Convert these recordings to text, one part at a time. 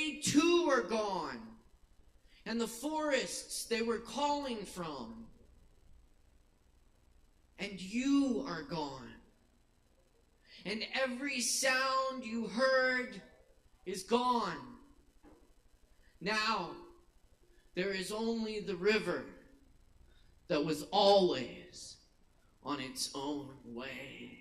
they too are gone. And the forests they were calling from. And you are gone. And every sound you heard is gone. Now, there is only the river that was always on its own way.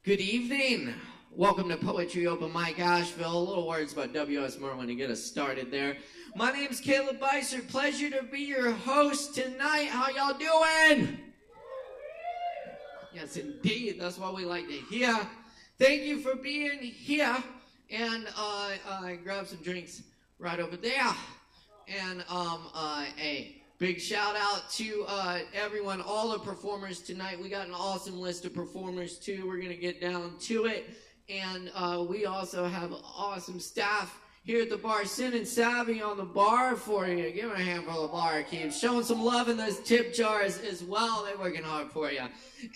Good evening. Welcome to Poetry Open Mic Asheville. A little words about W.S. Merwin to get us started there. My name's Caleb Beissert. Pleasure to be your host tonight. How y'all doing? Yes, indeed. That's what we like to hear. Thank you for being here. And grab some drinks right over there. And a big shout out to everyone, all the performers tonight. We got an awesome list of performers too. We're gonna get down to it. And we also have awesome staff here at the bar. Sin and Savvy on the bar for you. Give them a hand for the barkeeps. Showing some love in those tip jars as well. They're working hard for you.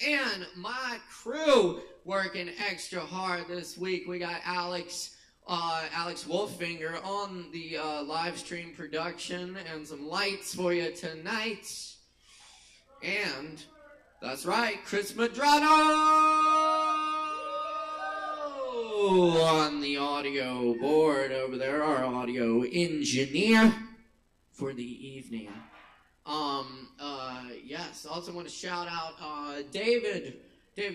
And my crew working extra hard this week. We got Alex Wolfinger on the live stream production and some lights for you tonight. And that's right, Chris Medrano on the audio board over there, our audio engineer for the evening. Yes, also want to shout out David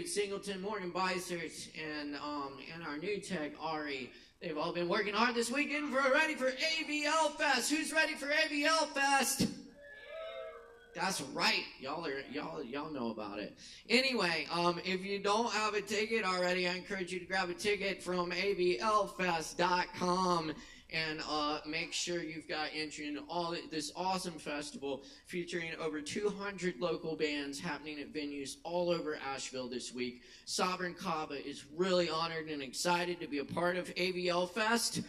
Singleton, Morgan Beissert, and our new tech, Ari. They've all been working hard this weekend ready for AVL Fest. Who's ready for AVL Fest? That's right. Y'all know about it. Anyway, if you don't have a ticket already, I encourage you to grab a ticket from avlfest.com and make sure you've got entry into this awesome festival featuring over 200 local bands happening at venues all over Asheville this week. Sovereign Kava is really honored and excited to be a part of AVL Fest.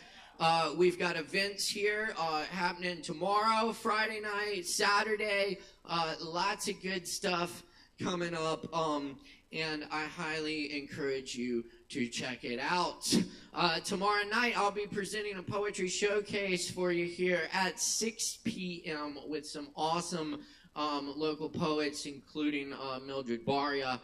We've got events here happening tomorrow, Friday night, Saturday. Lots of good stuff coming up, and I highly encourage you to check it out. Tomorrow night, I'll be presenting a poetry showcase for you here at 6 p.m. with some awesome local poets, including Mildred Barria,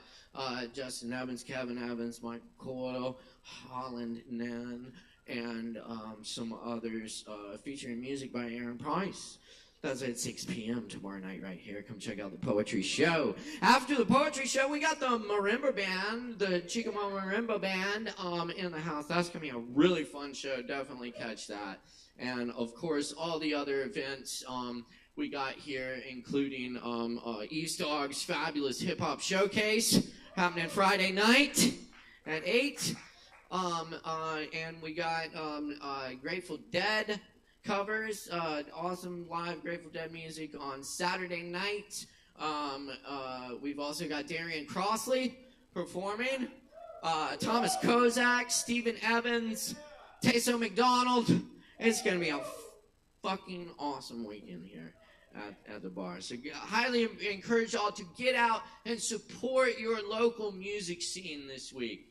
Justin Evans, Kevin Evans, Mike Colo, Holland Nan, and some others featuring music by Aaron Price. That's at 6 p.m. tomorrow night right here. Come check out the poetry show. After the poetry show, we got the marimba band, the Chicamo Marimba Band in the house. That's going to be a really fun show. Definitely catch that. And, of course, all the other events we got here, including East Dog's Fabulous Hip Hop Showcase happening Friday night at 8. And we got Grateful Dead covers, awesome live Grateful Dead music on Saturday night. We've also got Darian Crossley performing, Thomas Kozak, Stephen Evans, Tayso McDonald. It's going to be a fucking awesome weekend here at the bar. So I highly encourage y'all to get out and support your local music scene this week.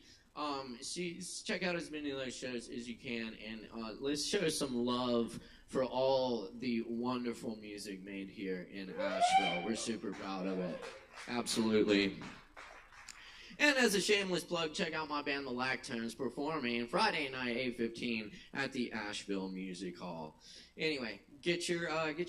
Check out as many of those shows as you can, and let's show some love for all the wonderful music made here in Asheville. We're super proud of it. Absolutely. And as a shameless plug, check out my band, The Lactones, performing Friday night, 8:15 at the Asheville Music Hall. Anyway, get your AV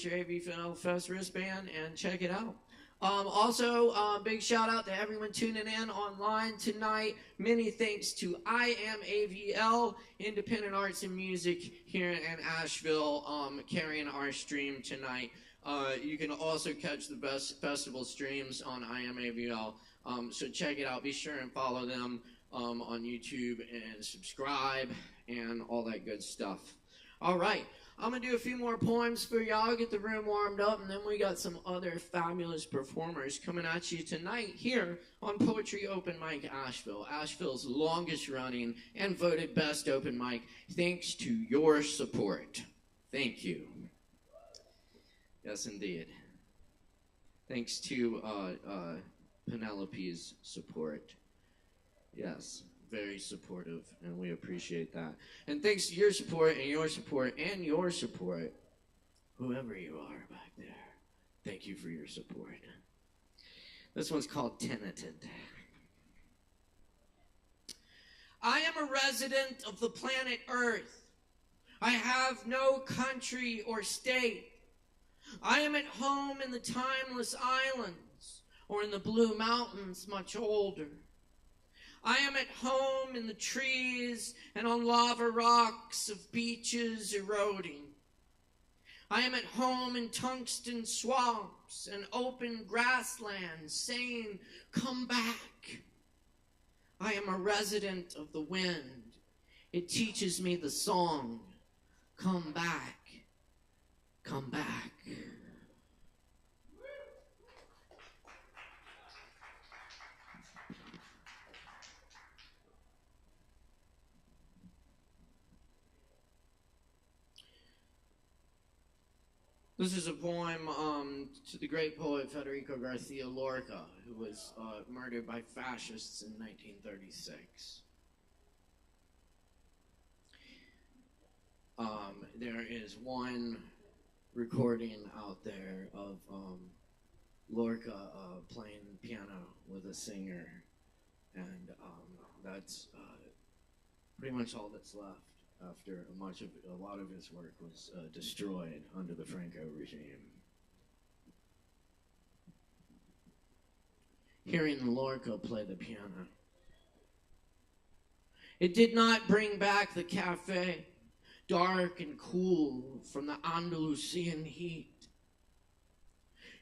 Fest wristband and check it out. Also, big shout out to everyone tuning in online tonight. Many thanks to I Am AVL, Independent Arts and Music here in Asheville, carrying our stream tonight. You can also catch the best festival streams on I Am AVL, so check it out. Be sure and follow them on YouTube and subscribe and all that good stuff. All right. I'm going to do a few more poems for y'all, get the room warmed up, and then we got some other fabulous performers coming at you tonight here on Poetry Open Mic Asheville, Asheville's longest running and voted best open mic, thanks to your support. Thank you. Yes, indeed. Thanks to Penelope's support. Yes, very supportive, and we appreciate that. And thanks to your support and your support and your support, whoever you are back there, thank you for your support. This one's called Tenanted. I am a resident of the planet Earth. I have no country or state. I am at home in the timeless islands or in the blue mountains much older. I am at home in the trees and on lava rocks of beaches eroding. I am at home in tungsten swamps and open grasslands saying, come back. I am a resident of the wind. It teaches me the song, come back, come back. This is a poem to the great poet Federico Garcia Lorca, who was murdered by fascists in 1936. There is one recording out there of Lorca playing piano with a singer, and that's pretty much all that's left after a lot of his work was destroyed under the Franco regime. Hearing Lorca play the piano, it did not bring back the cafe, dark and cool from the Andalusian heat.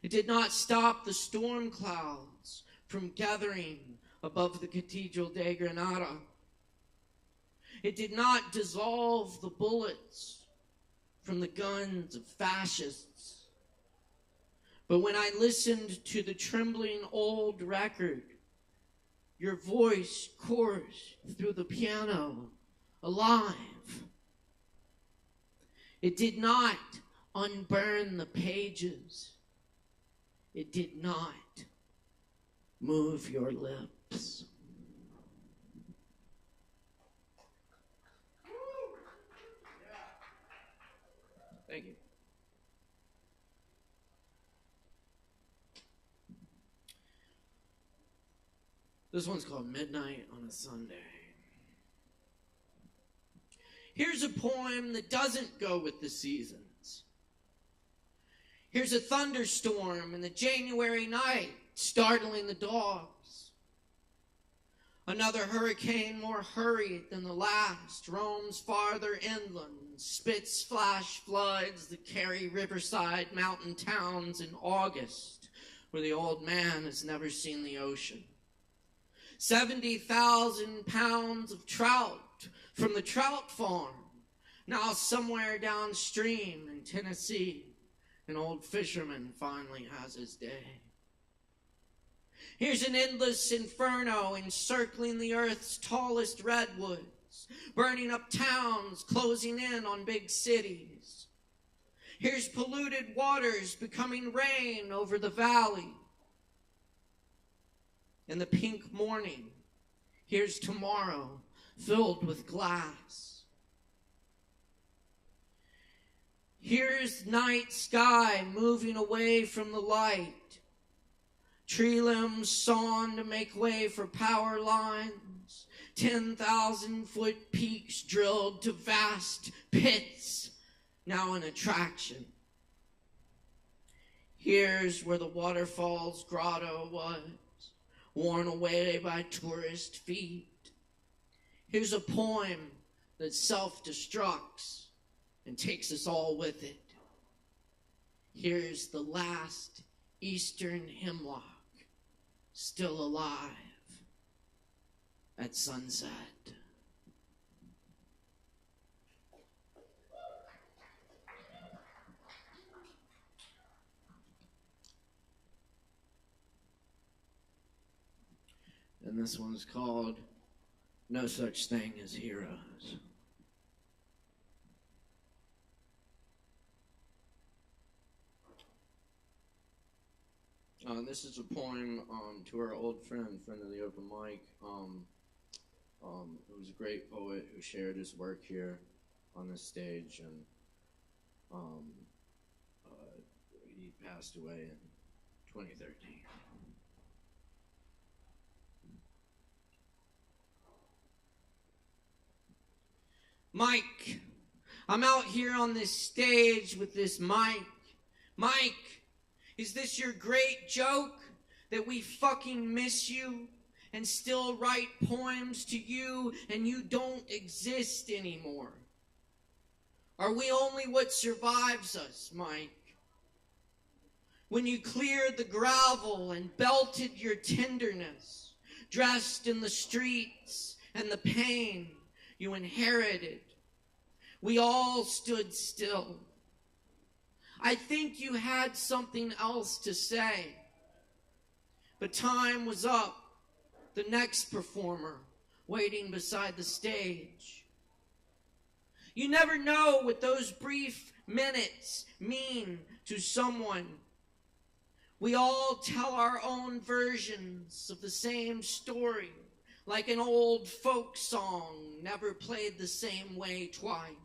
It did not stop the storm clouds from gathering above the Cathedral de Granada. It did not dissolve the bullets from the guns of fascists. But when I listened to the trembling old record, your voice coursed through the piano, alive. It did not unburn the pages. It did not move your lips. Thank you. This one's called Midnight on a Sunday. Here's a poem that doesn't go with the seasons. Here's a thunderstorm in the January night, startling the dogs. Another hurricane more hurried than the last roams farther inland, spits flash floods that carry riverside mountain towns in August, where the old man has never seen the ocean. 70,000 pounds of trout from the trout farm, now somewhere downstream in Tennessee, an old fisherman finally has his day. Here's an endless inferno encircling the earth's tallest redwoods, burning up towns, closing in on big cities. Here's polluted waters becoming rain over the valley. In the pink morning, here's tomorrow filled with glass. Here's night sky moving away from the light. Tree limbs sawn to make way for power lines. 10,000-foot peaks drilled to vast pits, now an attraction. Here's where the waterfall's grotto was, worn away by tourist feet. Here's a poem that self-destructs and takes us all with it. Here's the last eastern hemlock, still alive at sunset. And this one's called No Such Thing as Heroes. This is a poem to our old friend of the open mic, who was a great poet who shared his work here on this stage, and he passed away in 2013. Mike, I'm out here on this stage with this mic. Mike, is this your great joke that we fucking miss you and still write poems to you and you don't exist anymore? Are we only what survives us, Mike? When you cleared the gravel and belted your tenderness, dressed in the streets and the pain you inherited, we all stood still. I think you had something else to say, but time was up. The next performer waiting beside the stage. You never know what those brief minutes mean to someone. We all tell our own versions of the same story, like an old folk song never played the same way twice.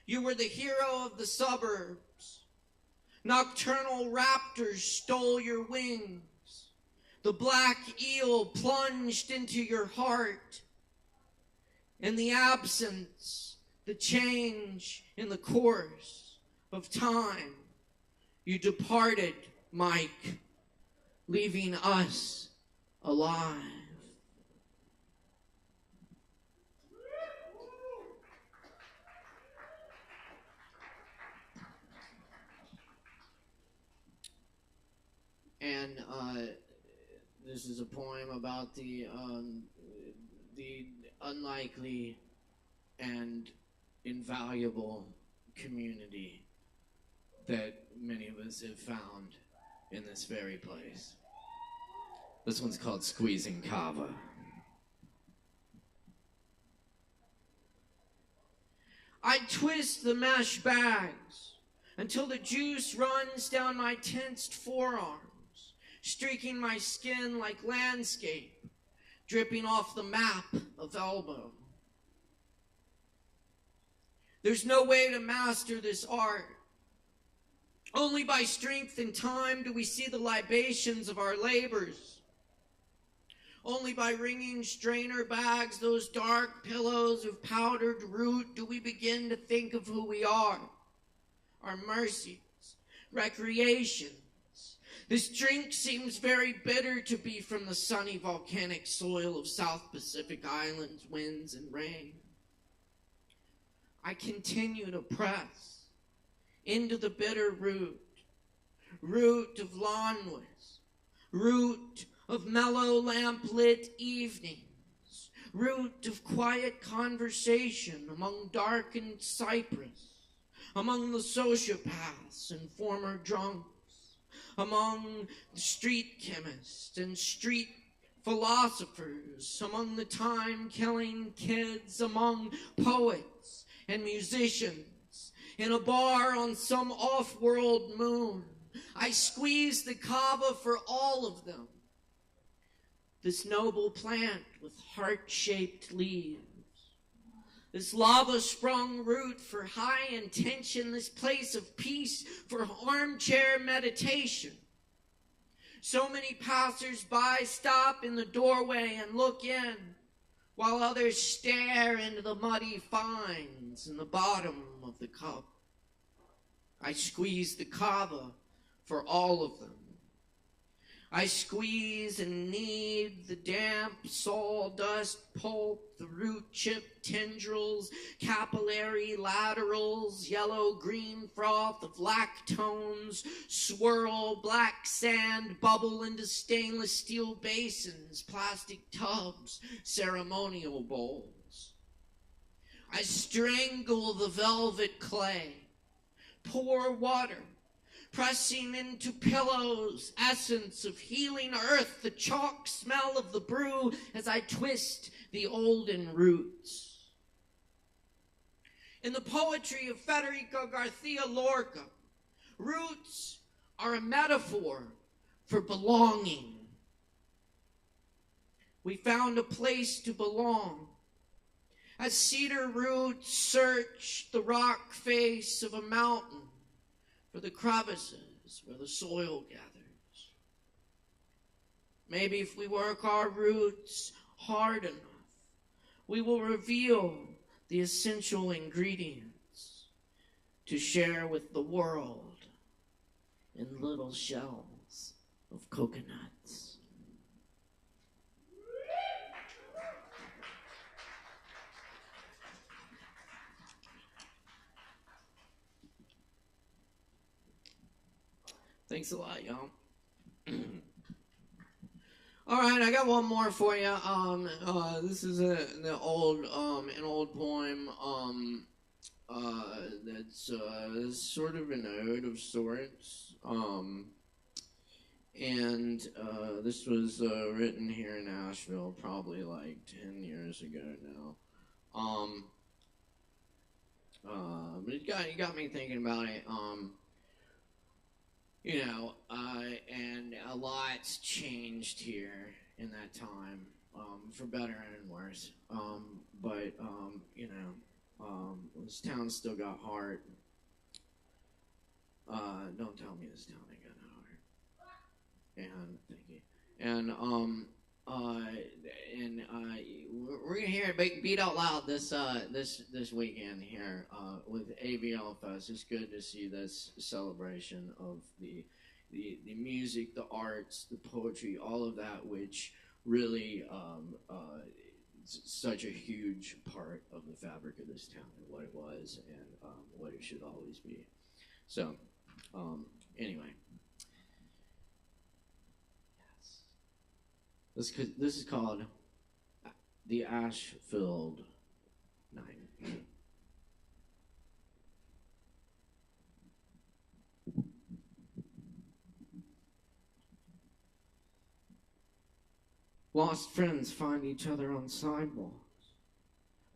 You were the hero of the suburbs. Nocturnal raptors stole your wings. The black eel plunged into your heart. In the absence, the change in the course of time, you departed, Mike, leaving us alive. And this is a poem about the unlikely and invaluable community that many of us have found in this very place. This one's called Squeezing Kava. I twist the mesh bags until the juice runs down my tensed forearms, streaking my skin like landscape, dripping off the map of elbow. There's no way to master this art. Only by strength and time do we see the libations of our labors. Only by wringing strainer bags, those dark pillows of powdered root, do we begin to think of who we are, our mercies, recreations. This drink seems very bitter to be from the sunny volcanic soil of South Pacific Islands, winds and rain. I continue to press into the bitter root of lawnways, root of mellow lamp-lit evenings, root of quiet conversation among darkened cypress, among the sociopaths and former drunks, among the street chemists and street philosophers, among the time-killing kids, among poets and musicians, in a bar on some off-world moon. I squeeze the kava for all of them. This noble plant with heart-shaped leaves. This lava-sprung root for high intention, this place of peace for armchair meditation. So many passers-by stop in the doorway and look in, while others stare into the muddy fines in the bottom of the cup. I squeeze the kava for all of them. I squeeze and knead the damp sawdust pulp, the root chip tendrils, capillary laterals, yellow-green froth of lactones, swirl black sand, bubble into stainless steel basins, plastic tubs, ceremonial bowls. I strangle the velvet clay, pour water, pressing into pillows, essence of healing earth, the chalk smell of the brew as I twist the olden roots. In the poetry of Federico Garcia Lorca, roots are a metaphor for belonging. We found a place to belong. As cedar roots search the rock face of a mountain for the crevices where the soil gathers. Maybe if we work our roots hard enough, we will reveal the essential ingredients to share with the world in little shells of coconuts. Thanks a lot, y'all. All right, I got one more for you. This is an old poem. That's sort of an ode of sorts. And this was written here in Asheville, probably like 10 years ago now. But it got me thinking about it. And a lot's changed here in that time, for better and worse. But this town's still got heart. Don't tell me this town ain't got no heart. And thank you. And we're gonna hear it beat out loud this weekend here with AVL Fest. It's good to see this celebration of the music, the arts, the poetry, all of that, which really is such a huge part of the fabric of this town and what it was and what it should always be. So, anyway. This is called The Ash-Filled Night. Lost friends find each other on sidewalks.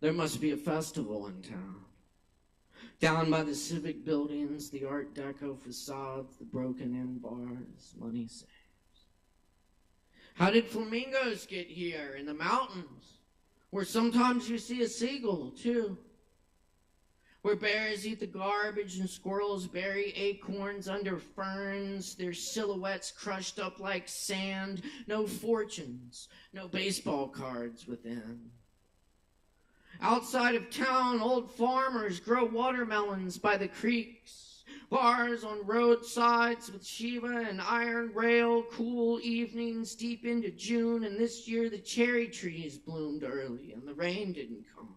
There must be a festival in town. Down by the civic buildings, the Art Deco facades, the broken-in bars, money saves. How did flamingos get here in the mountains, where sometimes you see a seagull, too? Where bears eat the garbage and squirrels bury acorns under ferns, their silhouettes crushed up like sand, no fortunes, no baseball cards within. Outside of town, old farmers grow watermelons by the creeks. Bars on roadsides with Shiva and iron rail, cool evenings deep into June, and this year the cherry trees bloomed early and the rain didn't come.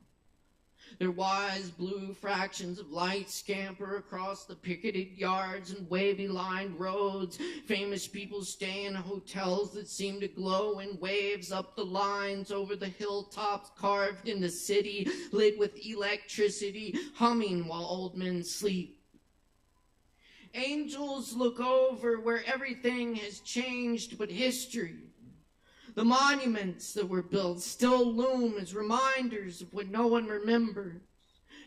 Their wise blue fractions of light scamper across the picketed yards and wavy-lined roads. Famous people stay in hotels that seem to glow in waves up the lines over the hilltops carved in the city, lit with electricity, humming while old men sleep. Angels look over where everything has changed but history. The monuments that were built still loom as reminders of what no one remembers.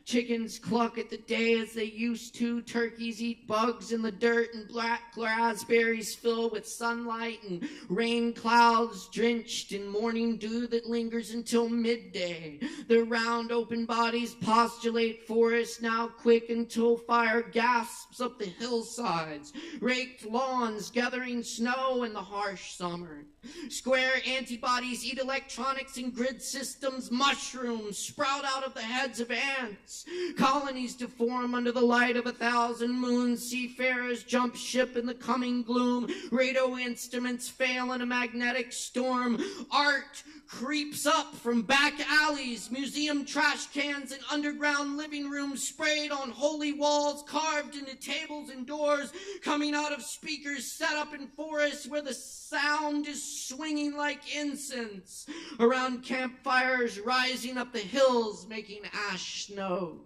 Chickens cluck at the day as they used to. Turkeys eat bugs in the dirt, and black raspberries fill with sunlight, and rain clouds drenched in morning dew that lingers until midday. Their round open bodies postulate forests now quick until fire gasps up the hillsides. Raked lawns gathering snow in the harsh summer. Square antibodies eat electronics and grid systems. Mushrooms sprout out of the heads of ants. Colonies to form under the light of 1,000 moons. Seafarers jump ship in the coming gloom. Radio instruments fail in a magnetic storm. Art creeps up from back alleys. Museum trash cans and underground living rooms sprayed on holy walls, carved into tables and doors, coming out of speakers set up in forests where the sound is swinging like incense. Around campfires rising up the hills, making ash snow.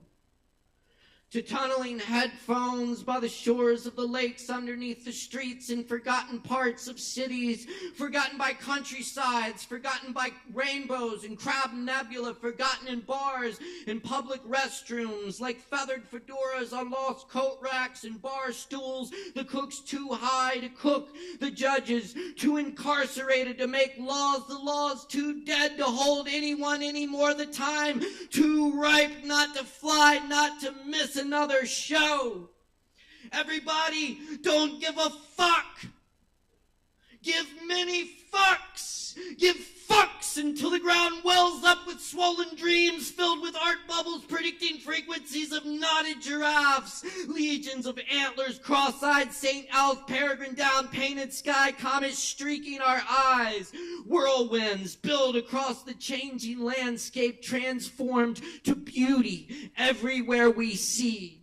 to tunneling headphones by the shores of the lakes, underneath the streets in forgotten parts of cities, forgotten by countrysides, forgotten by rainbows and crab nebula, forgotten in bars and public restrooms, like feathered fedoras on lost coat racks and bar stools, the cooks too high to cook, the judges too incarcerated to make laws, the laws too dead to hold anyone anymore, the time too ripe not to fly, not to miss another show. Everybody don't give a fuck. Give many fucks. Give fucks until the ground wells up with swollen dreams filled with art bubbles predicting frequencies of knotted giraffes, legions of antlers, cross-eyed St. Al's, peregrine down, painted sky, comets streaking our eyes, whirlwinds build across the changing landscape, transformed to beauty everywhere we see.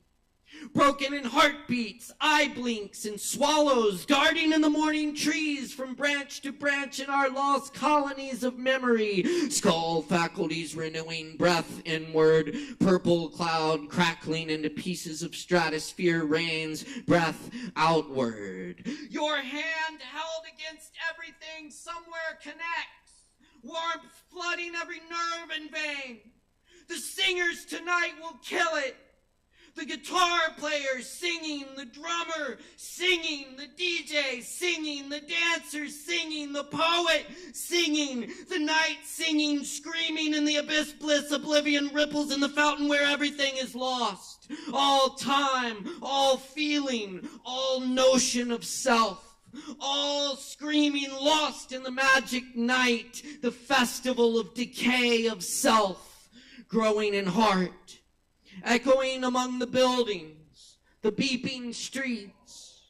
Broken in heartbeats, eye blinks, and swallows darting in the morning trees from branch to branch in our lost colonies of memory. Skull faculties renewing, breath inward, purple cloud crackling into pieces of stratosphere rains, breath outward. Your hand held against everything somewhere connects, warmth flooding every nerve and vein. The singers tonight will kill it. The guitar player singing, the drummer singing, the DJ singing, the dancer singing, the poet singing, the night singing, screaming in the abyss, bliss, oblivion, ripples in the fountain where everything is lost. All time, all feeling, all notion of self. All screaming lost in the magic night, the festival of decay of self, growing in heart. Echoing among the buildings, the beeping streets,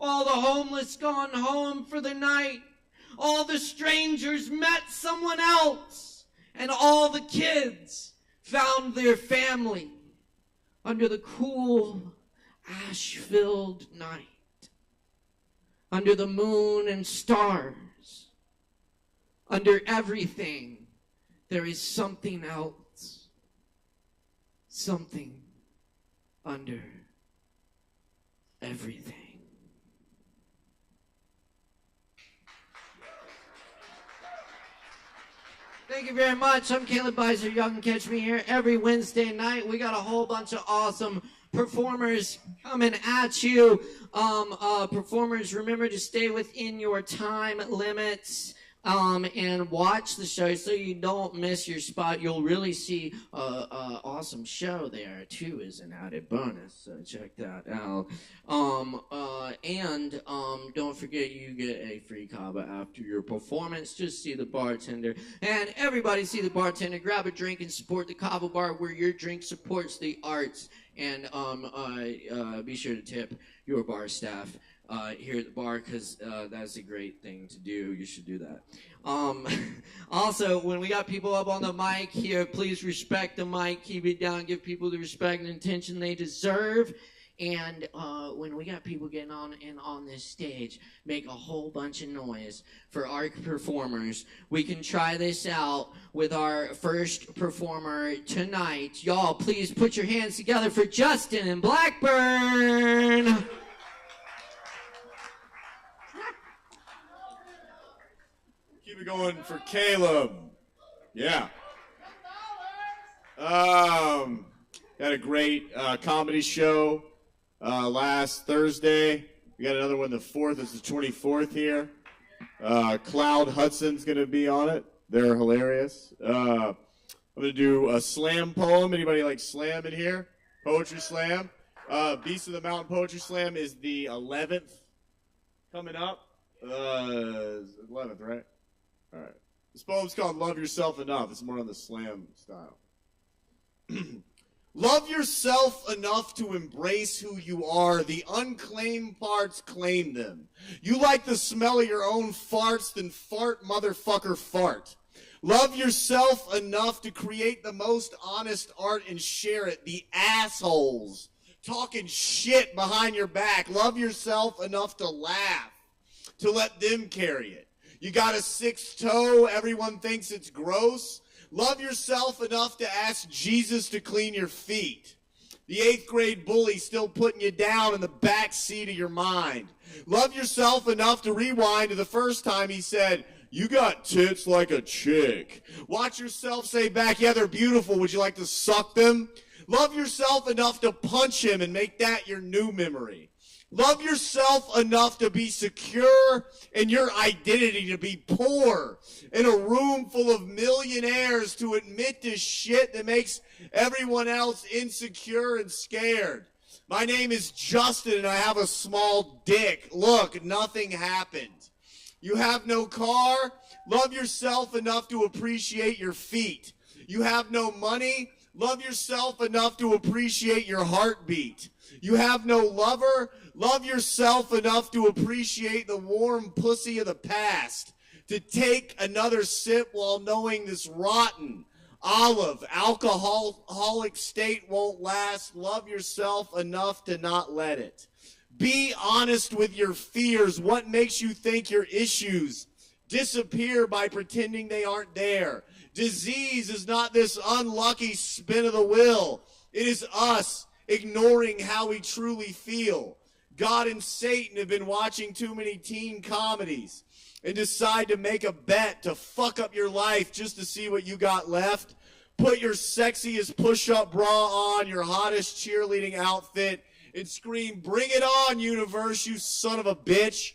all the homeless gone home for the night, all the strangers met someone else, and all the kids found their family under the cool, ash-filled night, under the moon and stars, under everything, there is something else. Something under everything. Thank you very much. I'm Caleb Beissert. Y'all can catch me here every Wednesday night. We got a whole bunch of awesome performers coming at you. Performers, remember to stay within your time limits. And watch the show so you don't miss your spot. You'll really see a awesome show there too as an added bonus. So check that out. And don't forget you get a free Kava after your performance. Just see the bartender, and everybody see the bartender. Grab a drink and support the Kava bar where your drink supports the arts. And be sure to tip your bar staff here at the bar, because that's a great thing to do. You should do that. Also, when we got people up on the mic here, please respect the mic, keep it down, give people the respect and attention they deserve. And when we got people getting on this stage, make a whole bunch of noise for our performers. We can try this out with our first performer tonight. Y'all, please put your hands together for Justin and Blackburn. Keep it going for Caleb. Yeah. Had a great comedy show last Thursday. We got another one the 4th. It's the 24th here. Cloud Hudson's going to be on it. They're hilarious. I'm going to do a slam poem. Anybody like slam in here? Poetry slam. Beast of the Mountain Poetry Slam is the 11th coming up. 11th, right? All right. This poem's called Love Yourself Enough. It's more on the slam style. Love yourself enough to embrace who you are. The unclaimed parts, claim them. You like the smell of your own farts, then fart, motherfucker, fart. Love yourself enough to create the most honest art and share it. The assholes talking shit behind your back. Love yourself enough to laugh, to let them carry it. You got a 6th toe, everyone thinks it's gross. Love yourself enough to ask Jesus to clean your feet. The 8th grade bully still putting you down in the back seat of your mind. Love yourself enough to rewind to the first time he said, "You got tits like a chick." Watch yourself say back, "Yeah, they're beautiful. Would you like to suck them?" Love yourself enough to punch him and make that your new memory. Love yourself enough to be secure in your identity, to be poor in a room full of millionaires, to admit to shit that makes everyone else insecure and scared. My name is Justin and I have a small dick. Look, nothing happened. You have no car? Love yourself enough to appreciate your feet. You have no money? Love yourself enough to appreciate your heartbeat. You have no lover? Love yourself enough to appreciate the warm pussy of the past. To take another sip while knowing this rotten, olive, alcoholic state won't last. Love yourself enough to not let it. Be honest with your fears. What makes you think your issues disappear by pretending they aren't there? Disease is not this unlucky spin of the wheel. It is us ignoring how we truly feel. God and Satan have been watching too many teen comedies and decide to make a bet to fuck up your life just to see what you got left. Put your sexiest push-up bra on, your hottest cheerleading outfit, and scream, "Bring it on, universe, you son of a bitch."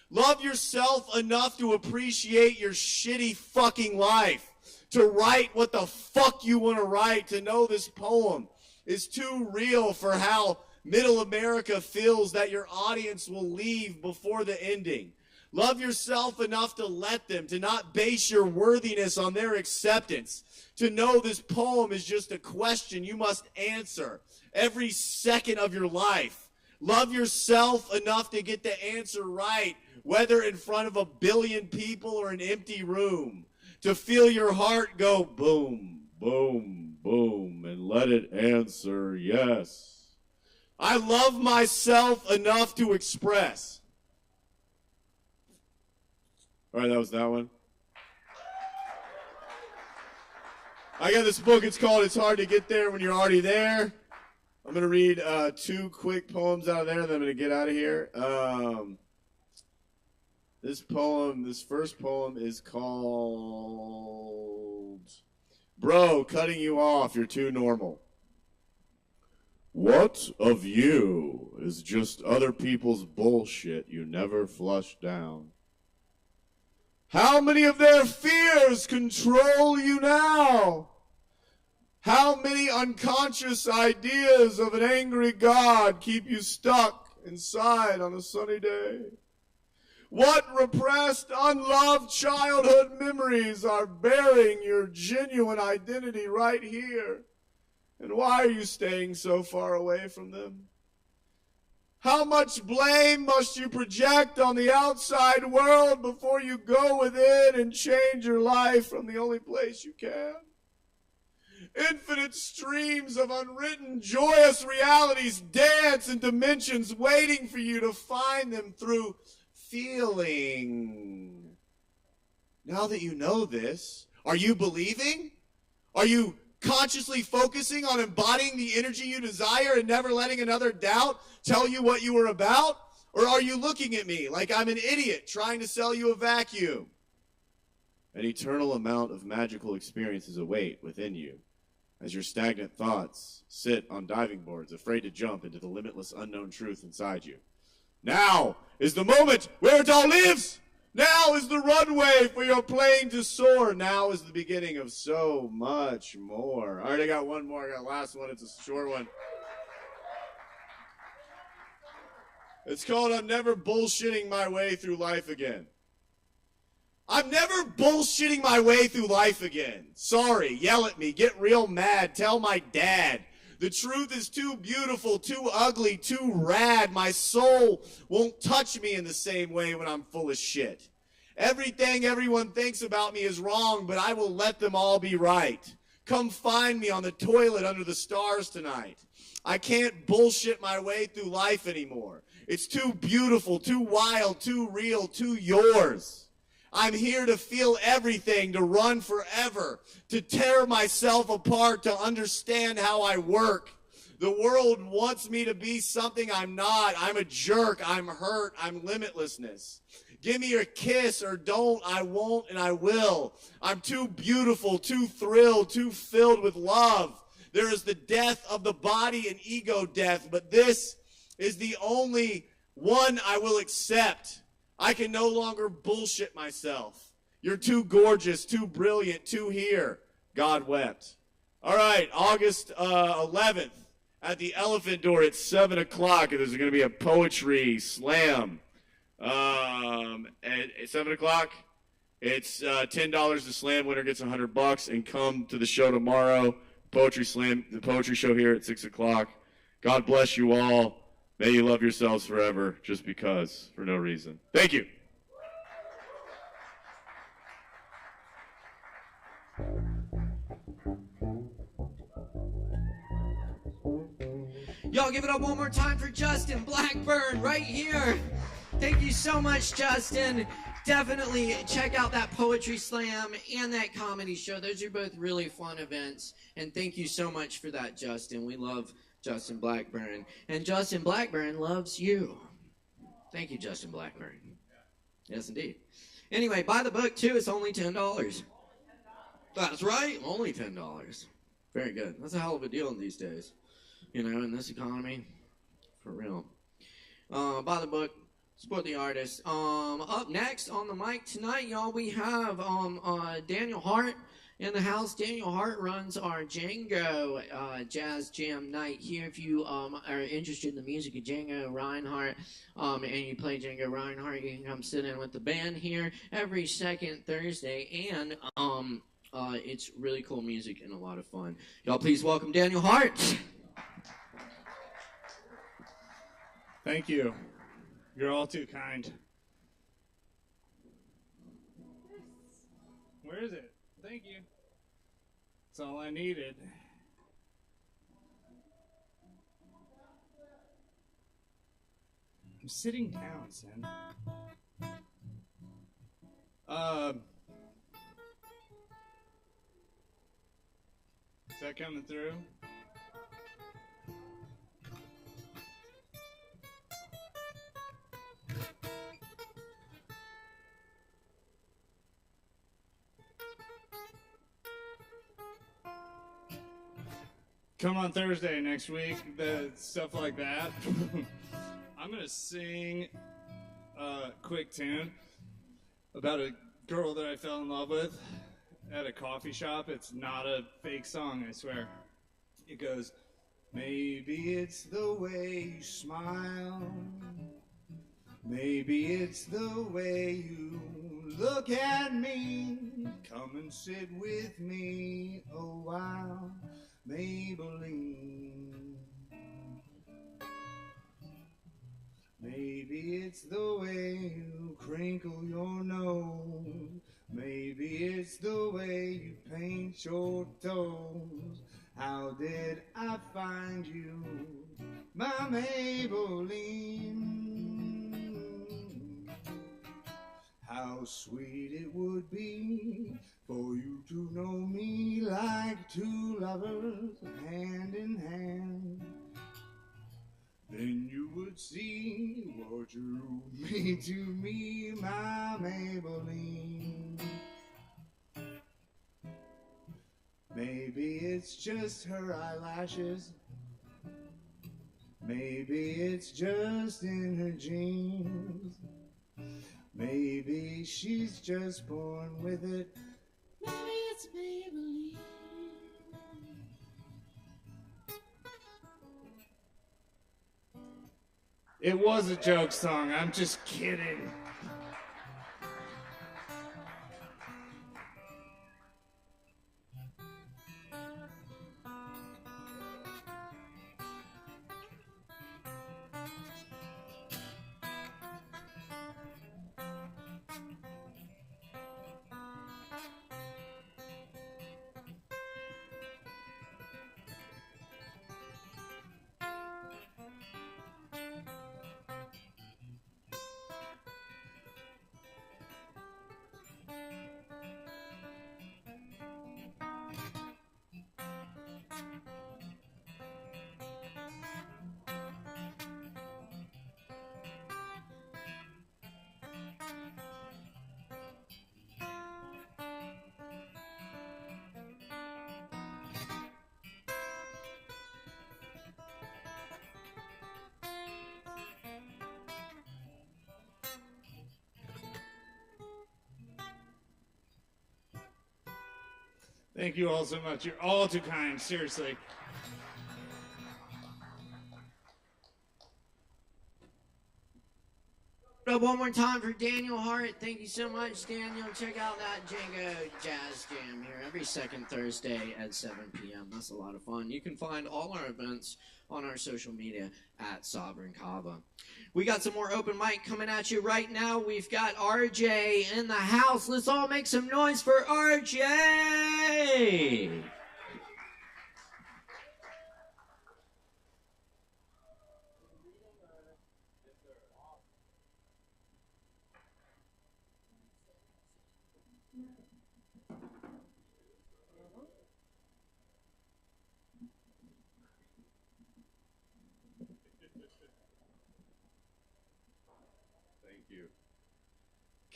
Love yourself enough to appreciate your shitty fucking life, to write what the fuck you want to write, to know this poem is too real for how middle America feels that your audience will leave before the ending. Love yourself enough to let them, to not base your worthiness on their acceptance, to know this poem is just a question you must answer every second of your life. Love yourself enough to get the answer right, whether in front of a billion people or an empty room. To feel your heart go boom, boom, boom, and let it answer yes. I love myself enough to express. All right, that was that one. I got this book. It's called It's Hard to Get There When You're Already There. I'm going to read 2 quick poems out of there, and then I'm going to get out of here. This first poem is called "Bro, Cutting You Off, You're Too Normal." What of you is just other people's bullshit you never flush down? How many of their fears control you now? How many unconscious ideas of an angry God keep you stuck inside on a sunny day? What repressed, unloved childhood memories are bearing your genuine identity right here? And why are you staying so far away from them? How much blame must you project on the outside world before you go within and change your life from the only place you can? Infinite streams of unwritten, joyous realities dance in dimensions waiting for you to find them through feeling. Now that you know this, are you believing? Are you consciously focusing on embodying the energy you desire and never letting another doubt tell you what you were about? Or are you looking at me like I'm an idiot trying to sell you a vacuum? An eternal amount of magical experiences await within you as your stagnant thoughts sit on diving boards, afraid to jump into the limitless unknown truth inside you. Now is the moment where it all lives. Now is the runway for your plane to soar. Now is the beginning of so much more. All right, I got one more. I got the last one. It's a short one. It's called "I'm Never Bullshitting My Way Through Life Again." I'm never bullshitting my way through life again. Sorry, yell at me, get real mad, tell my dad. The truth is too beautiful, too ugly, too rad. My soul won't touch me in the same way when I'm full of shit. Everything everyone thinks about me is wrong, but I will let them all be right. Come find me on the toilet under the stars tonight. I can't bullshit my way through life anymore. It's too beautiful, too wild, too real, too yours. I'm here to feel everything, to run forever, to tear myself apart, to understand how I work. The world wants me to be something I'm not. I'm a jerk. I'm hurt. I'm limitlessness. Give me your kiss or don't. I won't and I will. I'm too beautiful, too thrilled, too filled with love. There is the death of the body and ego death, but this is the only one I will accept. I can no longer bullshit myself. You're too gorgeous, too brilliant, too here. God wept. All right, August 11th at the Elephant Door at 7 o'clock. There's going to be a poetry slam. At 7 o'clock, it's $10. The slam winner gets $100, and come to the show tomorrow. Poetry slam, the poetry show here at 6 o'clock. God bless you all. May you love yourselves forever, just because, for no reason. Thank you. Y'all give it up one more time for Justin Blackburn right here. Thank you so much, Justin. Definitely check out that poetry slam and that comedy show. Those are both really fun events. And thank you so much for that, Justin. We love Justin Blackburn. And Justin Blackburn loves you. Thank you, Justin Blackburn. Yes, indeed. Anyway, buy the book, too. It's only $10. That's right. Only $10. Very good. That's a hell of a deal these days. You know, in this economy. For real. Buy the book. Support the artist. Up next on the mic tonight, y'all, we have Daniel Hart in the house. Daniel Hart runs our Django Jazz Jam night here. If you are interested in the music of Django Reinhardt and you play Django Reinhardt, you can come sit in with the band here every second Thursday. And it's really cool music and a lot of fun. Y'all please welcome Daniel Hart. Thank you. You're all too kind. Where is it? Thank you. That's all I needed. I'm sitting down, son. Is that coming through? Come on Thursday next week, stuff like that. I'm going to sing a quick tune about a girl that I fell in love with at a coffee shop. It's not a fake song, I swear. It goes, maybe it's the way you smile. Maybe it's the way you look at me. Come and sit with me a while. Maybelline. Maybe it's the way you crinkle your nose. Maybe it's the way you paint your toes. How did I find you, my Maybelline? How sweet it would be for you to know me like two lovers hand in hand. Then you would see what you mean to me, my Maybelline. Maybe it's just her eyelashes. Maybe it's just in her jeans. Maybe she's just born with it. Maybe it's Maybelline. It was a joke song. I'm just kidding. Thank you all so much. You're all too kind, seriously. One more time for Daniel Hart. Thank you so much, Daniel. Check out that Django Jazz Jam here every second Thursday at 7 p.m. That's a lot of fun. You can find all our events on our social media at Sovereign Kava. We got some more open mic coming at you right now. We've got RJ in the house. Let's all make some noise for RJ. Thank you.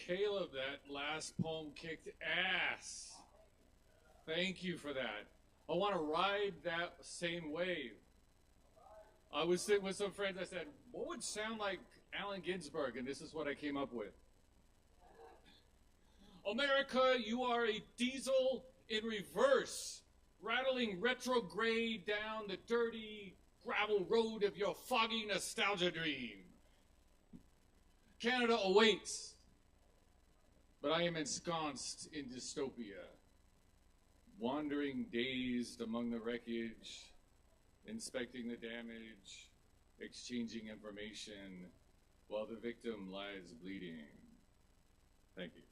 Caleb, that last poem kicked ass. Thank you for that. I want to ride that same wave. I was sitting with some friends. I said, what would sound like Allen Ginsberg? And this is what I came up with. America, you are a diesel in reverse, rattling retrograde down the dirty gravel road of your foggy nostalgia dream. Canada awaits, but I am ensconced in dystopia, wandering dazed among the wreckage, inspecting the damage, exchanging information, while the victim lies bleeding. Thank you.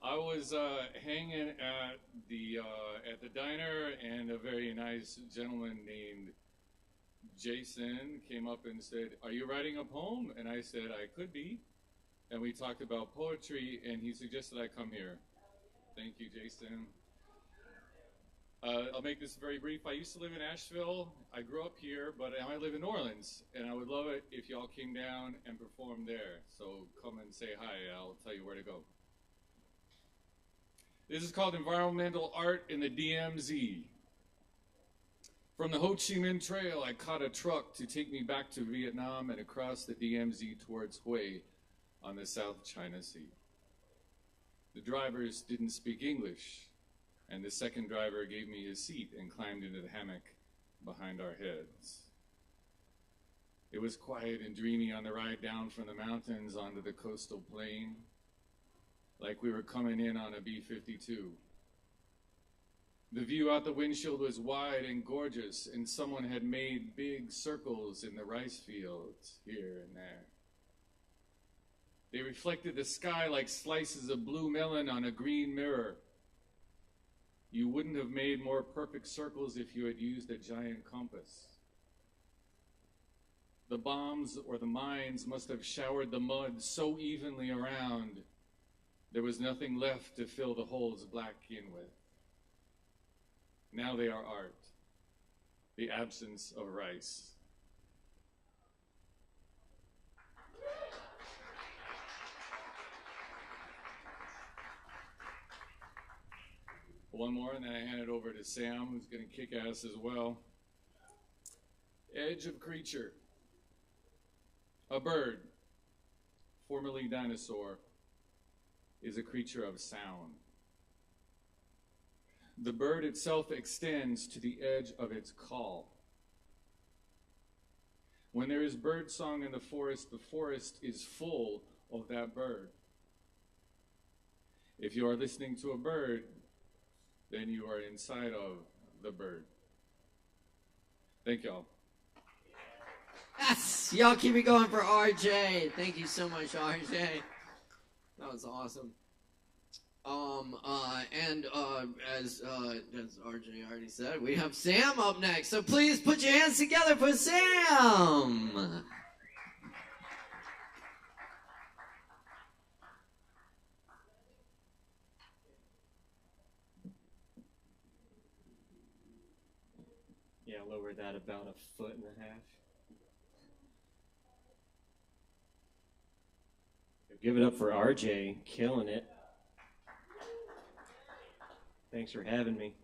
I was hanging at the diner, and a very nice gentleman named Jason came up and said, "Are you writing a poem?" And I said, "I could be." And we talked about poetry, and he suggested I come here. Thank you, Jason. I'll make this very brief. I used to live in Asheville. I grew up here, but now I live in New Orleans, and I would love it if y'all came down and performed there. So come and say hi. I'll tell you where to go. This is called Environmental Art in the DMZ. From the Ho Chi Minh Trail, I caught a truck to take me back to Vietnam and across the DMZ towards Hue on the South China Sea. The drivers didn't speak English, and the second driver gave me his seat and climbed into the hammock behind our heads. It was quiet and dreamy on the ride down from the mountains onto the coastal plain, like we were coming in on a B-52. The view out the windshield was wide and gorgeous, and someone had made big circles in the rice fields here and there. They reflected the sky like slices of blue melon on a green mirror. You wouldn't have made more perfect circles if you had used a giant compass. The bombs or the mines must have showered the mud so evenly around, there was nothing left to fill the holes black in with. Now they are art, the absence of rice. One more, and then I hand it over to Sam, who's going to kick ass as well. Edge of creature. A bird, formerly dinosaur, is a creature of sound. The bird itself extends to the edge of its call. When there is bird song in the forest is full of that bird. If you are listening to a bird, then you are inside of the bird. Thank y'all. Yes, y'all keep it going for RJ. Thank you so much, RJ. That was awesome. As RJ already said, we have Sam up next. So please put your hands together for Sam. Yeah, lower that about 1.5 feet. Give it up for RJ, killing it. Thanks for having me.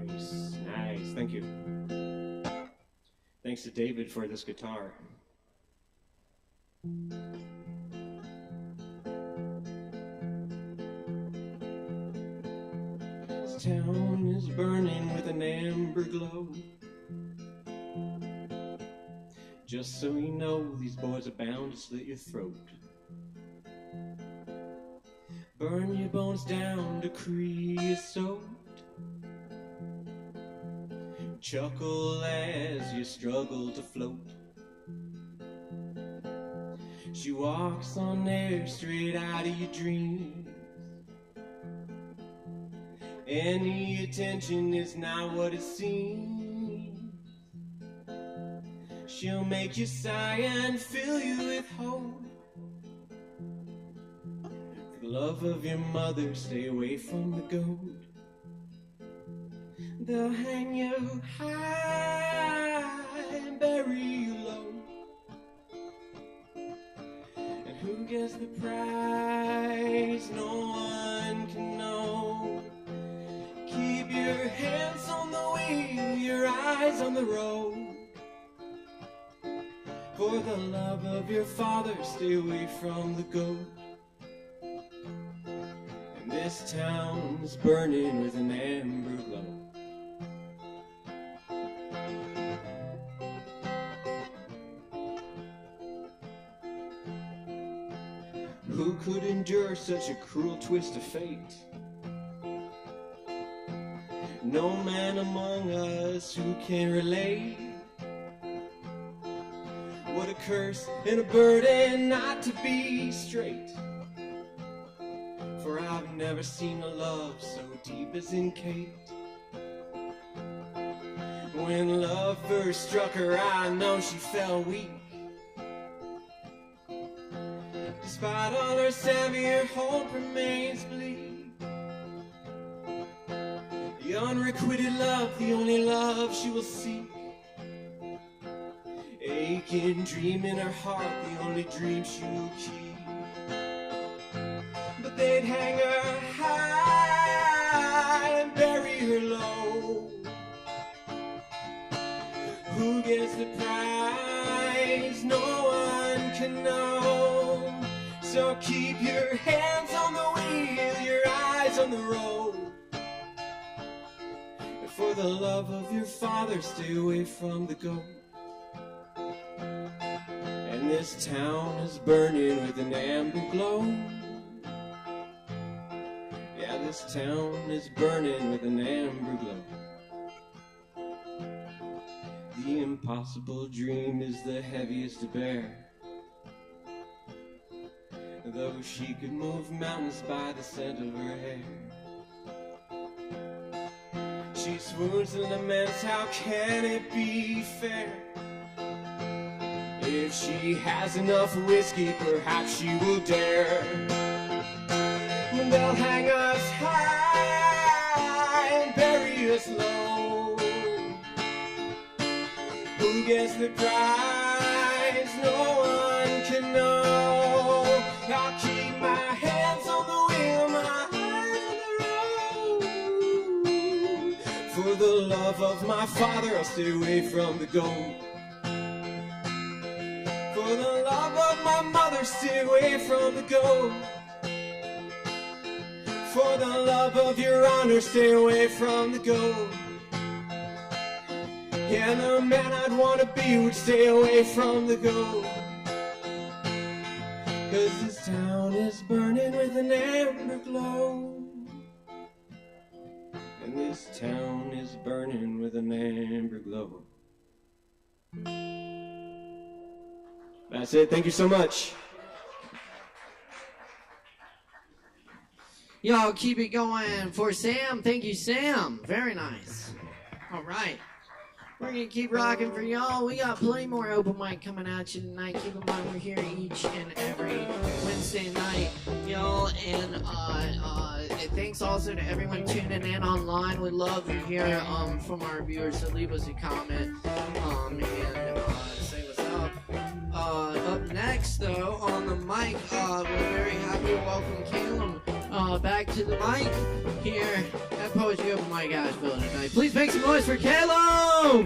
Nice. Thanks to David for this guitar. This town is burning with an amber glow. Just so you know, these boys are bound to slit your throat. Burn your bones down to creosote. Chuckle as you struggle to float. She walks on air straight out of your dreams. Any attention is not what it seems. She'll make you sigh and fill you with hope. For the love of your mother, stay away from the goat. They'll hang you high and bury you low. And who gets the prize? No one can know. Keep your hands on the wheel, your eyes on the road. For the love of your father, stay away from the goat. And this town is burning with an amber glow. Who could endure such a cruel twist of fate? No man among us who can relate. What a curse and a burden not to be straight. For I've never seen a love so deep as in Kate. When love first struck her, I know she fell weak. Despite all her savvy, her hope remains bleak. The unrequited love, the only love she will seek. Aching dream in her heart, the only dream she will keep. But they'd hang her high and bury her low. Who gets the prize? No one can know. So keep your hands on the wheel, your eyes on the road. And for the love of your father, stay away from the goat. And this town is burning with an amber glow. Yeah, this town is burning with an amber glow. The impossible dream is the heaviest to bear. Though she could move mountains by the scent of her hair. She swoons and laments, how can it be fair? If she has enough whiskey, perhaps she will dare. They'll hang us high and bury us low. Who gets the prize? No one can know. I'll keep my hands on the wheel, my eyes on the road. For the love of my father, I'll stay away from the goat. For the love of my mother, stay away from the goat. For the love of your honor, stay away from the goat. Yeah, the man I'd want to be would stay away from the goat. 'Cause this town is burning with an amber glow. And this town is burning with an amber glow. That's it. Thank you so much. Y'all keep it going for Sam. Thank you, Sam. Very nice. All right. We're going to keep rocking for y'all. We got plenty more open mic coming at you tonight. Keep in mind we're here each and every Wednesday night, y'all. And thanks also to everyone tuning in online. We love to hear from our viewers, so leave us a comment and say what's up. Up next, though, on the mic, we're very happy to welcome Caleb back to the mic here at Poetry Open Mic Asheville tonight. Please make some noise for Caleb!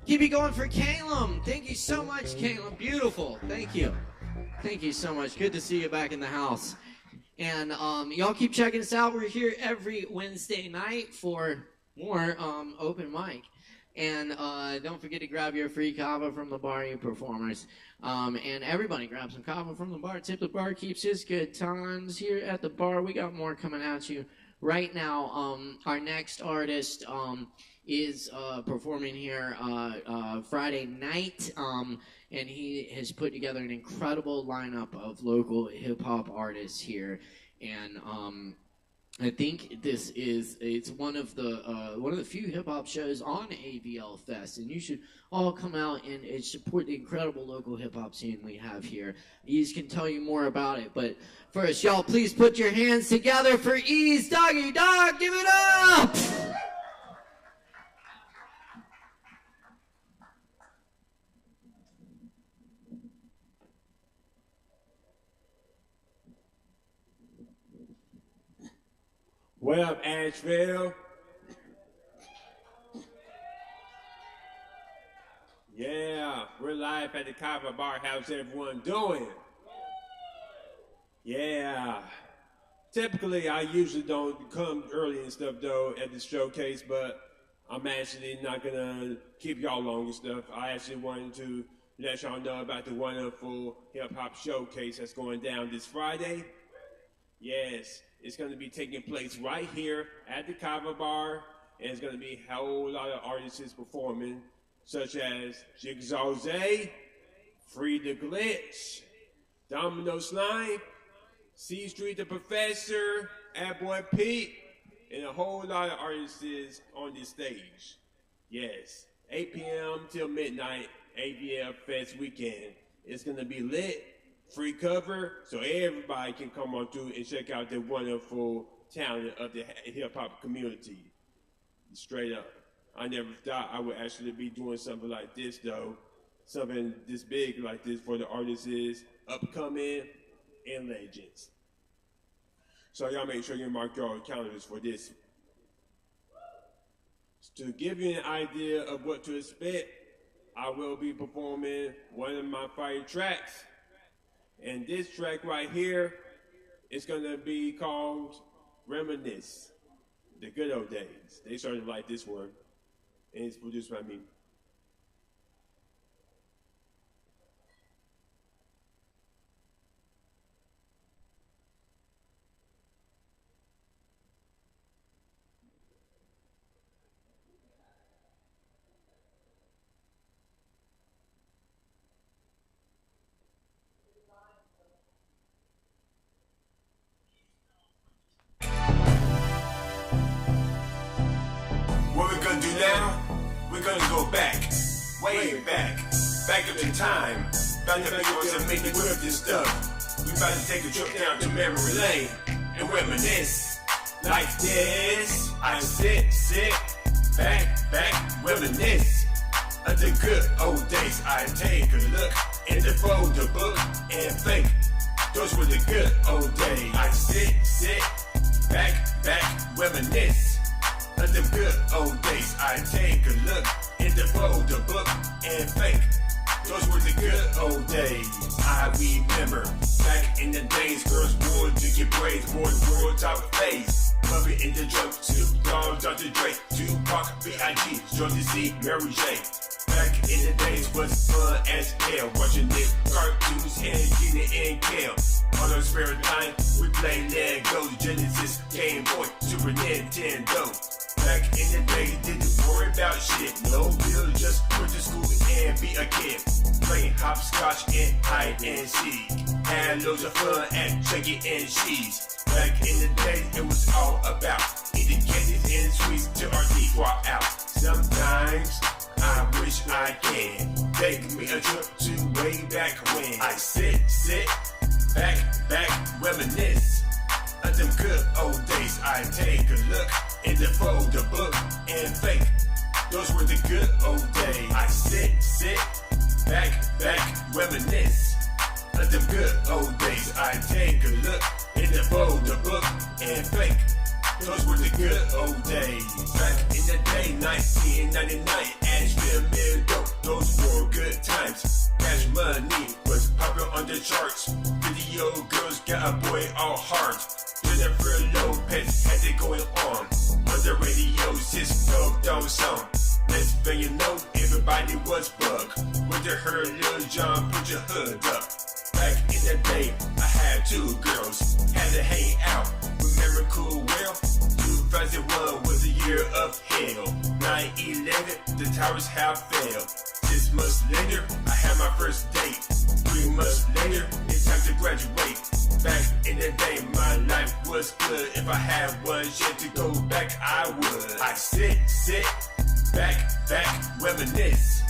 Keep it going for Caleb. Thank you so much, Caleb. Beautiful. Thank you. Thank you so much. Good to see you back in the house. And y'all keep checking us out. We're here every Wednesday night for more open mic. And don't forget to grab your free Kava from the bar, you performers. And everybody grab some Kava from the bar. Tip the bar keeps his good times here at the bar. We got more coming at you right now. Our next artist is performing here Friday night. And he has put together an incredible lineup of local hip-hop artists here. And I think it's one of the few hip-hop shows on AVL Fest, and you should all come out and support the incredible local hip-hop scene we have here. Ease can tell you more about it, but first, y'all please put your hands together for Ease Doggy Dog. Give it up! What up, Asheville? Yeah, we're live at the Kava Bar. How's everyone doing? Yeah. Typically, I usually don't come early and stuff, though, at the showcase, but I'm actually not going to keep y'all long and stuff. I actually wanted to let y'all know about the wonderful hip-hop showcase that's going down this Friday. Yes. It's going to be taking place right here at the Kava Bar, and it's going to be a whole lot of artists performing, such as Jigsaw Zay, Free the Glitch, Domino Slime, C Street the Professor, Boy Pete, and a whole lot of artists on this stage. Yes, 8 p.m. till midnight, AVL Fest weekend. It's going to be lit. Free cover, so everybody can come on through and check out the wonderful talent of the hip-hop community. Straight up. I never thought I would actually be doing something like this, though. Something this big like this for the artists is upcoming and legends. So y'all make sure you mark your calendars for this. To give you an idea of what to expect, I will be performing one of my fire tracks. And this track right here is going to be called Reminisce, the good old days. They started like this one, and it's produced by me. Now, we're gonna go back, way back up in time. Found the videos and make me grip this stuff. We about to take a trip down to memory lane and reminisce like this. I sit, back, reminisce of the good old days. I take a look in the folder book and think those were the good old days. I sit, back, reminisce of the good old days. I take a look in the folder book and think those were the good old days. I remember back in the days, girls wanted to get braids, wore the world top face. Puppy in the trunk, Snoop Dogg, Dr. Dre, Tupac, B.I.G., Strong to see Mary J. Back in the days was fun as hell, watching Nick cartoons and Gina and Kale. On our spare time, we play Lego, Genesis, Game Boy, Super Nintendo. Back in the day, didn't worry about shit. No bill, just went to school and be a kid. Playing hopscotch and hide and seek. Had loads of fun at Chuck E. Cheese. Back in the day, it was all about eating candies and sweets till our teeth were out. Sometimes I wish I can take me a trip to way back when. I sit, back, reminisce of them good old days. I take a look in the folder book and think those were the good old days. I sit, back, reminisce of them good old days. I take a look in the folder book and think those were the good old days. Back in the day, 1999, Asheville, little girls got a boy all hard. Jennifer Lopez had it going on. On the radio, Cisco don't song. Next thing you know, everybody was bug. When you heard Lil Jon, put your hood up. Back in the day, I had 2 girls. Had to hang out. Remember cool well? 2001 was the year of hell. 9/11, the towers have failed. 6 months later, I had my first date. 3 months later, it's time to graduate. Back in the day, my life was good. If I had one shit to go back, I would. I sit, back, reminisce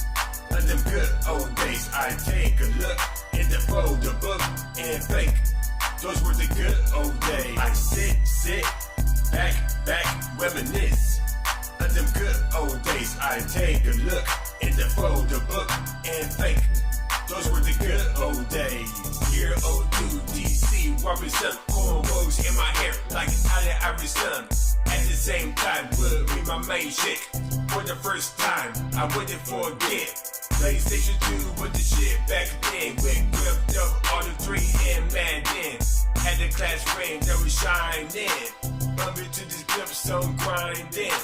of them good old days. I take a look in the folder book and think those were the good old days. I sit, back, reminisce of them good old days. I take a look in the folder book and think those were the good old days. Year 02, DC, Robinson, cornrows in my hair like Allen Iverson. At the same time, would be my main chick. For the first time, I wouldn't forget. PlayStation 2 with the shit back then. With gripped up all the 3 and Madden. Had the class ring that was shining. Bumping to this grip, some grinding.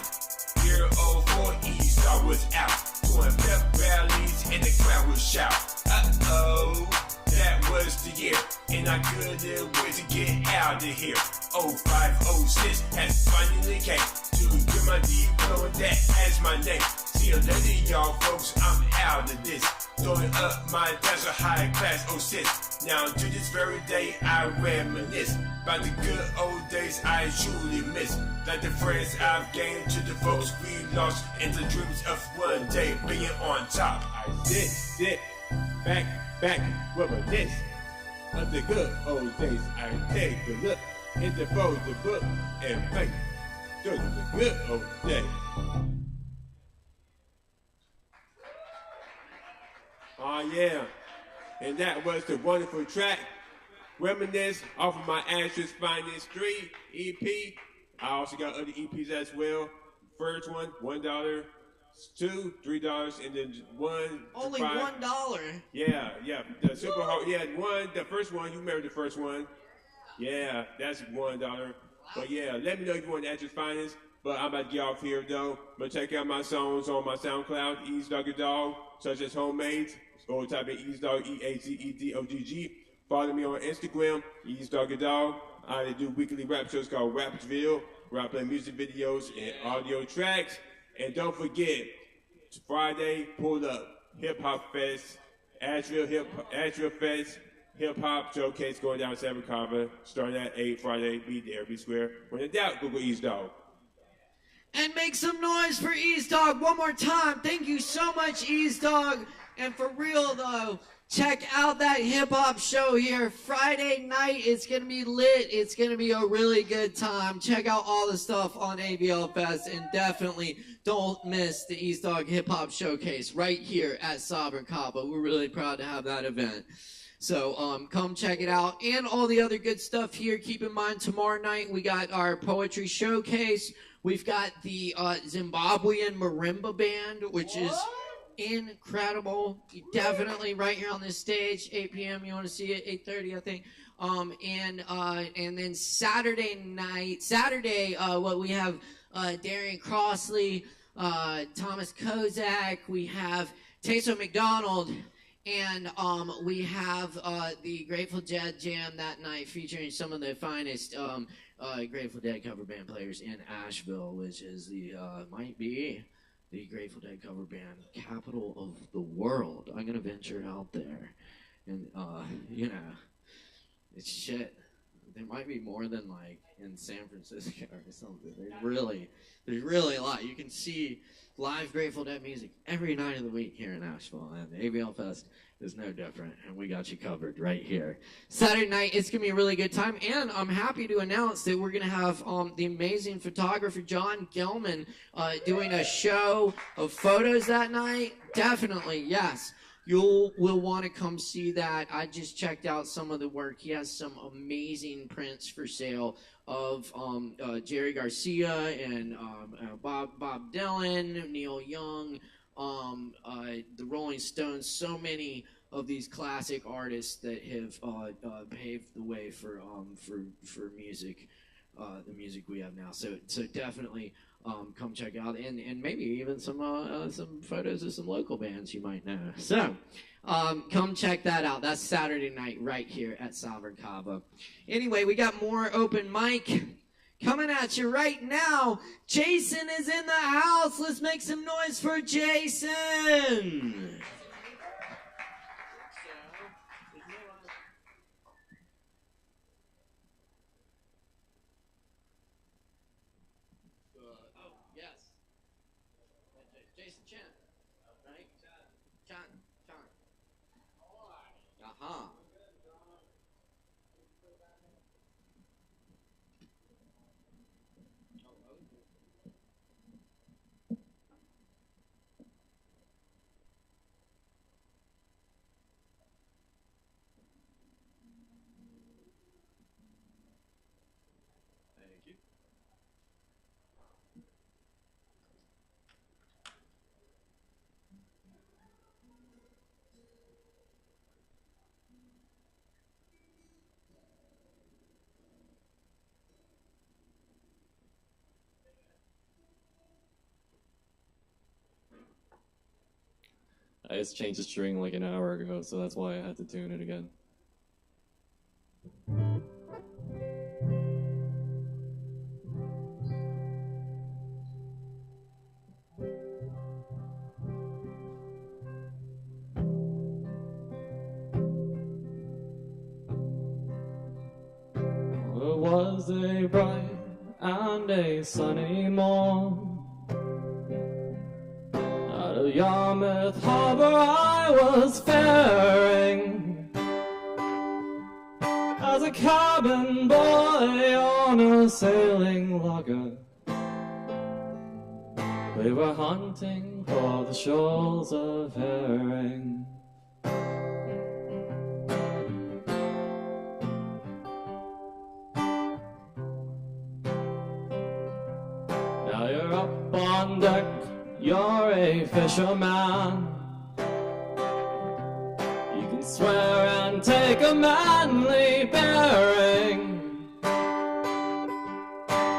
Year 04, E-Star was out. Doing pep rallies and the crowd would shout. Uh-oh, that was the year. And I couldn't wait to get out of here. 05, 06 has finally came. To get my diploma that has my name. See you later, y'all folks, I'm out of this. Throwing up my dash of high class 06. Now to this very day I reminisce about the good old days I truly miss. Like the friends I've gained to the folks we lost, and the dreams of one day being on top. I sit, back, reminisce of the good old days. I take a look in the folder book and think those are the good old days. Oh yeah, and that was the wonderful track, Reminisce, off of my Ashes Finest 3 EP. I also got other EPs as well. First one, $1, 2, $3, and then 1 Only $5. $1. Yeah, the super hard, the first one, you remember the first one. Yeah, that's $1. But yeah, let me know if you want the Ashes Finest. But I'm about to get off here though. But check out my songs on my SoundCloud, Ease Doggy Dog, such as Homemade. Or type in Ease Dog, EAZEDOGG. Follow me on Instagram, Ease Doggy Dog. I do weekly rap shows called Rapsville, where I play music videos and audio tracks. And don't forget, Friday, pull up, Hip Hop Fest, Asheville Fest, Hip Hop Showcase going down in Kava, starting at 8 Friday. Be there, be square. When in doubt, Google Ease Dog. And make some noise for Ease Dog one more time. Thank you so much, Ease Dog. And for real though, check out that hip hop show here Friday night. It's gonna be lit. It's gonna be a really good time. Check out all the stuff on ABL Fest, and definitely don't miss the East Dog Hip Hop Showcase right here at Sovereign Kava. We're really proud to have that event. So come check it out, and all the other good stuff here. Keep in mind, tomorrow night we got our poetry showcase. We've got the Zimbabwean marimba band, which is incredible. Definitely right here on this stage, 8 p.m. You want to see it, 8:30, I think. And then Saturday, what we have Darian Crossley, Thomas Kozak, we have Taysom McDonald, and we have the Grateful Dead Jam that night, featuring some of the finest Grateful Dead cover band players in Asheville, which is might be the Grateful Dead cover band capital of the world. I'm gonna venture out there, and it's shit. There might be more than like in San Francisco or something. There's really a lot. You can see live Grateful Dead music every night of the week here in Asheville, and the ABL Fest is no different, and we got you covered right here. Saturday night, it's going to be a really good time, and I'm happy to announce that we're going to have the amazing photographer John Gilman doing a show of photos that night. Definitely, yes. You will want to come see that. I just checked out some of the work. He has some amazing prints for sale of Jerry Garcia and Bob Dylan, Neil Young, the Rolling Stones, so many of these classic artists that have paved the way for music, the music we have now. So definitely come check out, and maybe even some photos of some local bands you might know. So come check that out. That's Saturday night right here at Sovereign Kava. Anyway, we got more open mic coming at you right now. Jason is in the house. Let's make some noise for Jason. Jason Chen, right? Chan. Uh-huh. Thank you. I just changed the string like an hour ago, so that's why I had to tune it again. It was a bright and a sunny morn. Out of Yarmouth Harbor I was faring as a cabin boy on a sailing lugger. We were hunting for the shoals of herring. Now you're up on deck, you're a fisherman. You can swear and take a manly bearing.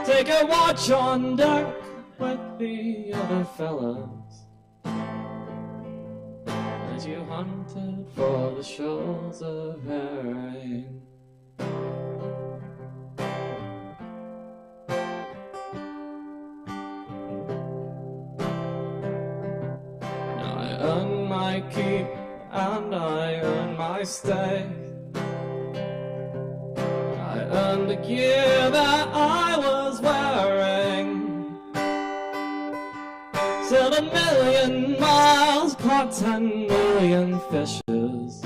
Take a watch on deck with the other fellas as you hunted for the shoals of herring. Earn my keep and I earn my stay. I earned the gear that I was wearing. Sailed 1,000,000 miles, caught 10,000,000 fishes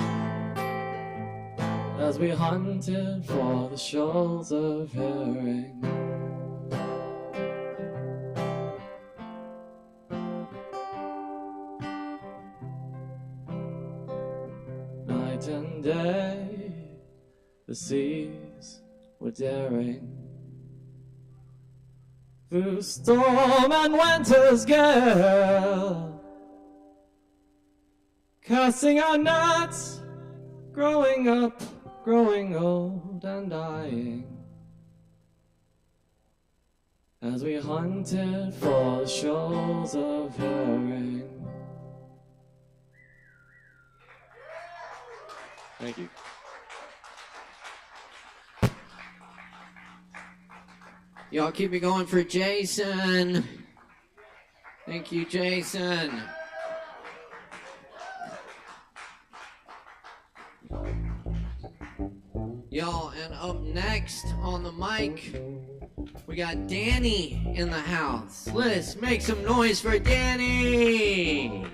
as we hunted for the shoals of herring. Night and day, the seas were daring. Through storm and winter's gale, casting our nets, growing up, growing old and dying, as we hunted for the shoals of herring. Thank you. Y'all keep it going for Jason. Thank you, Jason. Y'all, and up next on the mic, we got Danny in the house. Let's make some noise for Danny.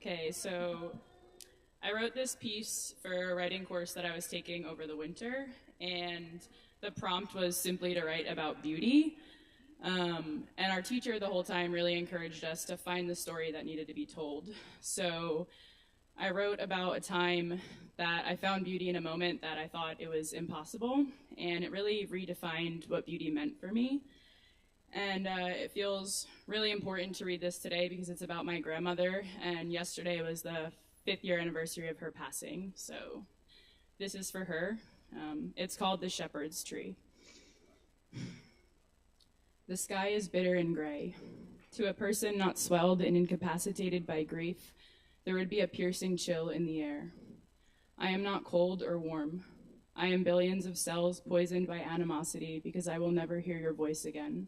Okay, so I wrote this piece for a writing course that I was taking over the winter, and the prompt was simply to write about beauty. And our teacher the whole time really encouraged us to find the story that needed to be told. So I wrote about a time that I found beauty in a moment that I thought it was impossible, and it really redefined what beauty meant for me. And it feels really important to read this today because it's about my grandmother, and yesterday was the 5th year anniversary of her passing, so this is for her. It's called The Shepherd's Tree. The sky is bitter and gray. To a person not swelled and incapacitated by grief, there would be a piercing chill in the air. I am not cold or warm. I am billions of cells poisoned by animosity because I will never hear your voice again.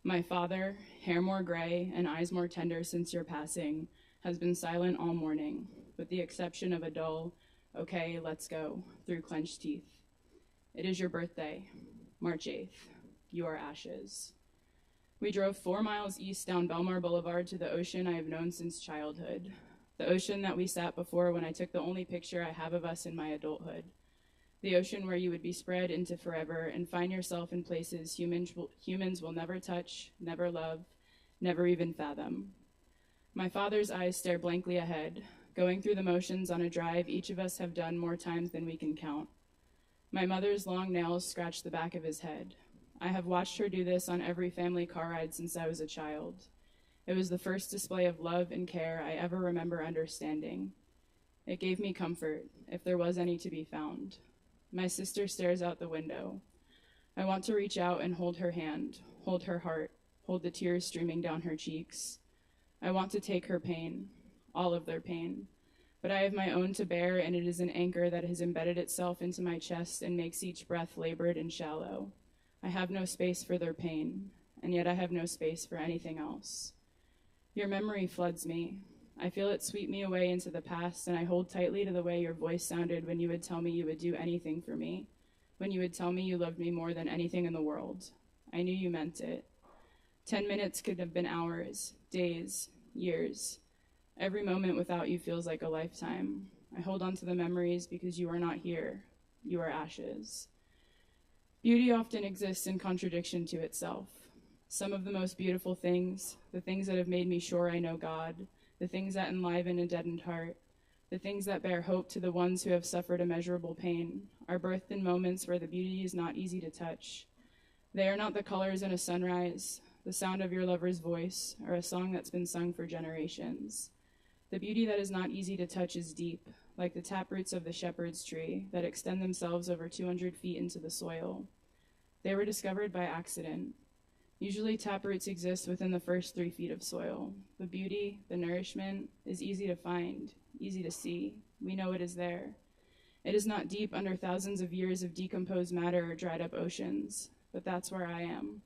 My father, hair more gray and eyes more tender since your passing, has been silent all morning, with the exception of a dull, "Okay, let's go," through clenched teeth. It is your birthday, March 8th. You are ashes. We drove 4 miles east down Belmar Boulevard to the ocean I have known since childhood. The ocean that we sat before when I took the only picture I have of us in my adulthood. The ocean where you would be spread into forever and find yourself in places humans will never touch, never love, never even fathom. My father's eyes stare blankly ahead, going through the motions on a drive each of us have done more times than we can count. My mother's long nails scratch the back of his head. I have watched her do this on every family car ride since I was a child. It was the first display of love and care I ever remember understanding. It gave me comfort, if there was any to be found. My sister stares out the window. I want to reach out and hold her hand, hold her heart, hold the tears streaming down her cheeks. I want to take her pain, all of their pain, but I have my own to bear, and it is an anchor that has embedded itself into my chest and makes each breath labored and shallow. I have no space for their pain, and yet I have no space for anything else. Your memory floods me. I feel it sweep me away into the past, and I hold tightly to the way your voice sounded when you would tell me you would do anything for me, when you would tell me you loved me more than anything in the world. I knew you meant it. 10 minutes could have been hours, days, years. Every moment without you feels like a lifetime. I hold on to the memories because you are not here. You are ashes. Beauty often exists in contradiction to itself. Some of the most beautiful things, the things that have made me sure I know God, the things that enliven a deadened heart, the things that bear hope to the ones who have suffered immeasurable pain, are birthed in moments where the beauty is not easy to touch. They are not the colors in a sunrise, the sound of your lover's voice, or a song that's been sung for generations. The beauty that is not easy to touch is deep, like the taproots of the shepherd's tree that extend themselves over 200 feet into the soil. They were discovered by accident. Usually taproots exist within the first 3 feet of soil. The beauty, the nourishment, is easy to find, easy to see. We know it is there. It is not deep under thousands of years of decomposed matter or dried up oceans, but that's where I am.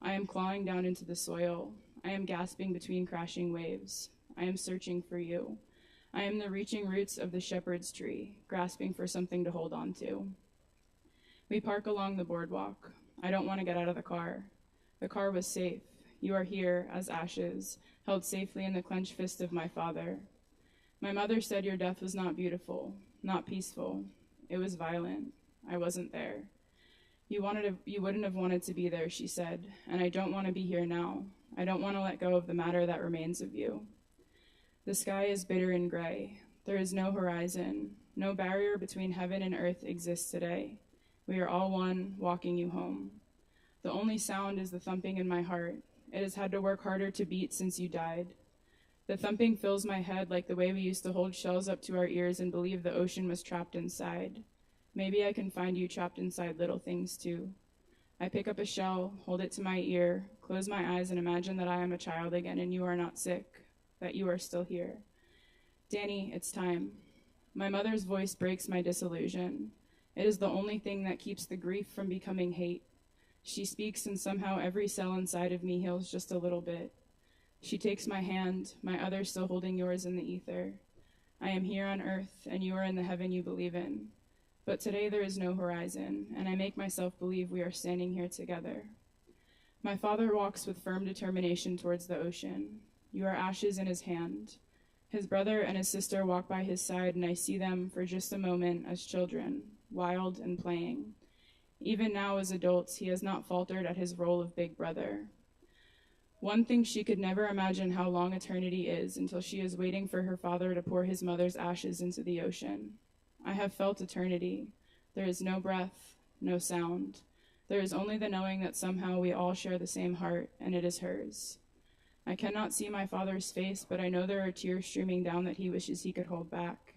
I am clawing down into the soil. I am gasping between crashing waves. I am searching for you. I am the reaching roots of the shepherd's tree, grasping for something to hold on to. We park along the boardwalk. I don't want to get out of the car. The car was safe. You are here, as ashes, held safely in the clenched fist of my father. My mother said your death was not beautiful, not peaceful. It was violent. I wasn't there. You wouldn't have wanted to be there, she said, and I don't want to be here now. I don't want to let go of the matter that remains of you. The sky is bitter and gray. There is no horizon. No barrier between heaven and earth exists today. We are all one, walking you home. The only sound is the thumping in my heart. It has had to work harder to beat since you died. The thumping fills my head like the way we used to hold shells up to our ears and believe the ocean was trapped inside. Maybe I can find you trapped inside little things too. I pick up a shell, hold it to my ear, close my eyes and imagine that I am a child again and you are not sick, that you are still here. Danny, it's time. My mother's voice breaks my disillusion. It is the only thing that keeps the grief from becoming hate. She speaks and somehow every cell inside of me heals just a little bit. She takes my hand, my other still holding yours in the ether. I am here on earth and you are in the heaven you believe in. But today there is no horizon, and I make myself believe we are standing here together. My father walks with firm determination towards the ocean. You are ashes in his hand. His brother and his sister walk by his side, and I see them for just a moment as children, wild and playing. Even now as adults, he has not faltered at his role of big brother. One thinks she could never imagine how long eternity is until she is waiting for her father to pour his mother's ashes into the ocean. I have felt eternity. There is no breath, no sound. There is only the knowing that somehow we all share the same heart, and it is hers. I cannot see my father's face, but I know there are tears streaming down that he wishes he could hold back.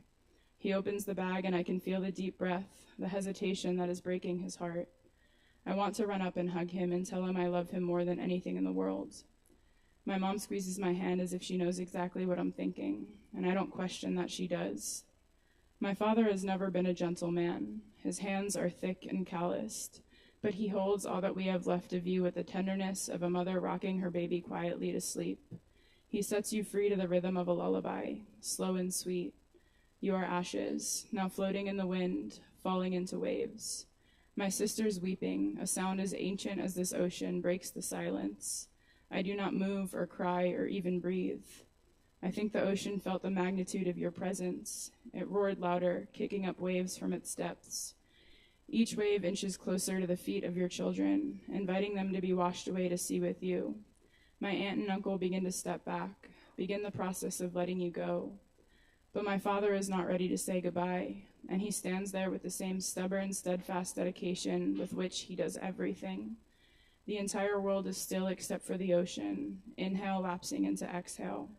He opens the bag, and I can feel the deep breath, the hesitation that is breaking his heart. I want to run up and hug him and tell him I love him more than anything in the world. My mom squeezes my hand as if she knows exactly what I'm thinking, and I don't question that she does. My father has never been a gentle man. His hands are thick and calloused, but he holds all that we have left of you with the tenderness of a mother rocking her baby quietly to sleep. He sets you free to the rhythm of a lullaby, slow and sweet. You are ashes, now floating in the wind, falling into waves. My sister's weeping, a sound as ancient as this ocean, breaks the silence. I do not move or cry or even breathe. I think the ocean felt the magnitude of your presence. It roared louder, kicking up waves from its depths. Each wave inches closer to the feet of your children, inviting them to be washed away to sea with you. My aunt and uncle begin to step back, begin the process of letting you go. But my father is not ready to say goodbye, and he stands there with the same stubborn, steadfast dedication with which he does everything. The entire world is still except for the ocean, inhale lapsing into exhale.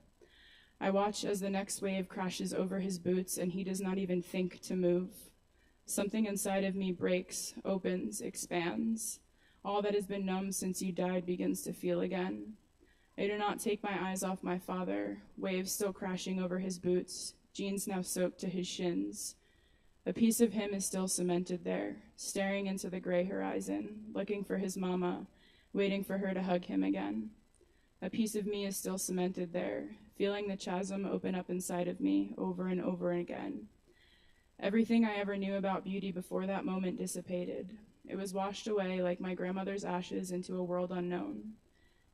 I watch as the next wave crashes over his boots, and he does not even think to move. Something inside of me breaks, opens, expands. All that has been numb since you died begins to feel again. I do not take my eyes off my father, waves still crashing over his boots, jeans now soaked to his shins. A piece of him is still cemented there, staring into the gray horizon, looking for his mama, waiting for her to hug him again. A piece of me is still cemented there, feeling the chasm open up inside of me over and over again. Everything I ever knew about beauty before that moment dissipated. It was washed away like my grandmother's ashes into a world unknown.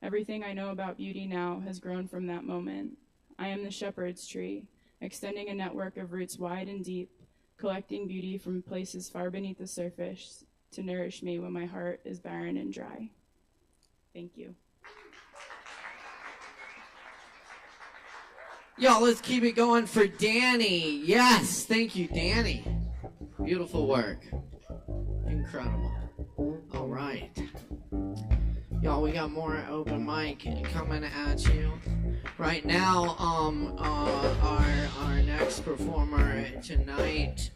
Everything I know about beauty now has grown from that moment. I am the shepherd's tree, extending a network of roots wide and deep, collecting beauty from places far beneath the surface to nourish me when my heart is barren and dry. Thank you. Y'all, let's keep it going for Danny. Yes, thank you, Danny. Beautiful work. Incredible. All right. Y'all, we got more open mic coming at you. Right now, our next performer tonight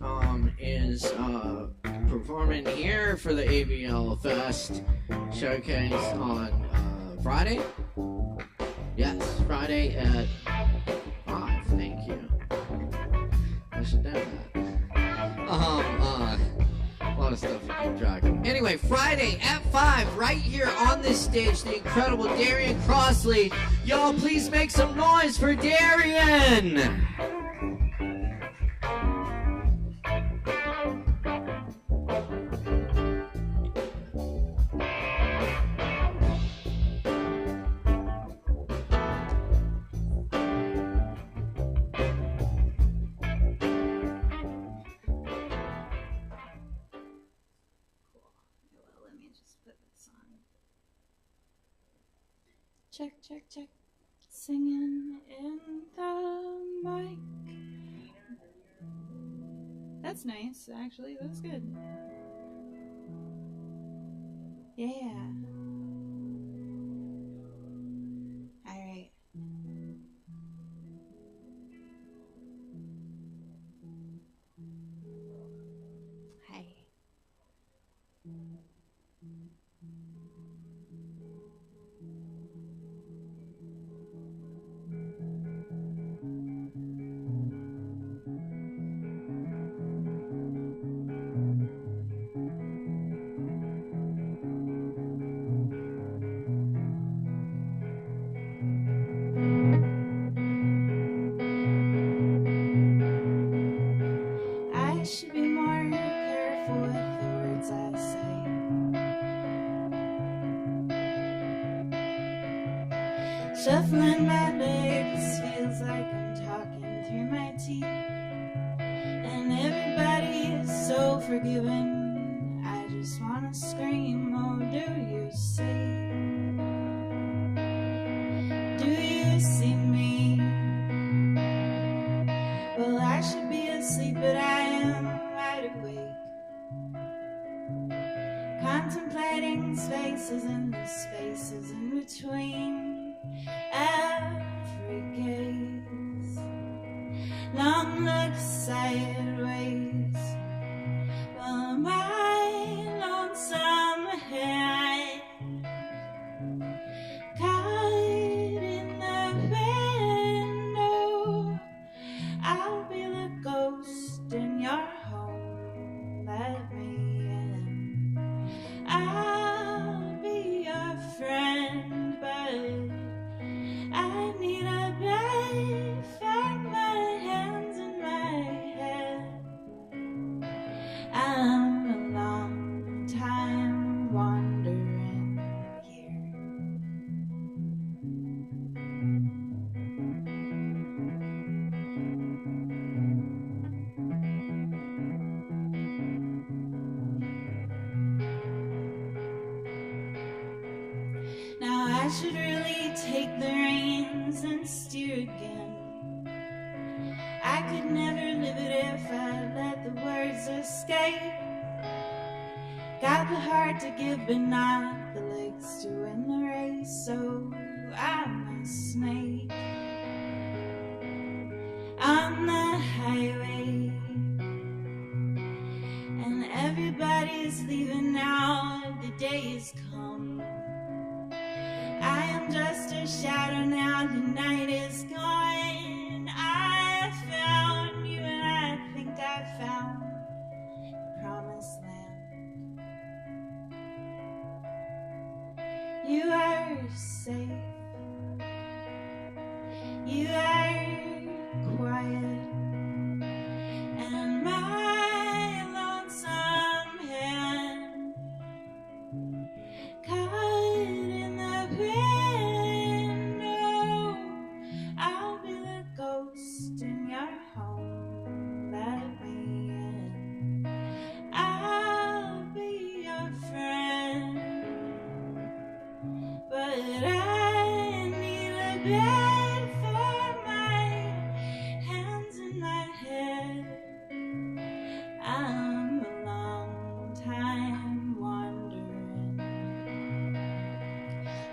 is performing here for the ABL Fest showcase on Friday. Yes, Friday at 5. Thank you. I should know that. A lot of stuff to keep track of. Anyway, Friday at 5, right here on this stage, the incredible Darian Crossley. Y'all, please make some noise for Darian. Check, check, check. Singing in the mic. That's nice, actually. That's good. Yeah. Alright. Hi. I should be more careful with the words I say. Shuffling my legs feels like I'm talking through my teeth. And everybody is so forgiving. I just wanna scream, oh, do you see? places and the spaces in between every gaze. Long look sideways while my lonesome head caught in the window. I'll be the ghost in your home. Let me in. I'll be your friend, but I need a bed for my hands and my head. I'm a long time wandering here. Now I should really take the reins and steer again. I could never live it if I let the words escape. Got the heart to give but not the legs to win the race, so I'm a snake on the highway. And everybody's leaving now, the day has come. I am just a shadow now, the night is gone. I found you and I think I found the promised land. You are safe. You are quiet. And my lonesome hand caught in the window. I'll be the ghost in your home. Let me in. I'll be your friend, but I need a bed for my hands and my head. I'm a long time wandering.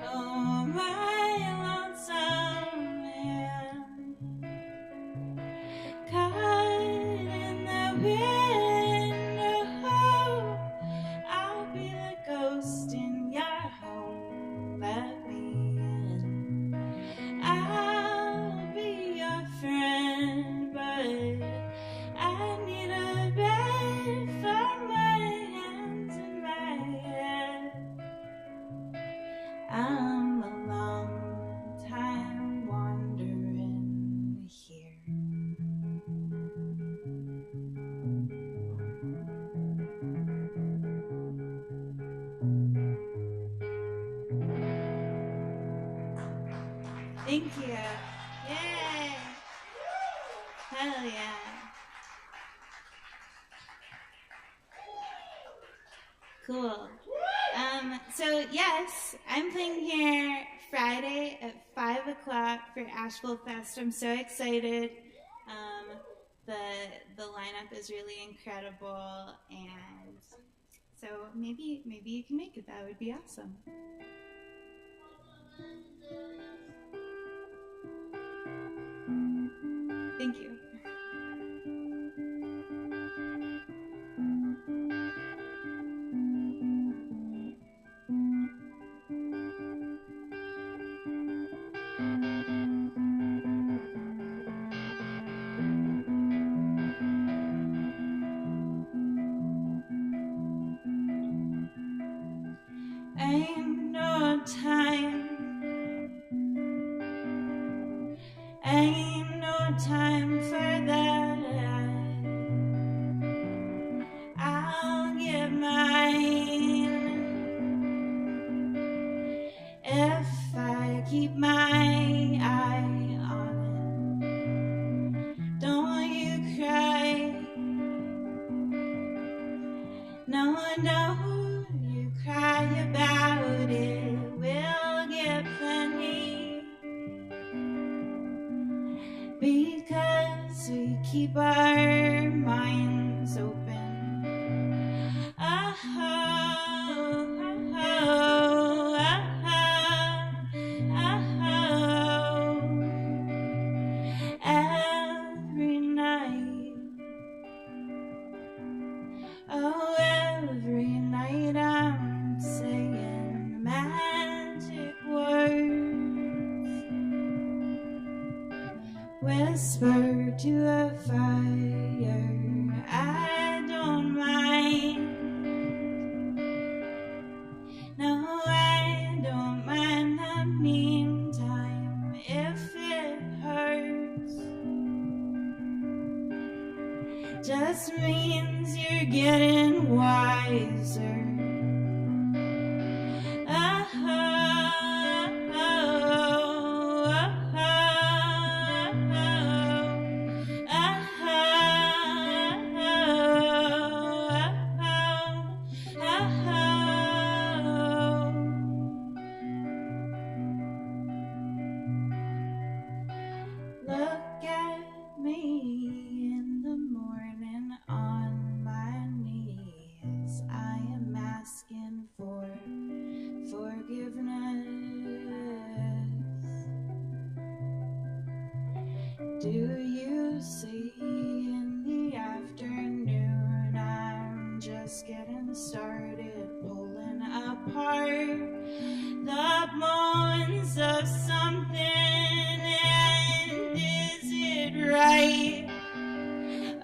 Oh, my lonesome hand caught in the window. I'll be the ghost in your home. Let me in. I'll be your friend, but I need a bed for my hands and my head. I'm a long time wandering here. Thank you. Yay! Hell yeah. Cool. So yes, I'm playing here Friday at 5 o'clock for Asheville Fest. I'm so excited. The lineup is really incredible, and so maybe you can make it. That would be awesome. Thank you. Ain't no time. Ain't no time for that. I'll get mine if I keep my eye on it. Don't you cry. No, don't you cry about it. We'll get plenty. Because we keep our minds open. Oh, oh, oh. whisper to a fire. I don't mind. No, I don't mind the meantime if it hurts. Just means you're getting wiser. Look at me in the morning on my knees. I am asking for forgiveness. Do you see in the afternoon I'm just getting started pulling apart the bones of something, and is it right?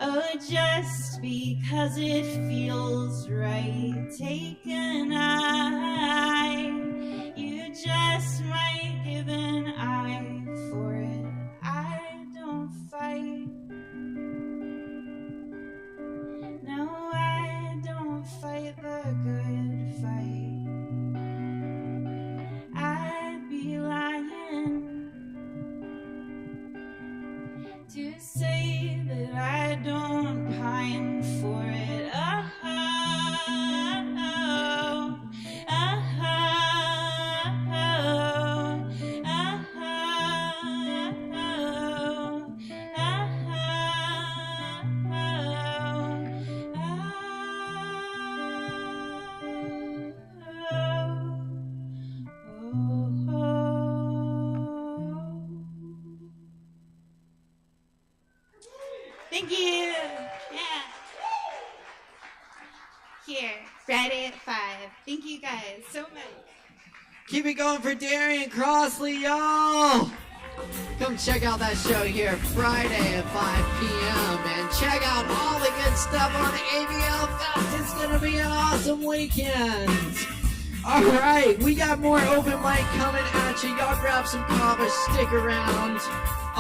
Oh, just because it feels right, take an eye. You just might give an eye for it. I don't fight. No, I don't fight the good fight. I'd be lying to say that I don't pine for it. Oh, oh, oh, Thank you. Yeah. Here, Friday at 5. Thank you guys so much. Keep it going for Darian Crossley, y'all! Come check out that show here Friday at 5 p.m. and check out all the good stuff on ABL Fest. It's going to be an awesome weekend. All right, we got more open mic coming at you. Y'all grab some Kava, stick around.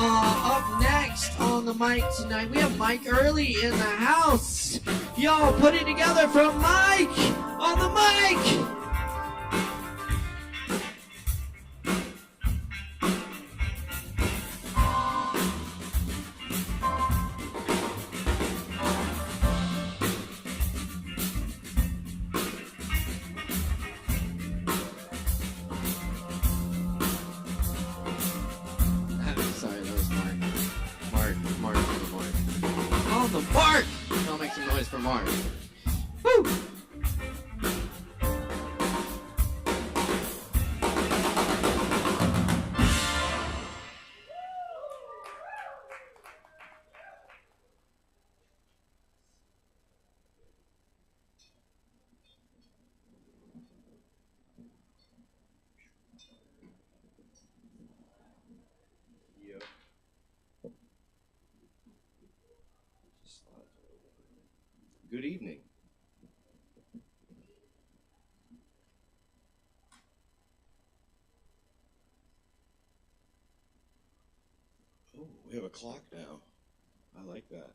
Up next on the mic tonight, we have Mike Early in the house. Y'all put it together from Mike on the mic. Sorry, that was Mark. Mark on the mark. On the mark! I'll make some noise for Mark. Woo! Good evening. Oh, we have a clock now. I like that.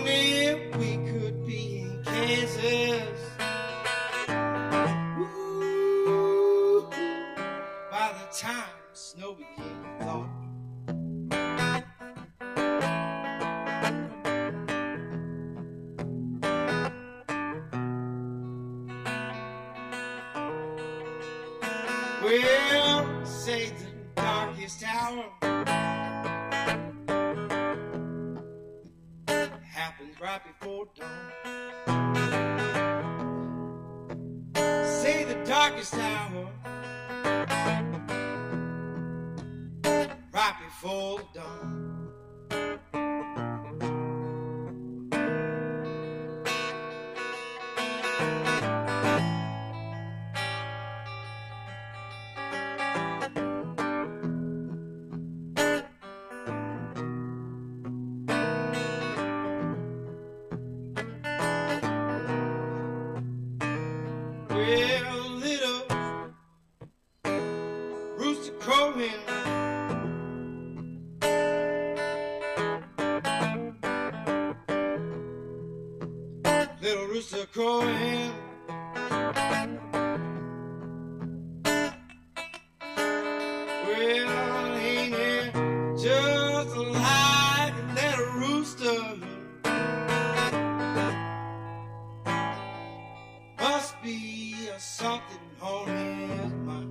wonder if we could be in Kansas. Ooh, by the time snow became a thought. Well, say the darkest hour happens right before dawn. Say the darkest hour right before the dawn. Well, little rooster crowing, little rooster crowing. Well, ain't it just like a little rooster? Must be something on his mind.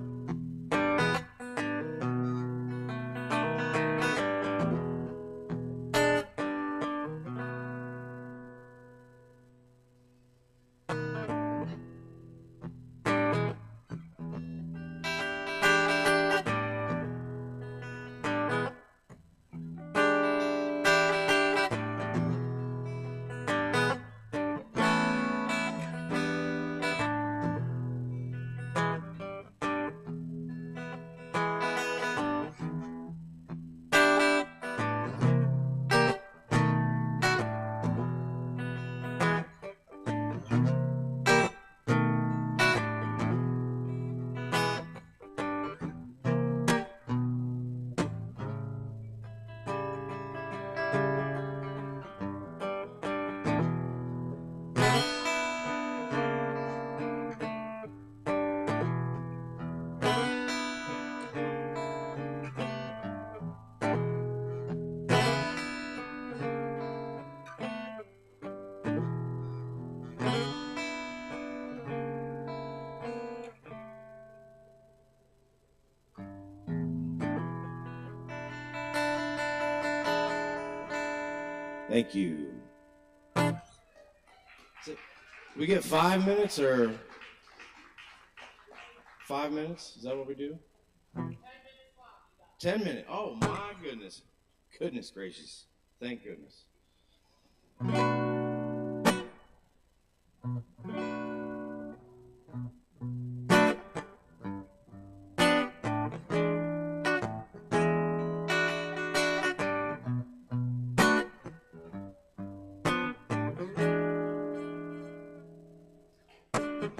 Thank you. We get 5 minutes or 5 minutes? Is that what we do? 10 minutes. Oh my goodness. Goodness gracious. Thank goodness.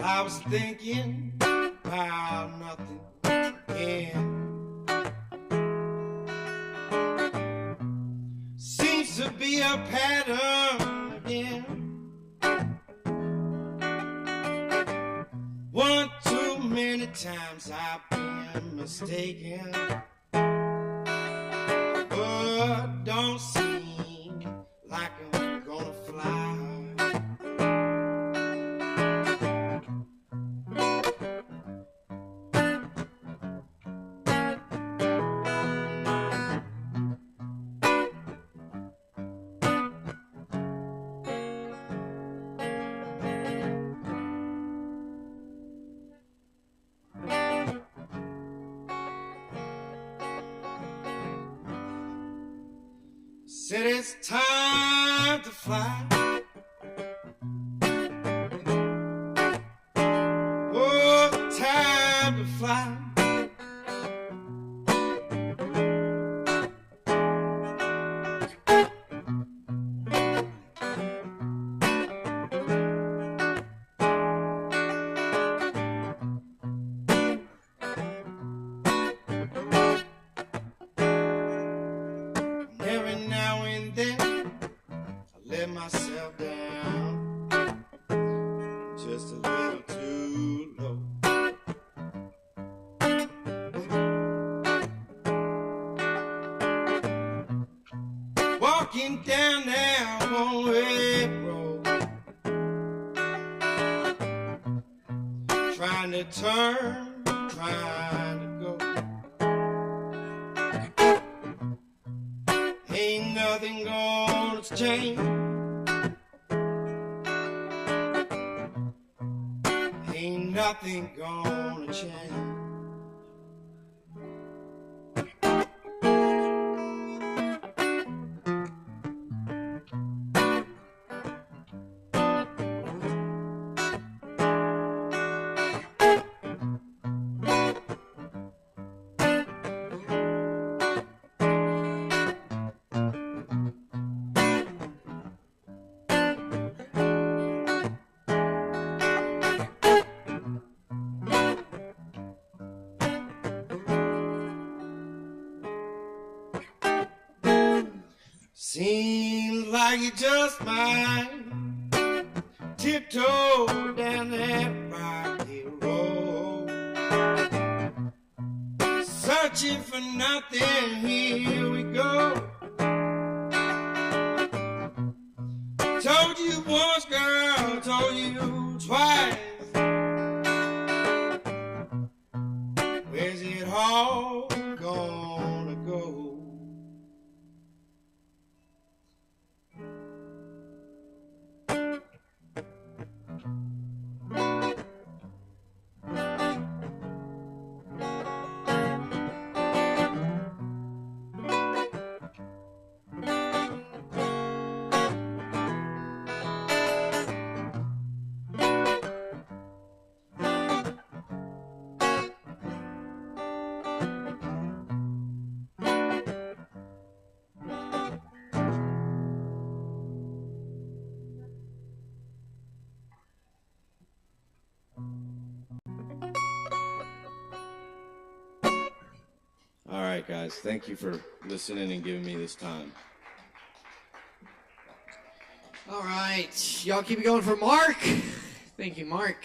I was thinking about nothing, and seems to be a pattern again. One too many times I've been mistaken, but don't seem like I'm gonna fly. Said it's time to fly. Oh, time to fly. let myself down just a little too low. Walking down that one-way road, trying to turn, trying to go. Ain't nothing gonna change. Ain't nothing gonna change. Seems like you just might tiptoe down that rocky road, searching for nothing. Here we go. Told you once, girl, told you twice. Where's it all gonna go? All right, guys, thank you for listening and giving me this time. All right, y'all keep it going for Mark. Thank you, Mark.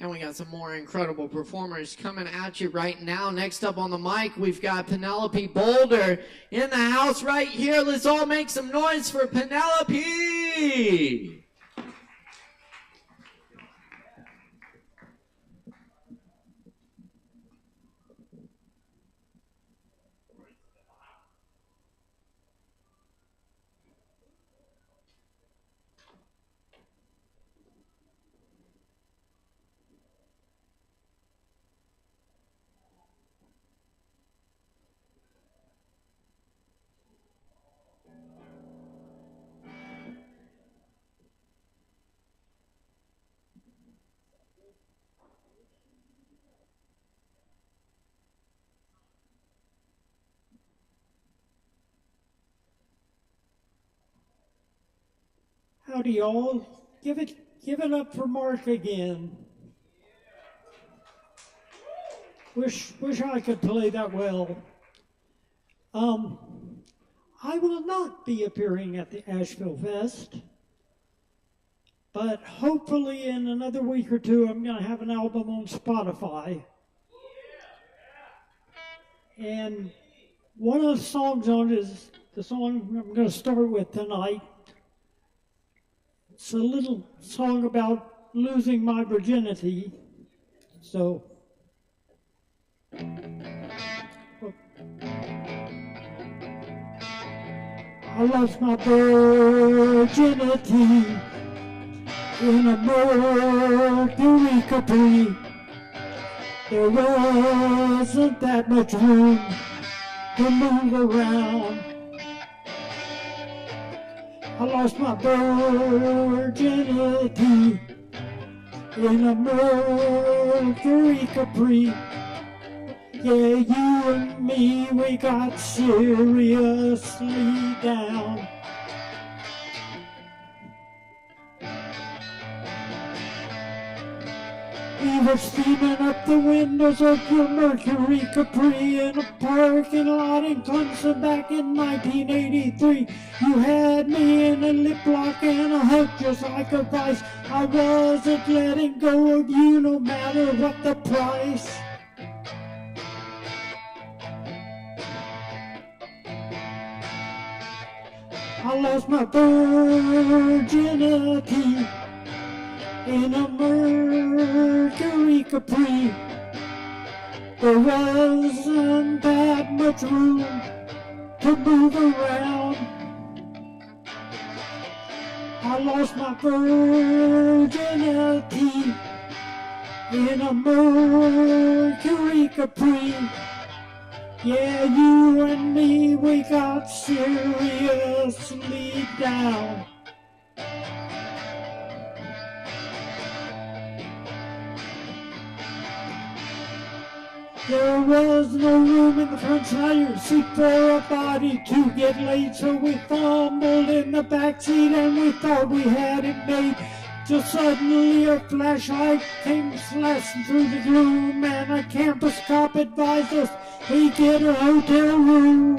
And we got some more incredible performers coming at you right now. Next up on the mic, we've got Penelope Boulder in the house right here. Let's all make some noise for Penelope. Howdy, y'all. Give it up for Mark again. Wish I could play that well. I will not be appearing at the Asheville Fest, but hopefully in another week or two I'm going to have an album on Spotify. And one of the songs on it is the song I'm going to start with tonight. It's a little song about losing my virginity. So, I lost my virginity in a Mercury Capri. There wasn't that much room to move around. I lost my virginity in a Mercury Capri. Yeah, you and me, we got seriously down. We were steaming up the windows of your Mercury Capri in a parking lot in Clemson back in 1983. You had me in a lip lock and a hug just like a vice. I wasn't letting go of you no matter what the price. I lost my virginity in a Mercury Capri. There wasn't that much room to move around. I lost my virginity in a Mercury Capri. Yeah, you and me, we got seriously down. There was no room in the front side of your seat for a body to get laid, so we fumbled in the back seat and we thought we had it made. Till suddenly a flashlight came slashing through the gloom, and a campus cop advised us we get a hotel room.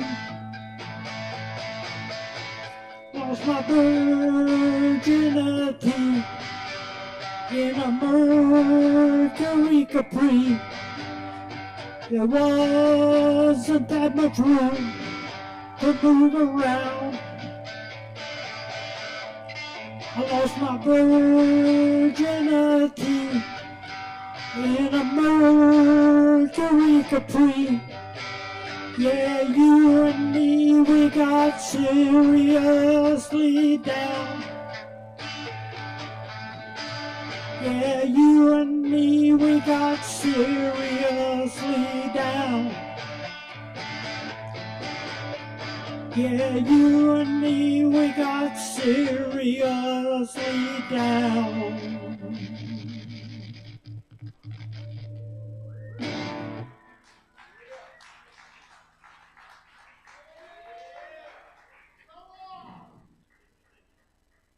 Lost my virginity in a Mercury Capri. There wasn't that much room to move around. I lost my virginity in a Mercury Capri. Yeah, you and me, we got seriously down. Yeah, you and me, we got seriously down. Yeah, you and me, we got seriously down.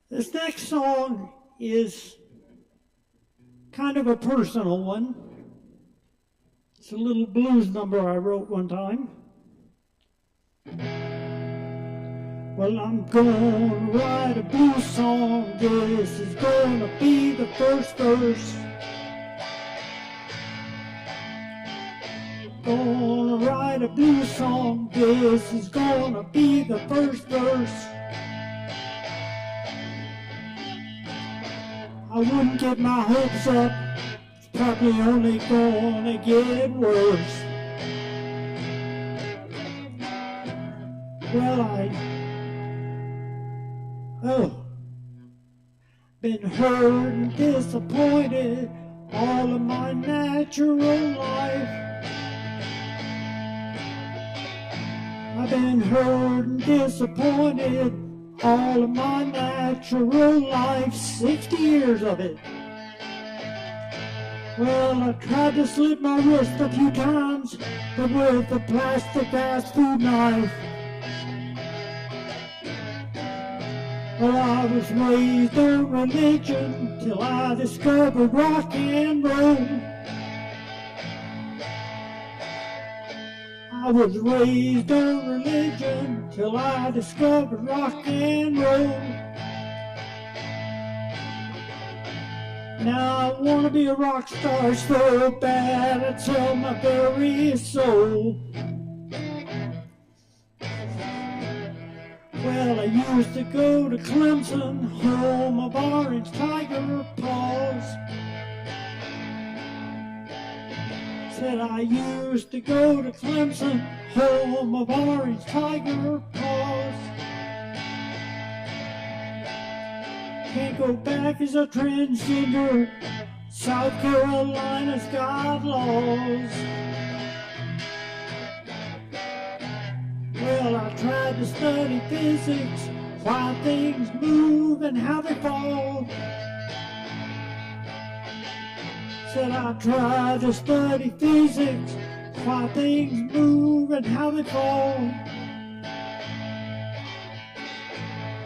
This next song is kind of a personal one. It's a little blues number I wrote one time. Well, I'm gonna write a blues song. This is gonna be the first verse. Gonna write a blues song. This is gonna be the first verse. I wouldn't get my hopes up, it's probably only gonna get worse. Well, been hurt and disappointed all of my natural life. I've been hurt and disappointed all of my natural life, 60 years of it. Well, I tried to slit my wrist a few times, but with a plastic fast food knife. Well, I was raised on religion till I discovered rock and roll. I was raised on religion till I discovered rock and roll. Now I want to be a rock star so bad I'd sell my very soul. Well, I used to go to Clemson, home of Orange Tiger paws. Said I used to go to Clemson, home of Orange Tiger paws. Can't go back as a transgender, South Carolina's got laws. Well, I tried to study physics, why things move and how they fall. Said I tried to study physics, why things move and how they fall.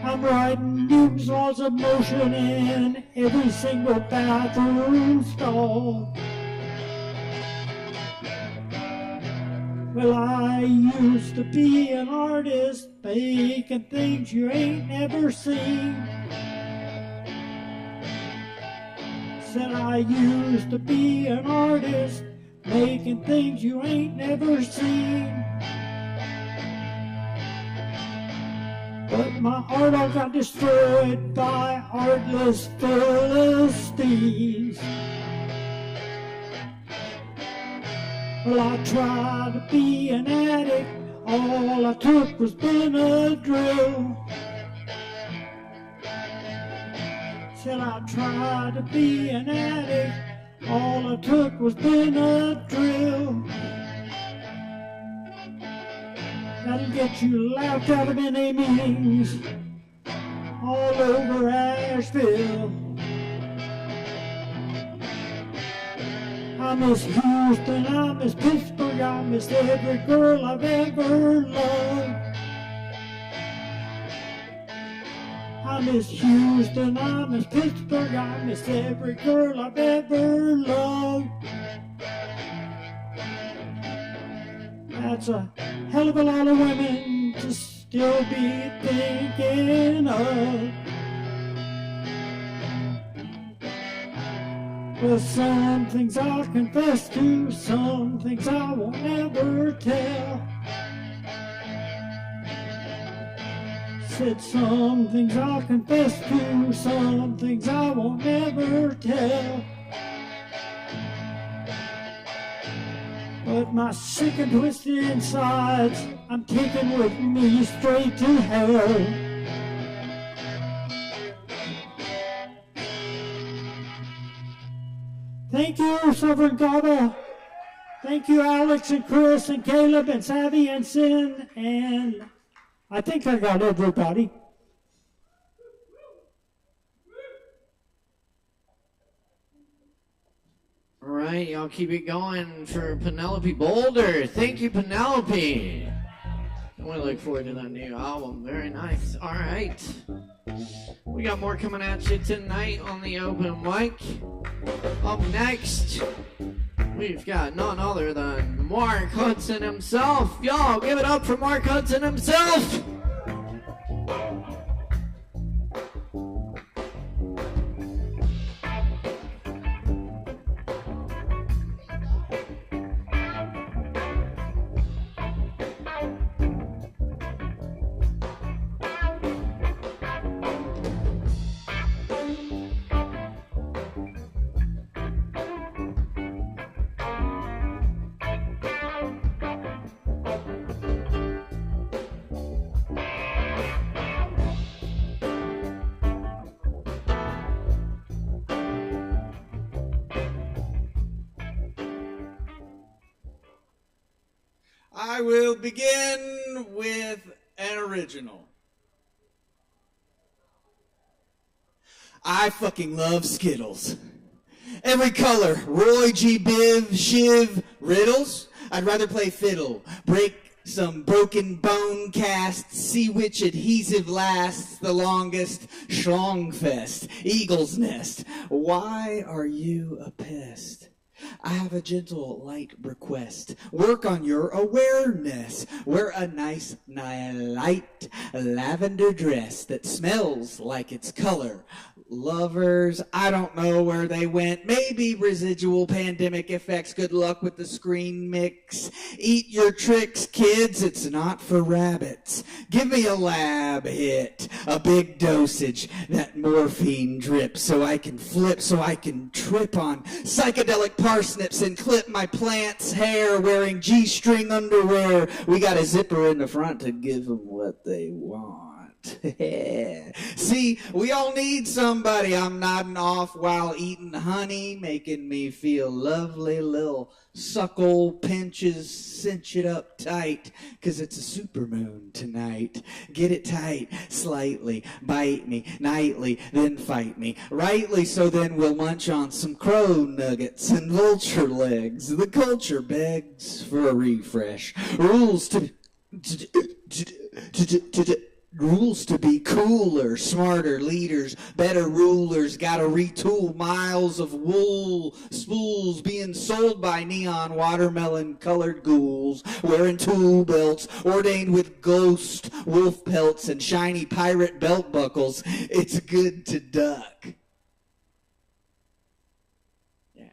I'm writing Newton's laws of motion in every single bathroom stall. Well, I used to be an artist, making things you ain't never seen. Said I used to be an artist, making things you ain't never seen. But my art all got destroyed by artless Philistines. Well, I tried to be an addict, all I took was Benadryl. Said I tried to be an addict, all I took was Benadryl. That'll get you laughed out of any meetings all over Asheville. I miss Houston, I miss Pittsburgh, I miss every girl I've ever loved. I miss Houston, I miss Pittsburgh, I miss every girl I've ever loved. That's a hell of a lot of women to still be thinking of. Well, some things I'll confess to, some things I won't ever tell. Said some things I'll confess to, some things I won't ever tell. But my sick and twisted insides, I'm taking with me straight to hell. Thank you, Sovereign Kava. Thank you, Alex and Chris and Caleb and Savvy and Sin. And I think I got everybody. All right, y'all keep it going for Penelope Boulder. Thank you, Penelope. And we look forward to that new album. Very nice. All right. We got more coming at you tonight on the open mic. Up next, we've got none other than Mark Hudson himself. Y'all, give it up for Mark Hudson himself. I will begin with an original. I fucking love Skittles. Every color, Roy G. Biv, Shiv, Riddles. I'd rather play fiddle, break some broken bone casts, see which adhesive lasts the longest. Schlongfest, Eagle's Nest. Why are you a pest? I have a gentle, light request. Work on your awareness. Wear a nice, light lavender dress that smells like its color. Lovers, I don't know where they went. Maybe residual pandemic effects. Good luck with the screen mix. Eat your tricks, kids. It's not for rabbits. Give me a lab hit. A big dosage. That morphine drip so I can flip, so I can trip on psychedelic parsnips and clip my plant's hair wearing G-string underwear. We got a zipper in the front to give them what they want. See, we all need somebody. I'm nodding off while eating honey, making me feel lovely. Little suckle pinches, cinch it up tight, 'cause it's a supermoon tonight. Get it tight, slightly, bite me, nightly, then fight me. Rightly, so then we'll munch on some crow nuggets and vulture legs. The culture begs for a refresh. Rules to rules to be cooler, smarter leaders, better rulers. Gotta retool miles of wool spools being sold by neon watermelon-colored ghouls, wearing tool belts, ordained with ghost wolf pelts and shiny pirate belt buckles. It's good to duck. Yeah.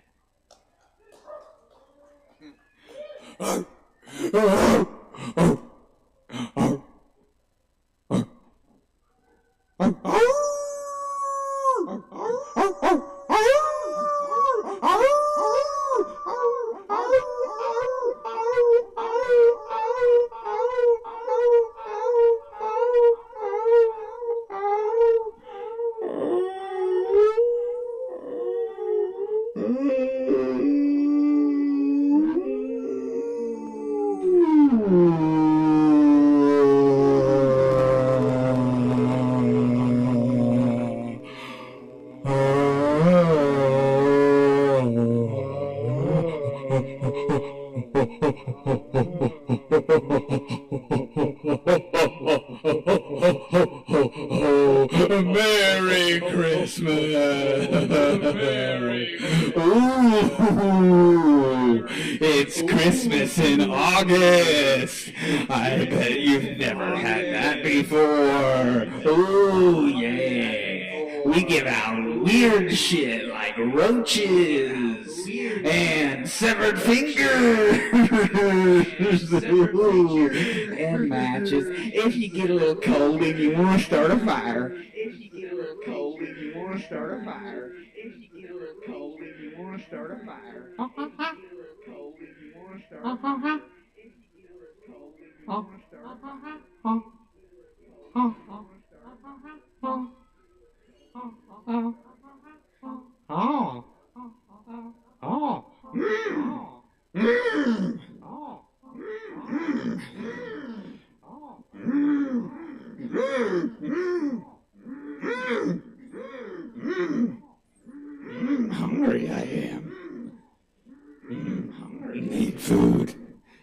Merry Christmas. Merry. Ooh, it's Christmas in August. I bet you've never had that before. Ooh, yeah. We give out weird shit like roaches and severed fingers and matches. If you get a little cold and you want to start a fire. If you get a little cold and you want to start a fire. If you get a little cold and you want to start a fire. If you get a little cold and you want to start a fire. If you get a little cold and you want to start a fire. Hungry I am. Hungry.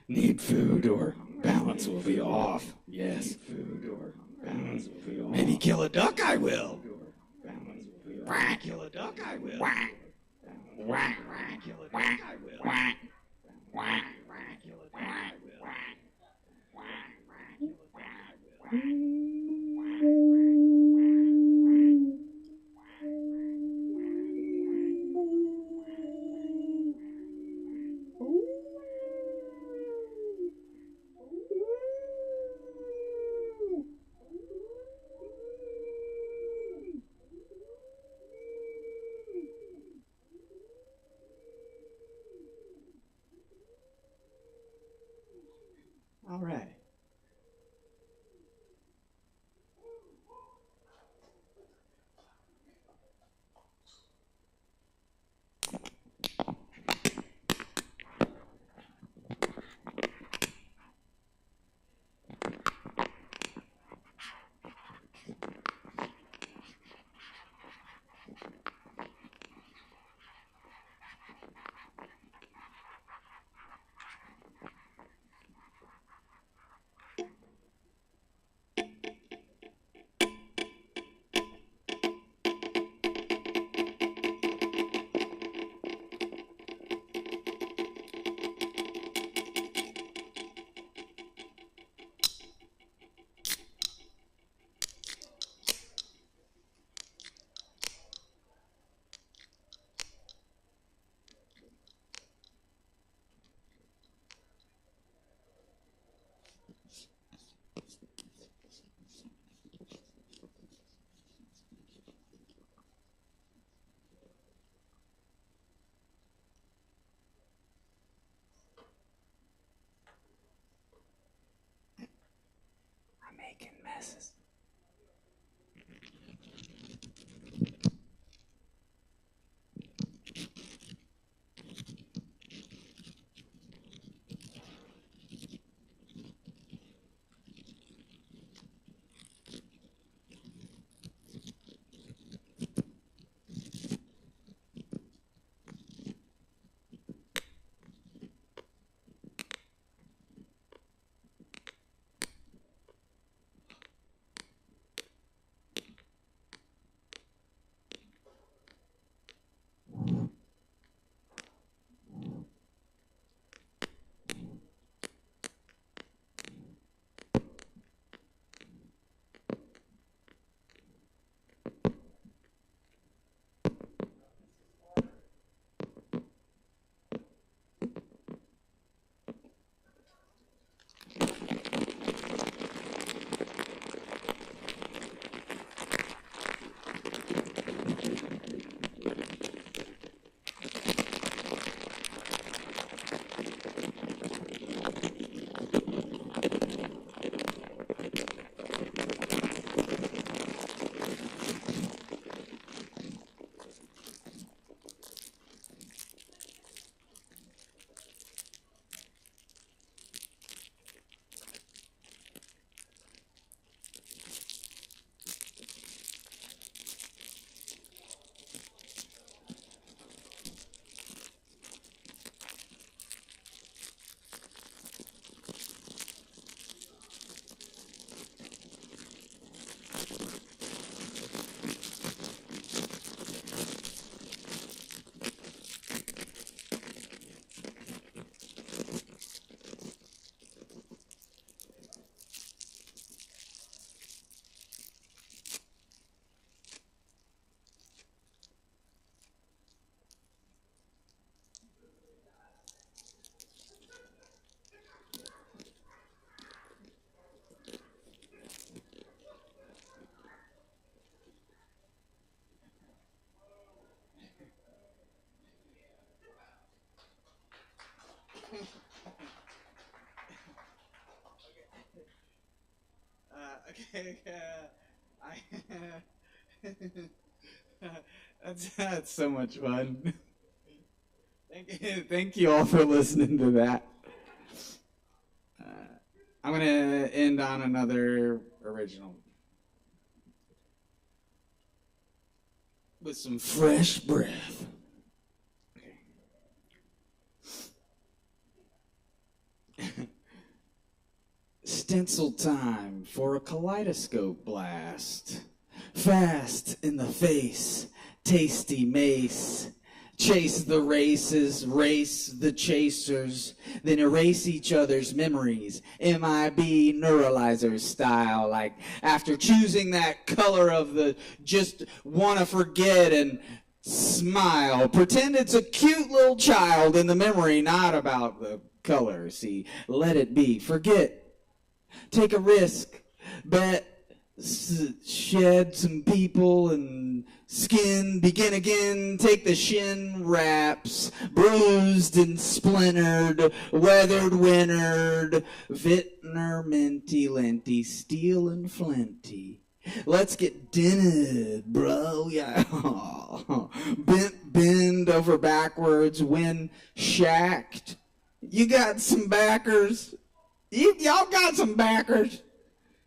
Need food or balance will be off. Yes. Food or balance will be off. Maybe kill a duck I will. Quack. Kill a duck I will. Quack. Quack. Kill a duck I will. Quack. Quack. Kill a duck I will. Quack. Quack. Kill a duck I will. All right. Making messes. Okay, that's so much fun. Thank you all for listening to that. I'm gonna end on another original with some fresh breath. Stencil time for a kaleidoscope blast. Fast in the face, tasty mace. Chase the races, race the chasers, then erase each other's memories. MIB neuralizer style, like after choosing that color of the just wanna forget and smile. Pretend it's a cute little child in the memory, not about the color. See, let it be. Forget. Take a risk. Bet. Shed some people and skin. Begin again. Take the shin wraps. Bruised and splintered. Weathered, wintered. Vintner, minty, linty. Steel and flinty. Let's get dinnered, bro. Yeah. Bend over backwards. When shacked. You got some backers. Y'all got some backers.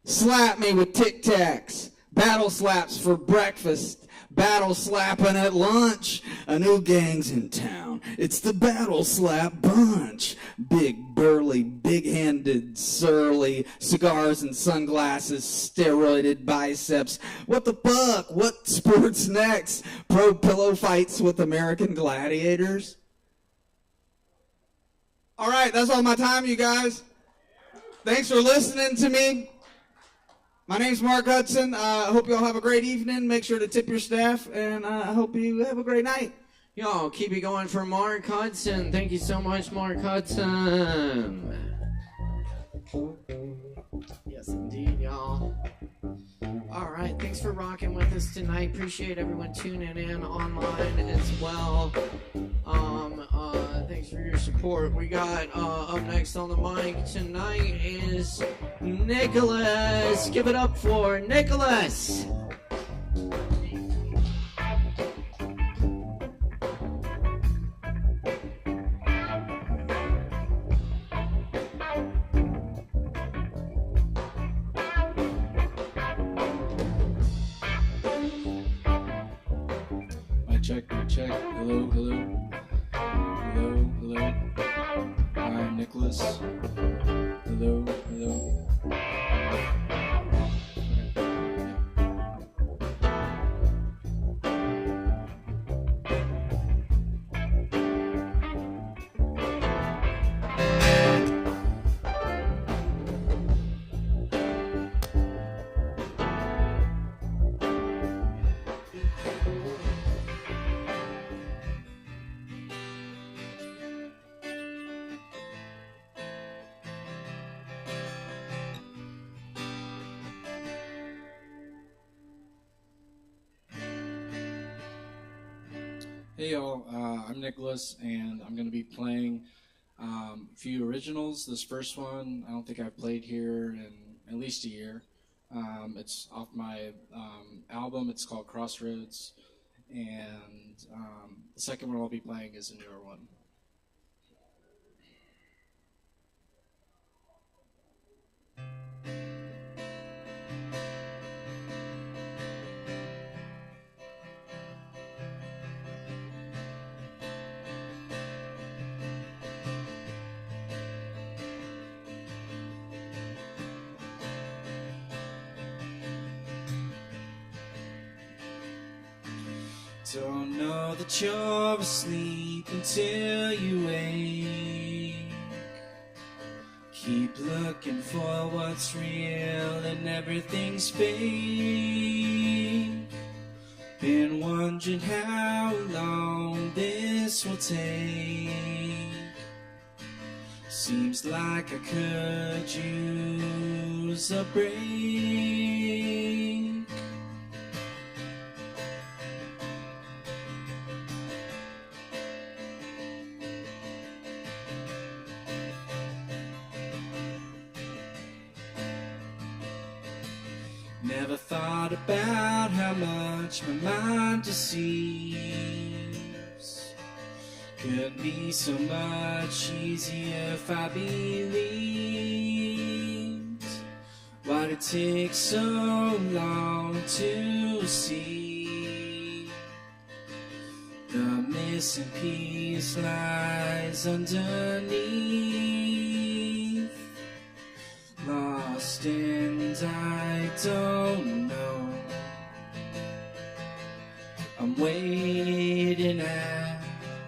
Slap me with Tic Tacs. Battle slaps for breakfast. Battle slapping at lunch. A new gang's in town. It's the Battle Slap Bunch. Big, burly, big-handed, surly. Cigars and sunglasses. Steroided biceps. What the fuck? What sports next? Pro pillow fights with American gladiators? All right, that's all my time, you guys. Thanks for listening to me. My name's Mark Hudson. I hope you all have a great evening. Make sure to tip your staff, and I hope you have a great night. Y'all, keep it going for Mark Hudson. Thank you so much, Mark Hudson. Yes, indeed, y'all. All right, thanks for rocking with us tonight. Appreciate everyone tuning in online as well. Thanks for your support. We got up next on the mic tonight is Nicholas. Give it up for Nicholas. My check. Hello, hello. Hello, hello. I'm Nicholas. Hello, hello. Hey y'all, I'm Nicholas, and I'm going to be playing a few originals. This first one, I don't think I've played here in at least a year. It's off my album. It's called Crossroads, and the second one I'll be playing is a newer one. Don't know that you're asleep until you wake. Keep looking for what's real and everything's fake. Been wondering how long this will take. Seems like I could use a break. Never thought about how much my mind deceives. Could be so much easier if I believed. Why'd it take so long to see? The missing piece lies underneath. Lost and I don't know. I'm waiting at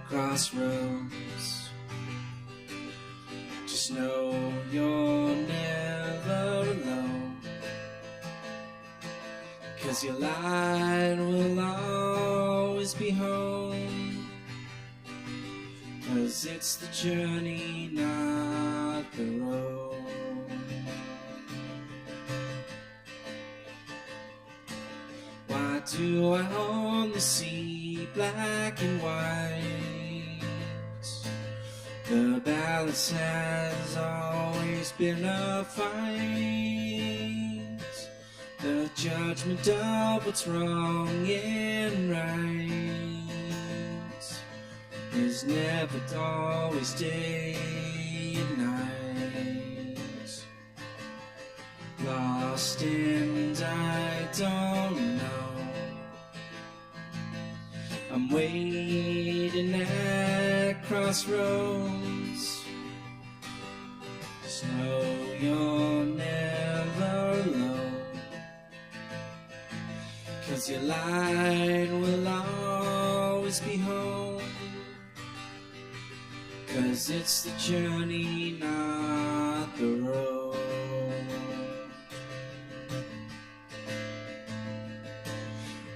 crossroads. Just know you're never alone. 'Cause your light will always be home. 'Cause it's the journey, not the road. Why do I only see black and white? The balance has always been a fight. The judgment of what's wrong and right is never always day and night. Lost and I don't know. I'm waiting at crossroads. Just know you're never alone. 'Cause your light will always be home. 'Cause it's the journey, not the road.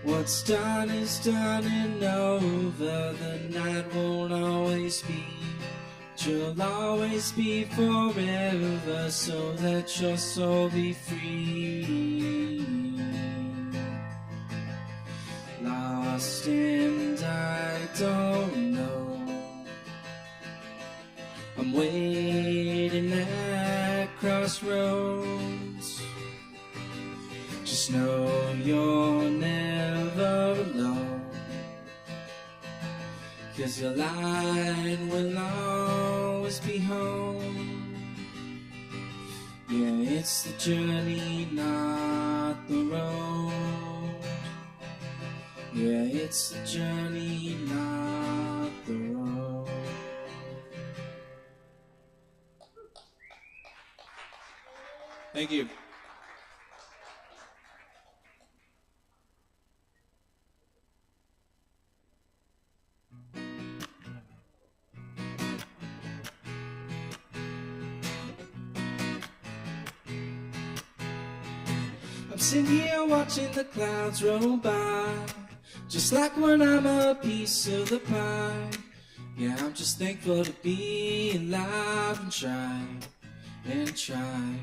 What's done is done and over. The night won't always be, but you'll always be forever. So let your soul be free. Lost and I don't know. I'm waiting at crossroads. Just know you're never alone. 'Cause your light will always be home. Yeah, it's the journey, not the road. Yeah, it's the journey, not the road. Thank you. I'm sitting here watching the clouds roll by, just like when I'm a piece of the pie. Yeah, I'm just thankful to be alive and try, and try.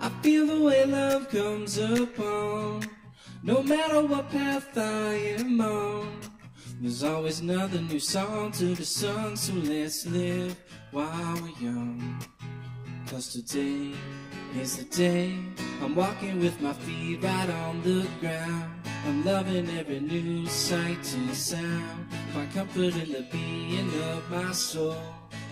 I feel the way love comes upon, no matter what path I am on. There's always another new song to the sung, so let's live while we're young. 'Cause today is the day I'm walking with my feet right on the ground. I'm loving every new sight and sound. Find comfort in the being of my soul.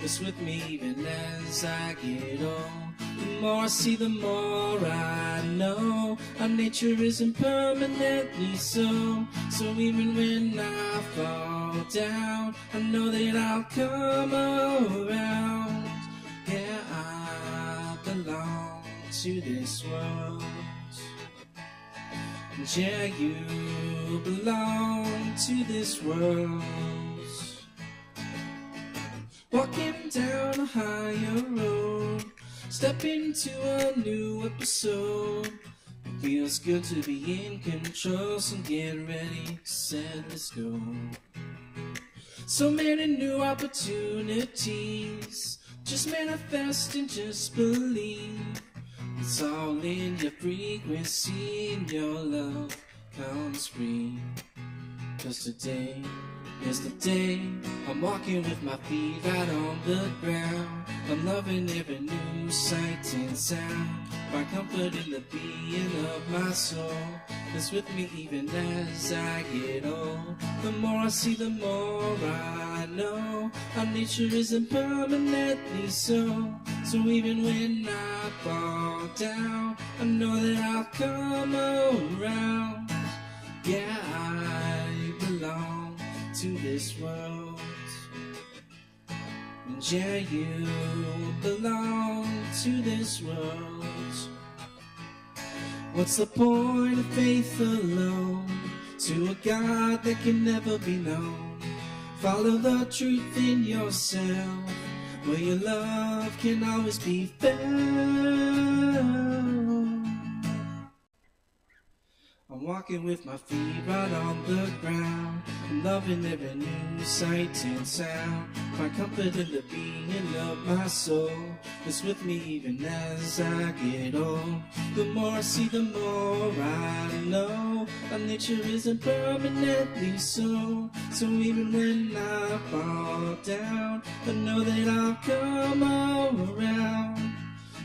It's with me even as I get old. The more I see, the more I know. Our nature isn't permanently so. So even when I fall down, I know that I'll come around. Yeah, I belong to this world. And yeah, you belong to this world. Walking down a higher road, step into a new episode. It feels good to be in control, so get ready, set, let's go. So many new opportunities, just manifest and just believe. It's all in your frequency and your love comes free. 'Cause today is the day I'm walking with my feet right on the ground. I'm loving every new sight and sound. Find comfort in the being of my soul that's with me even as I get old. The more I see, the more I know our nature isn't permanently so. So even when I fall down, I know that I'll come around. Yeah, I belong to this world. And yeah, you belong to this world. What's the point of faith alone to a God that can never be known? Follow the truth in yourself, where your love can always be found. I'm walking with my feet right on the ground. I'm loving every new sight and sound. Find comfort in the being of my soul that's with me even as I get old. The more I see, the more I know our nature isn't permanently so. So even when I fall down, I know that I'll come around.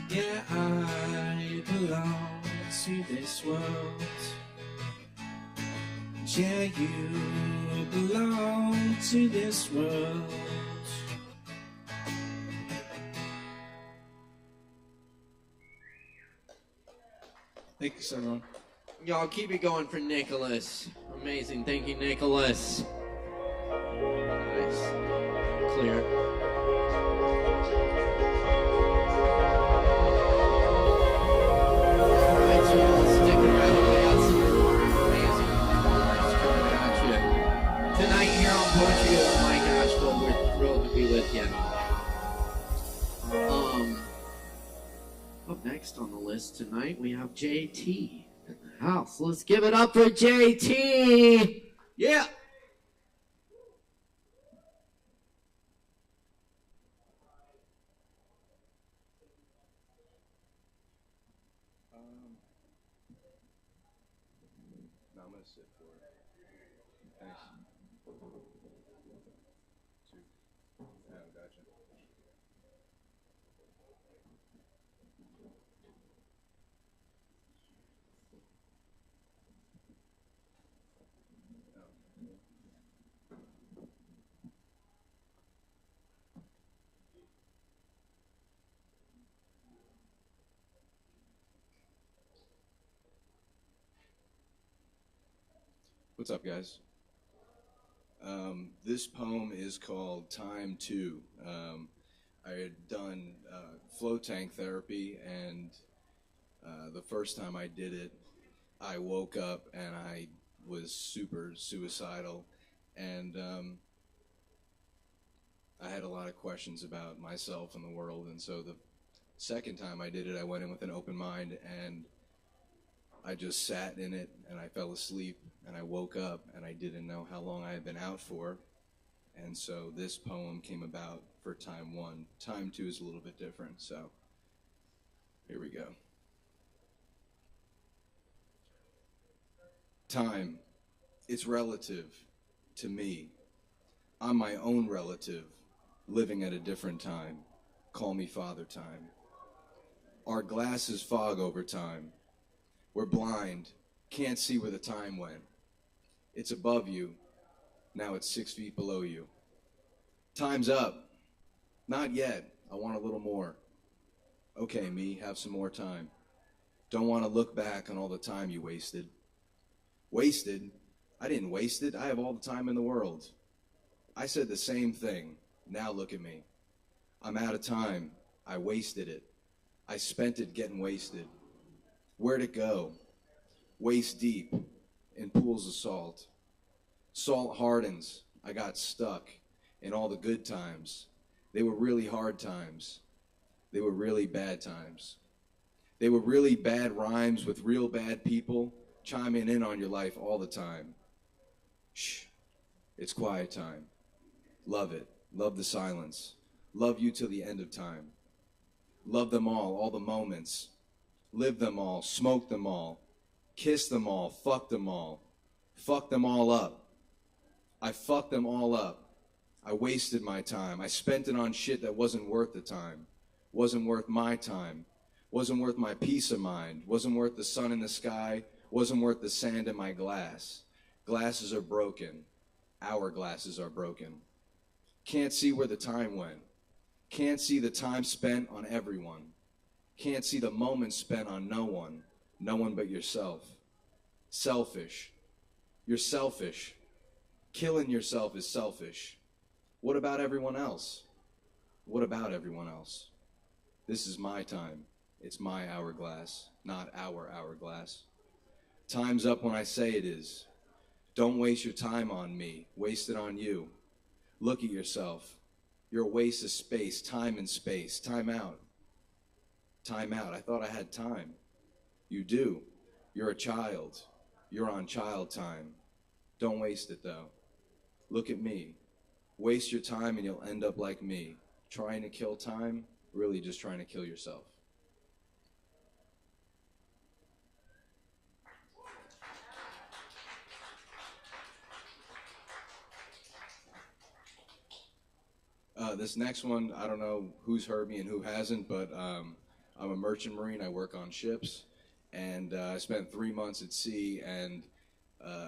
Yeah, I belong to this world. Yeah, you belong to this world. Thanks, everyone. Y'all keep it going for Nicholas. Amazing. Thank you, Nicholas. Nice. Clear. All right, so stick around. We got some amazing performers coming at you. Tonight here on Poetry of Mike Asheville, we're thrilled to be with you. Up next on the list tonight, we have JT in the house. Let's give it up for JT. Yeah. No, I'm gonna sit for it. Thanks. Yeah, gotcha. What's up, guys? This poem is called Time 2. I had done flow tank therapy, and the first time I did it, I woke up and I was super suicidal, and I had a lot of questions about myself and the world, and so the second time I did it, I went in with an open mind, and I just sat in it, and I fell asleep, and I woke up, and I didn't know how long I had been out for. And so this poem came about for time 1. Time 2 is a little bit different, so here we go. Time, it's relative to me. I'm my own relative, living at a different time. Call me Father Time. Our glasses fog over time. We're blind, can't see where the time went. It's above you, now it's 6 feet below you. Time's up. Not yet, I want a little more. Okay, me, have some more time. Don't want to look back on all the time you wasted. Wasted? I didn't waste it, I have all the time in the world. I said the same thing, now look at me. I'm out of time, I wasted it. I spent it getting wasted. Where'd it go? Waist deep in pools of salt. Salt hardens. I got stuck in all the good times. They were really hard times. They were really bad times. They were really bad rhymes with real bad people chiming in on your life all the time. Shh. It's quiet time. Love it. Love the silence. Love you till the end of time. Love them all the moments. Live them all, smoke them all, kiss them all, fuck them all up. I fucked them all up. I wasted my time. I spent it on shit that wasn't worth the time, wasn't worth my time, wasn't worth my peace of mind, wasn't worth the sun in the sky, wasn't worth the sand in my glass. Glasses are broken. Our glasses are broken. Can't see where the time went. Can't see the time spent on everyone. Can't see the moments spent on no one but yourself. Selfish. You're selfish. Killing yourself is selfish. What about everyone else? What about everyone else? This is my time. It's my hourglass, not our hourglass. Time's up when I say it is. Don't waste your time on me. Waste it on you. Look at yourself. You're a waste of space, time and space. Time out. Time out. I thought I had time. You do. You're a child. You're on child time. Don't waste it, though. Look at me. Waste your time and you'll end up like me. Trying to kill time, really just trying to kill yourself. This next one, I don't know who's heard me and who hasn't, but I'm a merchant marine. I work on ships, and I spent 3 months at sea, and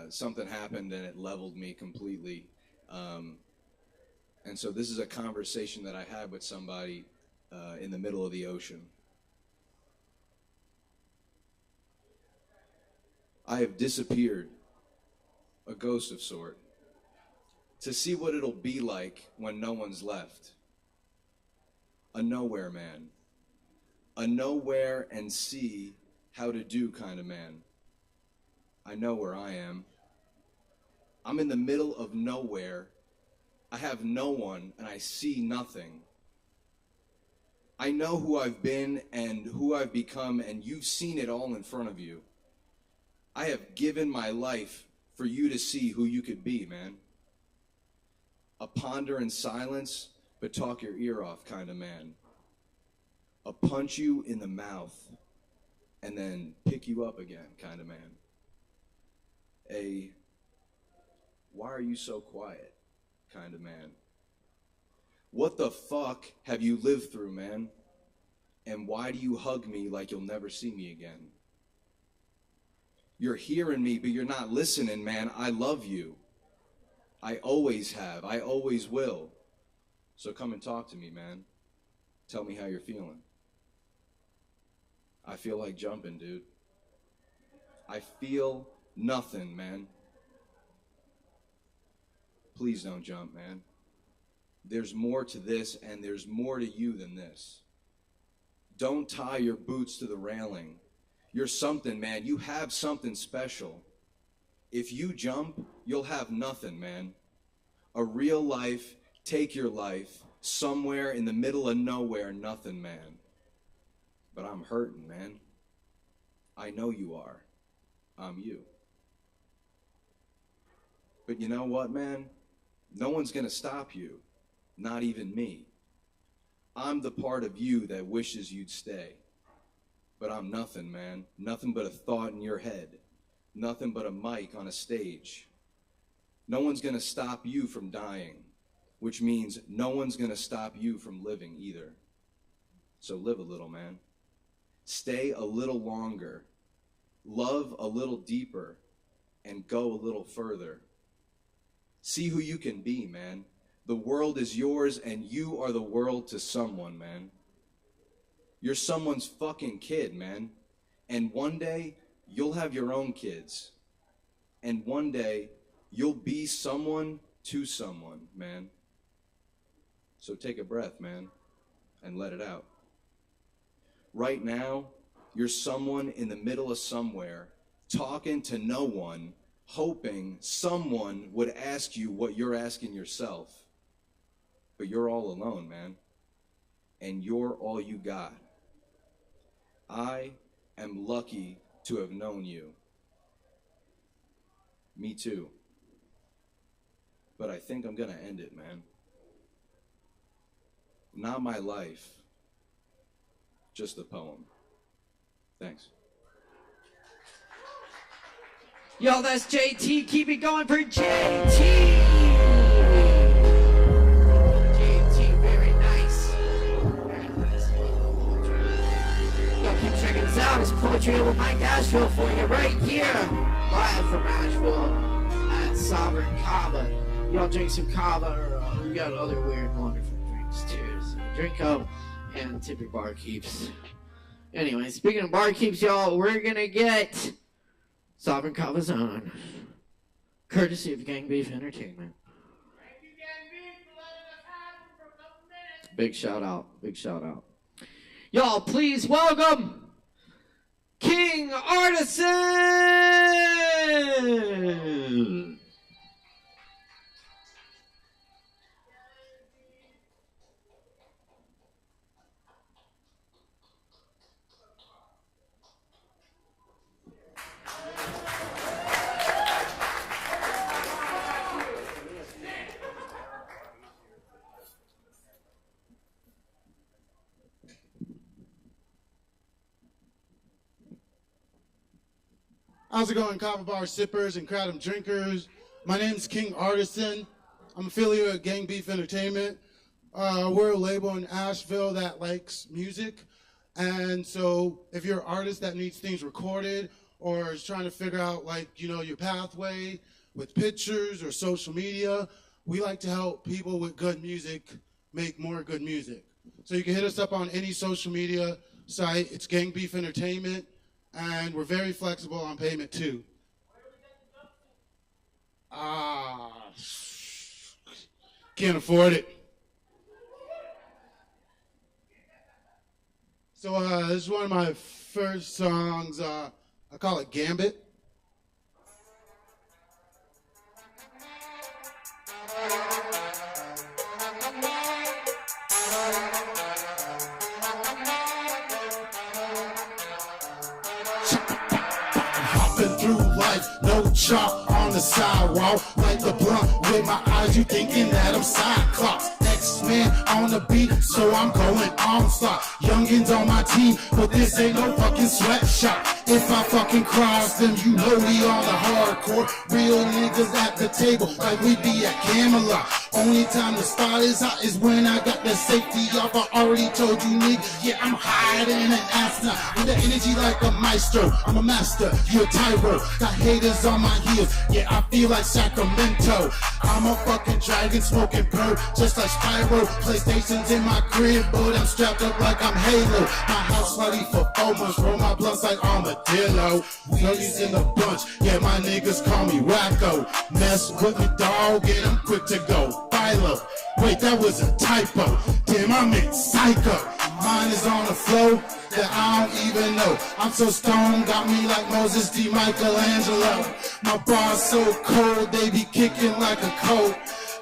something happened and it leveled me completely. And so this is a conversation that I had with somebody in the middle of the ocean. I have disappeared, a ghost of sort, to see what it'll be like when no one's left. A nowhere man. A nowhere and see how to do kind of man. I know where I am. I'm in the middle of nowhere. I have no one and I see nothing. I know who I've been and who I've become, and you've seen it all in front of you. I have given my life for you to see who you could be, man. A ponder in silence, but talk your ear off kind of man. A punch you in the mouth and then pick you up again kind of man. A why are you so quiet kind of man. What the fuck have you lived through, man? And why do you hug me like you'll never see me again? You're hearing me, but you're not listening, man. I love you. I always have. I always will. So come and talk to me, man. Tell me how you're feeling. I feel like jumping, dude. I feel nothing, man. Please don't jump, man. There's more to this, and there's more to you than this. Don't tie your boots to the railing. You're something, man. You have something special. If you jump, you'll have nothing, man. A real life, take your life, somewhere in the middle of nowhere, nothing, man. But I'm hurting, man. I know you are. I'm you. But you know what, man? No one's gonna stop you. Not even me. I'm the part of you that wishes you'd stay. But I'm nothing, man. Nothing but a thought in your head. Nothing but a mic on a stage. No one's gonna stop you from dying, which means no one's gonna stop you from living either. So live a little, man. Stay a little longer. Love a little deeper and go a little further. See who you can be, man. The world is yours and you are the world to someone, man. You're someone's fucking kid, man. And one day, you'll have your own kids. And one day, you'll be someone to someone, man. So take a breath, man, and let it out. Right now, you're someone in the middle of somewhere, talking to no one, hoping someone would ask you what you're asking yourself. But you're all alone, man. And you're all you got. I am lucky to have known you. Me too. But I think I'm gonna end it, man. Not my life, just the poem. Thanks. Yo, that's JT. Keep it going for JT. Cold Trio with Mike Asheville for you right here, live from Asheville at Sovereign Kava. Y'all drink some Kava, or we got other weird, wonderful drinks too. So drink up and tip your barkeeps. Anyway, speaking of barkeeps, y'all, we're gonna get Sovereign Kava's on, courtesy of Gang Beef Entertainment. Big shout out, big shout out. Y'all, please welcome King Artisan! How's it going, Kava Bar sippers and Kratom drinkers? My name's King Artisan. I'm affiliated with Gang Beef Entertainment. We're a label in Asheville that likes music. And so if you're an artist that needs things recorded or is trying to figure out, like, you know, your pathway with pictures or social media, we like to help people with good music make more good music. So you can hit us up on any social media site. It's Gang Beef Entertainment. And we're very flexible on payment too. Can't afford it. So this is one of my first songs. I call it Gambit. Through life, no chalk on the sidewalk. Like the blunt with my eyes, you thinking that I'm Cyclops. X-Men on the beat, so I'm going onslaught. Youngins on my team, but this ain't no fucking sweatshop. If I fucking cross them, you know we on the hardcore. Real niggas at the table, like we be at Camelot. Only time the spot is hot is when I got the safety off. I already told you, nigga, yeah, I'm hiding in an astronaut. With the energy like a maestro, I'm a master, you're a tyro. Got haters on my heels, yeah, I feel like Sacramento. I'm a fucking dragon smoking bird, just like Spyro. PlayStation's in my crib, but I'm strapped up like I'm Halo. My house ready for 4 months, roll my blunts like armadillo. Ladies in the bunch, yeah, my niggas call me Wacko. Mess with me, dog, and I'm quick to go. Philo, wait, that was a typo. Damn, I meant psycho. Mine is on the flow that I don't even know. I'm so stoned, got me like Moses D. Michelangelo. My bars so cold, they be kicking like a coat.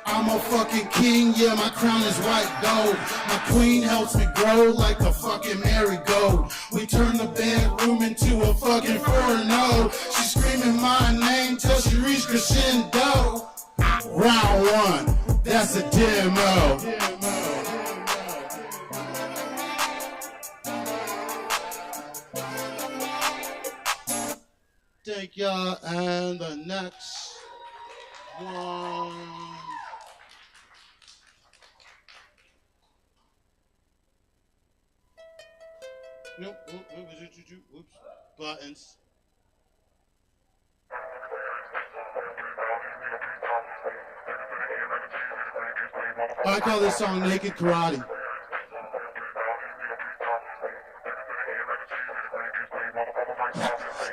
I'm a fucking king, yeah, my crown is white gold. My queen helps me grow like a fucking marigold. We turn the bedroom into a fucking inferno. She's screaming my name till she reach crescendo. Round one, that's a demo. Thank y'all, and the next one. Nope, oops, buttons. I call this song Naked Karate.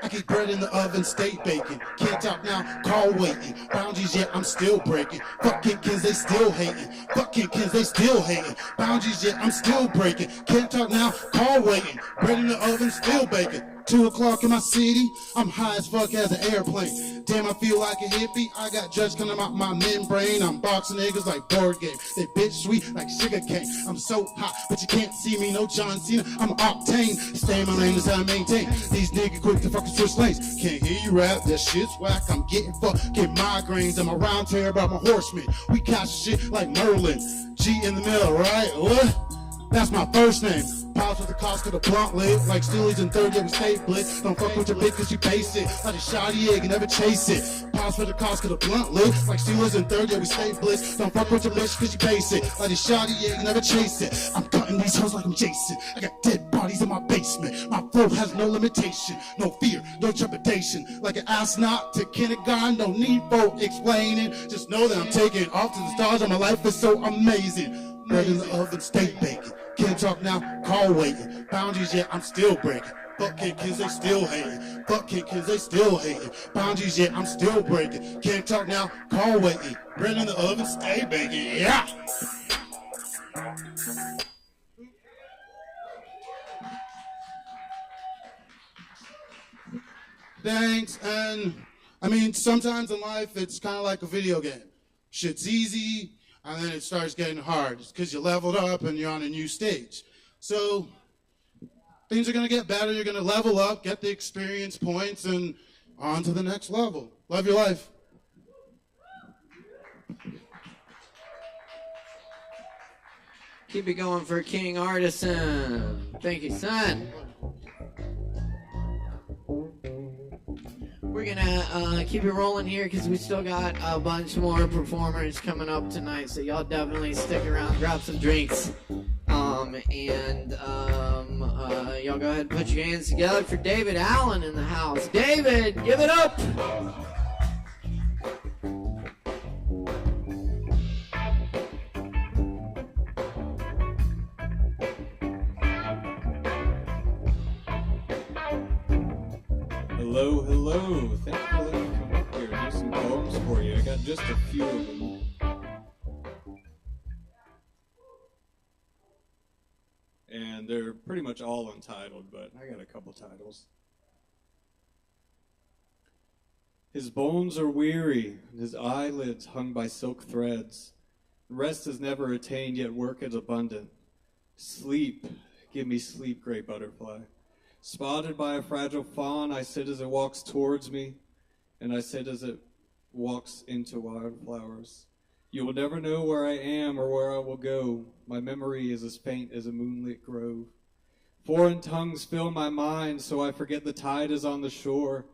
I keep bread in the oven, stay baking. Can't talk now, call waiting. Boundaries, yeah, I'm still breaking. Fucking kids, they still hating. Fucking kids, they still hating. Boundaries, yeah, I'm still breaking. Can't talk now, call waiting. Bread in the oven, still baking. 2 o'clock in my city, I'm high as fuck as an airplane. Damn, I feel like a hippie. I got drugs coming out my membrane. I'm boxing niggas like board game. They bitch sweet like sugar cane. I'm so hot, but you can't see me. No John Cena, I'm octane. Stay in my lane, that's how I maintain. These niggas quick to fucking switch lanes. Can't hear you rap, that shit's whack. I'm getting fucking migraines. I'm around tear about my horsemen. We catch shit like Merlin. G in the middle, right? What? That's my first name. Pause with the cost of the blunt lit. Like Steely's in third, yeah, we stay blitz. Don't fuck with your bitch cause you base it. Like a shoddy egg, you never chase it. Pause for the cost of the blunt lit. Like Steely's in third, yeah, we stay blitz. Don't fuck with your bitch cause you base it. Like a shoddy egg, you never chase it. I'm cutting these hoes like I'm Jason. I got dead bodies in my basement. My flow has no limitation. No fear, no trepidation. Like an astronaut to kindergarten, no need for explaining. Just know that I'm taking off to the stars and my life is so amazing. Bread in the oven, stay baking. Can't talk now, call waiting. Boundaries, yeah, I'm still breaking. Fuck kids, they still hating. Fuck kids, they still hating. Boundaries, yeah, I'm still breaking. Can't talk now, call waiting. Bread in the oven, stay baking. Yeah. Thanks, and I mean, sometimes in life it's kind of like a video game. Shit's easy, and then it starts getting hard. It's because you leveled up and you're on a new stage. So things are going to get better. You're going to level up, get the experience points, and on to the next level. Love your life. Keep it going for King Artisan. Thank you, son. We're gonna keep it rolling here because we still got a bunch more performers coming up tonight. So y'all definitely stick around, grab some drinks, and y'all go ahead and put your hands together for David Allen in the house. David, give it up. Hello, hello. Thank you for letting me come up here and do some poems for you. I got just a few of them. And they're pretty much all untitled, but I got a couple titles. His bones are weary, and his eyelids hung by silk threads. Rest is never attained, yet work is abundant. Sleep, give me sleep, gray butterfly. Spotted by a fragile fawn, I sit as it walks towards me, and I sit as it walks into wildflowers. You will never know where I am or where I will go. My memory is as faint as a moonlit grove. Foreign tongues fill my mind, so I forget the tide is on the shore.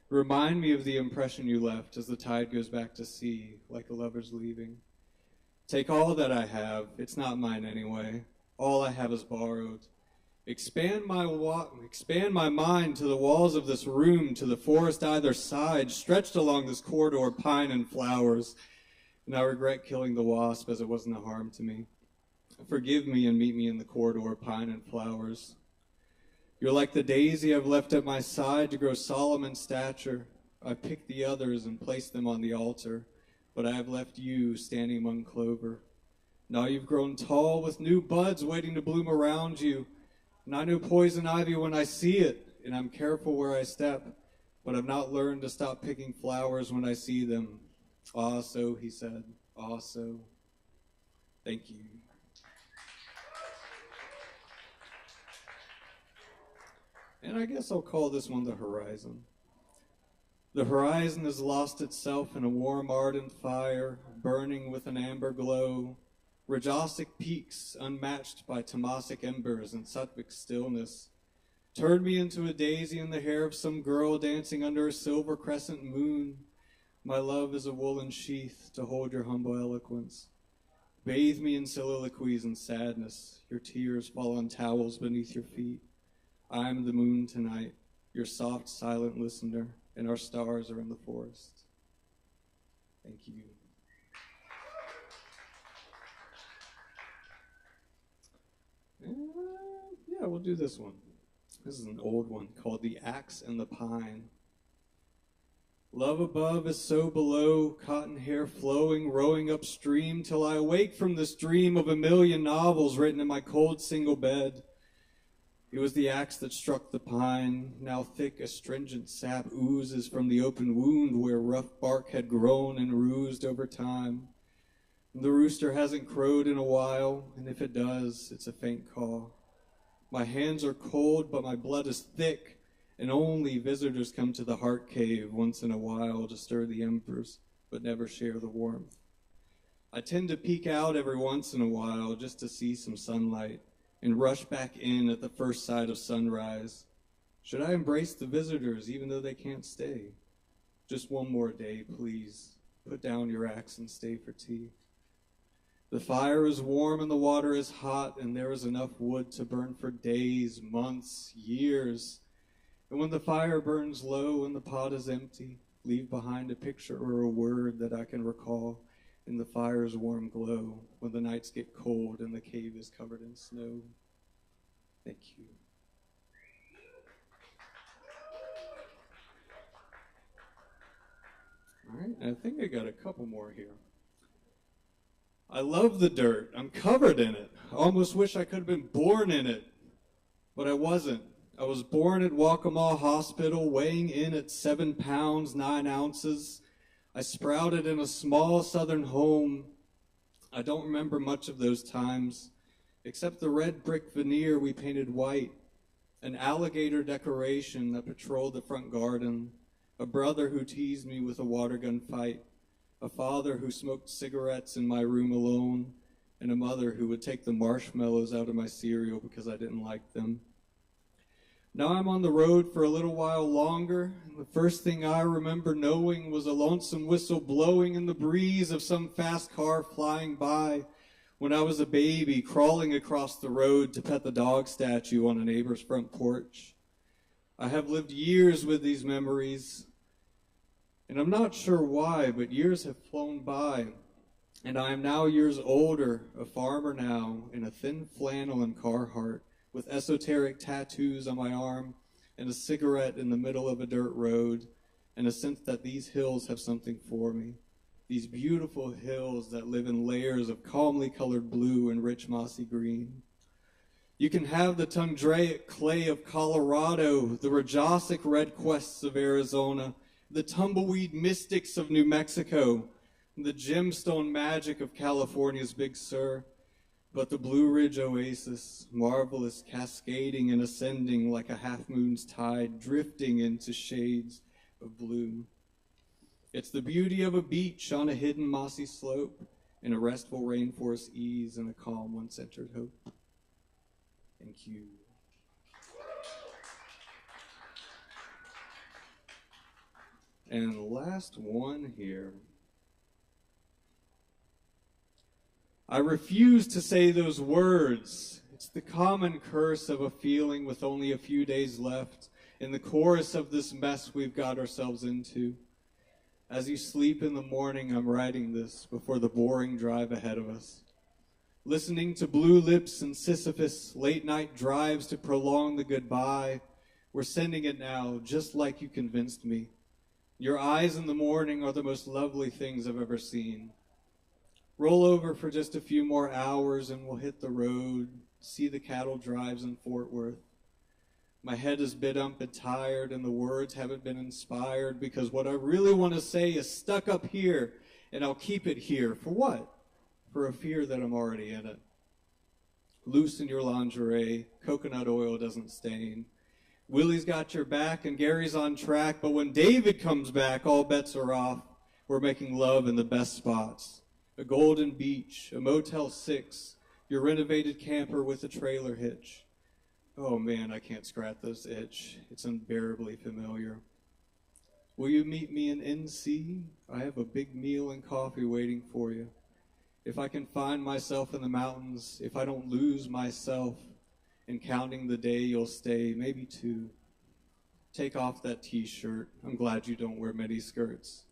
Remind me of the impression you left as the tide goes back to sea, like a lover's leaving. Take all that I have, it's not mine anyway. All I have is borrowed. Expand my mind to the walls of this room, to the forest either side, stretched along this corridor, pine and flowers. And I regret killing the wasp as it wasn't a harm to me. Forgive me and meet me in the corridor, pine and flowers. You're like the daisy I've left at my side to grow solemn in stature. I've picked the others and placed them on the altar, but I have left you standing among clover. Now you've grown tall with new buds waiting to bloom around you. And I know poison ivy when I see it, and I'm careful where I step, but I've not learned to stop picking flowers when I see them. Ah, so, he said, ah, so. Thank you. And I guess I'll call this one the horizon. The horizon has lost itself in a warm, ardent fire, burning with an amber glow. Rajasic peaks, unmatched by tamasic embers and sattvic stillness, turned me into a daisy in the hair of some girl dancing under a silver crescent moon. My love is a woolen sheath to hold your humble eloquence. Bathe me in soliloquies and sadness. Your tears fall on towels beneath your feet. I am the moon tonight, your soft, silent listener, and our stars are in the forest. Thank you. Yeah, we'll do this one. This is an old one called The Axe and the Pine. Love above is so below, cotton hair flowing, rowing upstream, till I awake from this dream of a million novels written in my cold single bed. It was the axe that struck the pine. Now thick astringent sap oozes from the open wound where rough bark had grown and bruised over time. The rooster hasn't crowed in a while, and if it does, it's a faint caw. My hands are cold, but my blood is thick, and only visitors come to the heart cave once in a while to stir the embers, but never share the warmth. I tend to peek out every once in a while just to see some sunlight, and rush back in at the first sight of sunrise? Should I embrace the visitors even though they can't stay? Just one more day, please. Put down your axe and stay for tea. The fire is warm and the water is hot, and there is enough wood to burn for days, months, years. And when the fire burns low and the pot is empty, leave behind a picture or a word that I can recall in the fire's warm glow when the nights get cold and the cave is covered in snow. Thank you. All right, I think I got a couple more here. I love the dirt. I'm covered in it. I almost wish I could have been born in it, but I wasn't. I was born at Waccamaw Hospital, weighing in at 7 pounds, 9 ounces. I sprouted in a small southern home. I don't remember much of those times, except the red brick veneer we painted white, an alligator decoration that patrolled the front garden, a brother who teased me with a water gun fight, a father who smoked cigarettes in my room alone, and a mother who would take the marshmallows out of my cereal because I didn't like them. Now I'm on the road for a little while longer, and the first thing I remember knowing was a lonesome whistle blowing in the breeze of some fast car flying by when I was a baby crawling across the road to pet the dog statue on a neighbor's front porch. I have lived years with these memories, and I'm not sure why, but years have flown by, and I am now years older, a farmer now, in a thin flannel and Carhartt, with esoteric tattoos on my arm, and a cigarette in the middle of a dirt road, and a sense that these hills have something for me. These beautiful hills that live in layers of calmly colored blue and rich mossy green. You can have the tundraic clay of Colorado, the rajasic red quests of Arizona, the tumbleweed mystics of New Mexico, and the gemstone magic of California's Big Sur. But the Blue Ridge Oasis, marvelous, cascading and ascending like a half-moon's tide, drifting into shades of blue. It's the beauty of a beach on a hidden mossy slope, and a restful rainforest ease and a calm one-centered hope. Thank you. And the last one here. I refuse to say those words. It's the common curse of a feeling with only a few days left in the chorus of this mess we've got ourselves into. As you sleep in the morning, I'm writing this before the boring drive ahead of us. Listening to Blue Lips and Sisyphus, late night drives to prolong the goodbye. We're sending it now, just like you convinced me. Your eyes in the morning are the most lovely things I've ever seen. Roll over for just a few more hours and we'll hit the road, see the cattle drives in Fort Worth. My head is bit up and tired and the words haven't been inspired because what I really want to say is stuck up here and I'll keep it here. For what? For a fear that I'm already in it. Loosen your lingerie, coconut oil doesn't stain. Willie's got your back and Gary's on track, but when David comes back, all bets are off. We're making love in the best spots. A golden beach, a Motel 6, your renovated camper with a trailer hitch. Oh man, I can't scratch this itch. It's unbearably familiar. Will you meet me in NC? I have a big meal and coffee waiting for you. If I can find myself in the mountains, if I don't lose myself in counting the day you'll stay, maybe 2. Take off that t-shirt. I'm glad you don't wear mini skirts.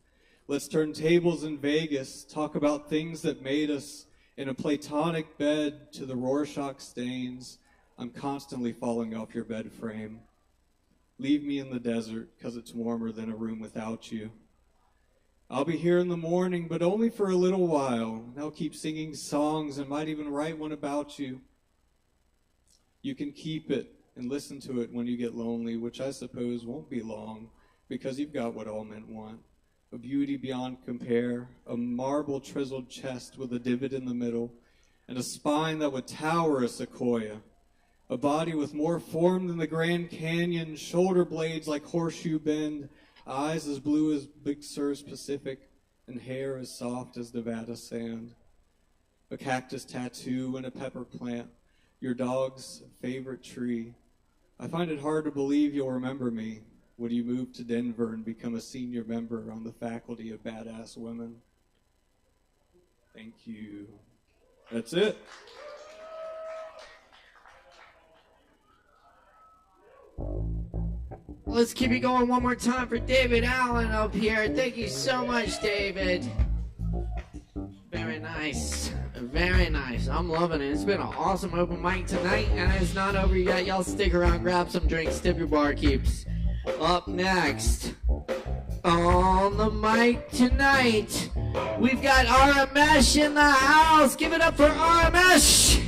Let's turn tables in Vegas, talk about things that made us in a platonic bed to the Rorschach stains. I'm constantly falling off your bed frame. Leave me in the desert, 'cause it's warmer than a room without you. I'll be here in the morning, but only for a little while. And I'll keep singing songs and might even write one about you. You can keep it and listen to it when you get lonely, which I suppose won't be long, because you've got what all men want. A beauty beyond compare, a marble chiseled chest with a divot in the middle, and a spine that would tower a sequoia. A body with more form than the Grand Canyon, shoulder blades like Horseshoe Bend, eyes as blue as Big Sur's Pacific, and hair as soft as Nevada sand. A cactus tattoo and a pepper plant, your dog's favorite tree. I find it hard to believe you'll remember me when you move to Denver and become a senior member on the faculty of Badass Women. Thank you. That's it. Let's keep it going one more time for David Allen up here. Thank you so much, David. Very nice. Very nice. I'm loving it. It's been an awesome open mic tonight, and it's not over yet. Y'all stick around, grab some drinks, tip your barkeeps. Up next, on the mic tonight, we've got RMS in the house. Give it up for RMS.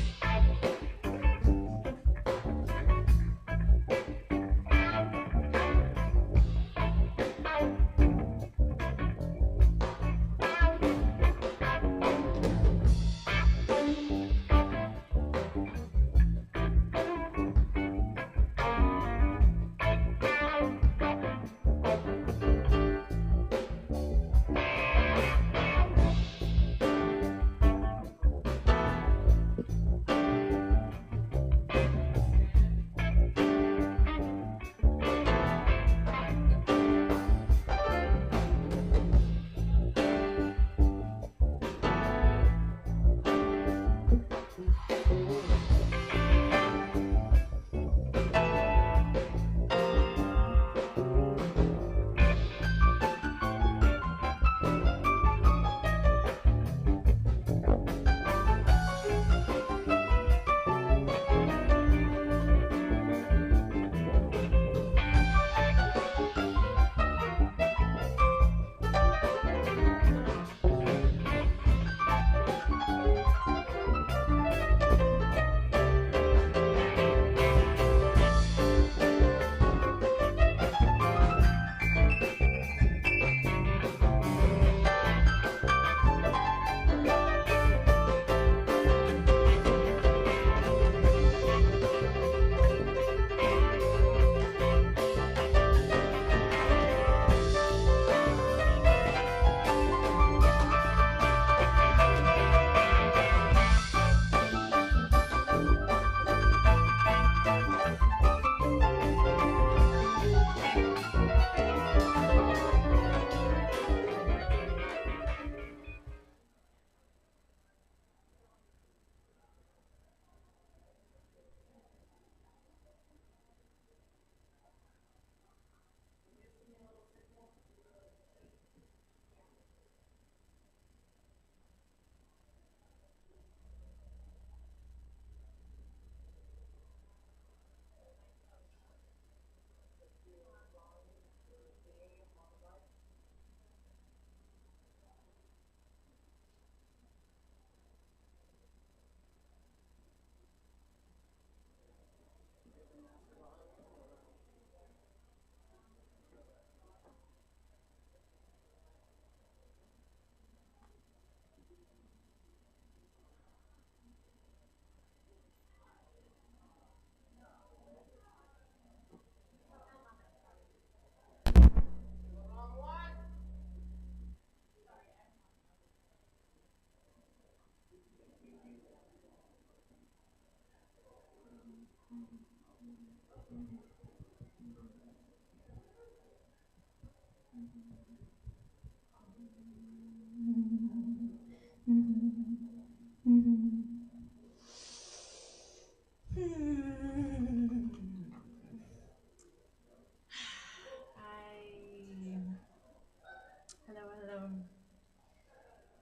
Hello.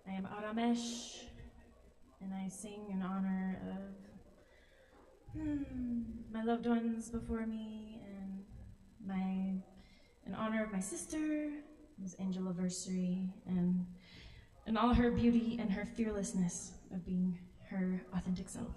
I am Aramesh, and I sing in honor of my loved ones before me, and in honor of my sister, Ms. Anniversary, and all her beauty and her fearlessness of being her authentic self.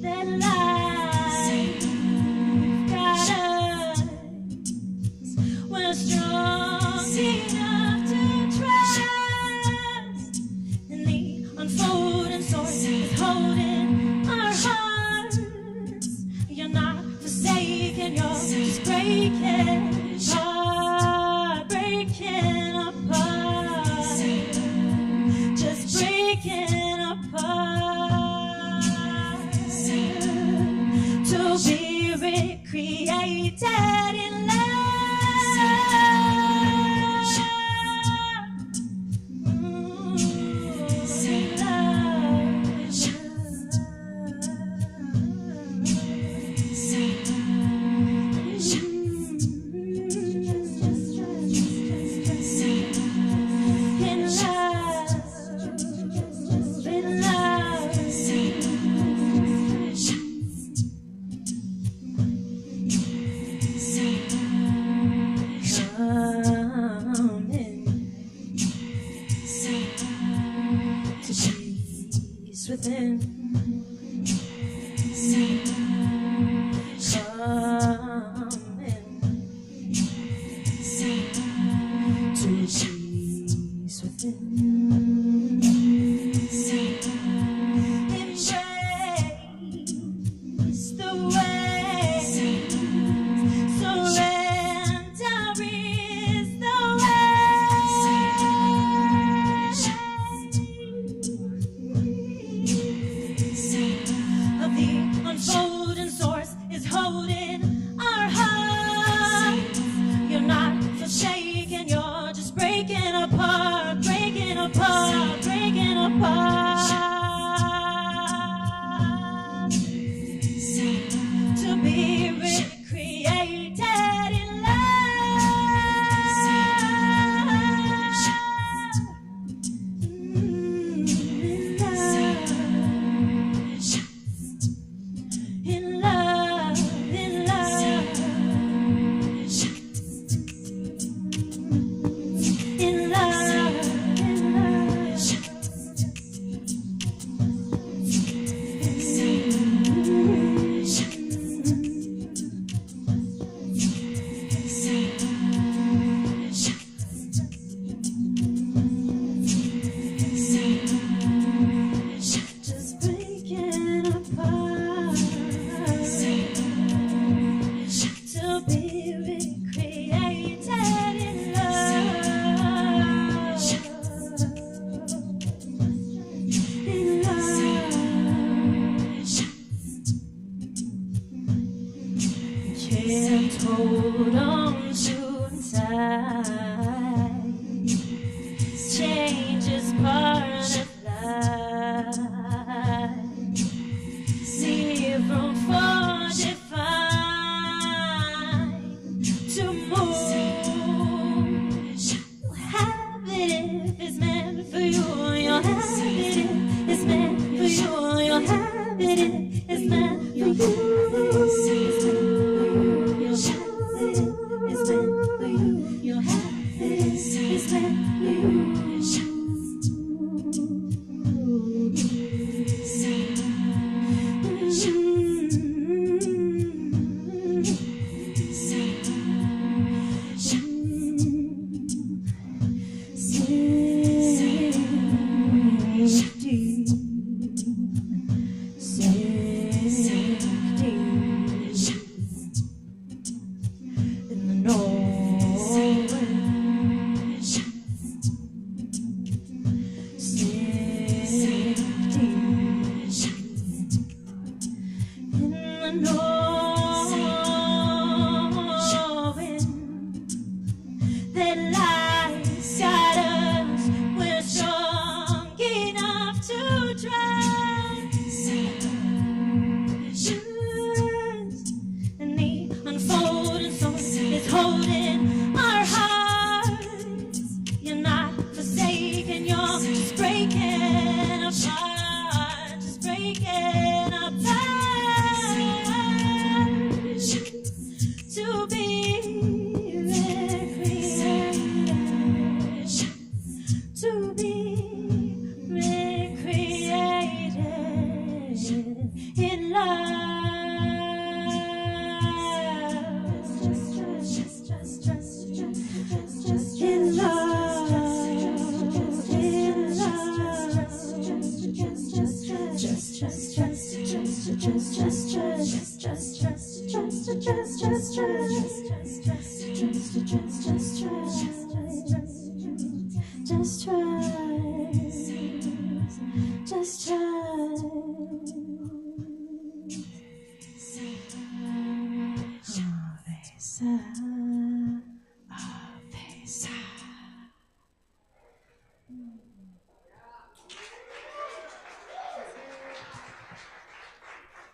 that life got us. We're strong enough to trust, and the unfolding source is holding our hearts. You're not forsaken, you're just breaking apart, breaking apart, just breaking apart. To be recreated in love. Within, to peace within. Embrace the way. Surrender is the of the unfolding source is holding our hearts. You're not forsaken, you're just breaking apart, breaking apart, breaking apart. To be recreated in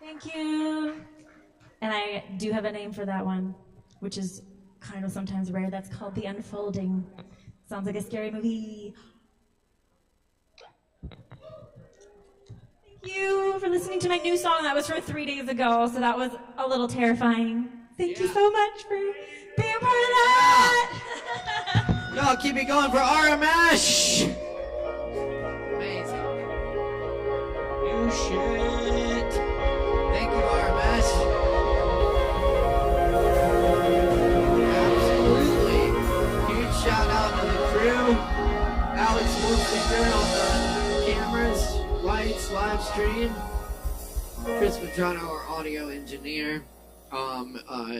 Thank you. And I do have a name for that one, which is kind of sometimes rare. That's called The Unfolding. Sounds like a scary movie. Thank you for listening to my new song. That was from 3 days ago, so that was a little terrifying. Thank you so much for being a part of that. Y'all keep it going for RMS. Amazing. You shit. Thank you, RMS. Absolutely. Huge shout out to the crew. Alex Wolfinger on the cameras, lights, live stream. Chris Medrano, our audio engineer.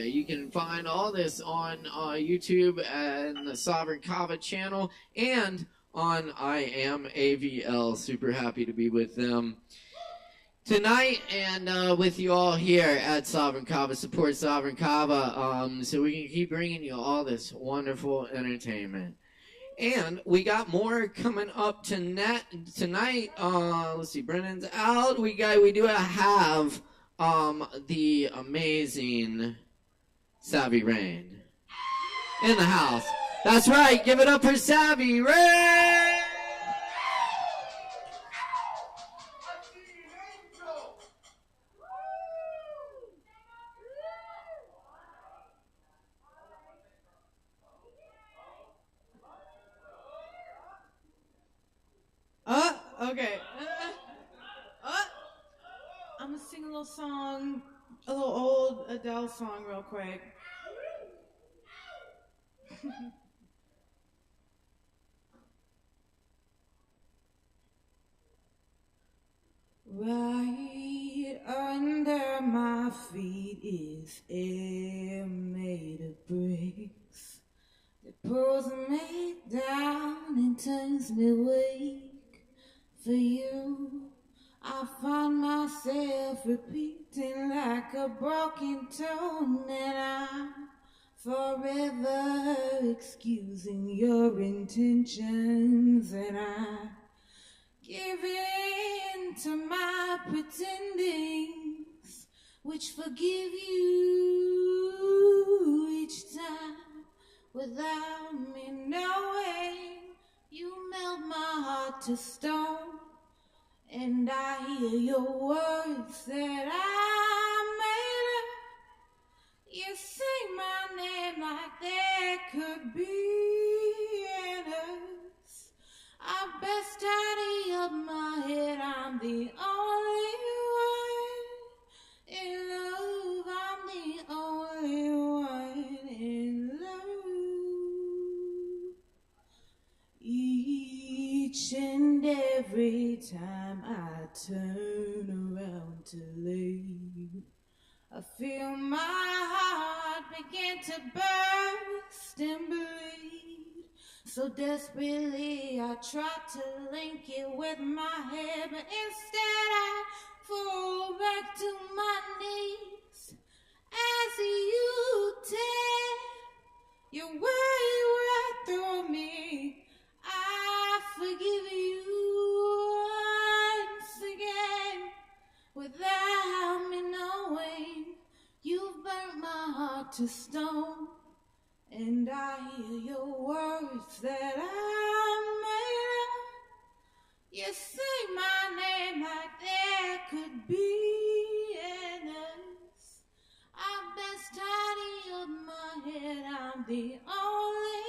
You can find all this on YouTube and the Sovereign Kava channel and on I Am AVL. Super happy to be with them tonight and with you all here at Sovereign Kava. Support Sovereign Kava so we can keep bringing you all this wonderful entertainment. And we got more coming up tonight. Let's see, Brennan's out. We do have the amazing Savvy Rain in the house. That's right, give it up for Savvy Rain! Okay. I'm gonna sing a little song, a little old Adele song real quick. Right under my feet is air made of bricks that pulls me down and turns me weak. For you, I find myself repeating like a broken tone, and I'm forever excusing your intentions, and I give in to my pretendings, which forgive you each time without me knowing. You melt my heart to stone, and I hear your words that I made up. You say my name like there could be an us. I best tidy up my head, I'm the only one in love. I'm the only one in love. Each and every time I turn around to leave, I feel my heart begin to burst and bleed. So desperately I try to link it with my head, but instead I fall back to my knees as you tear your way right through me. I forgive you once again without me knowing. You've burnt my heart to stone, and I hear your words that I made up. You say my name like there could be an us. I best tidy up my head, I'm the only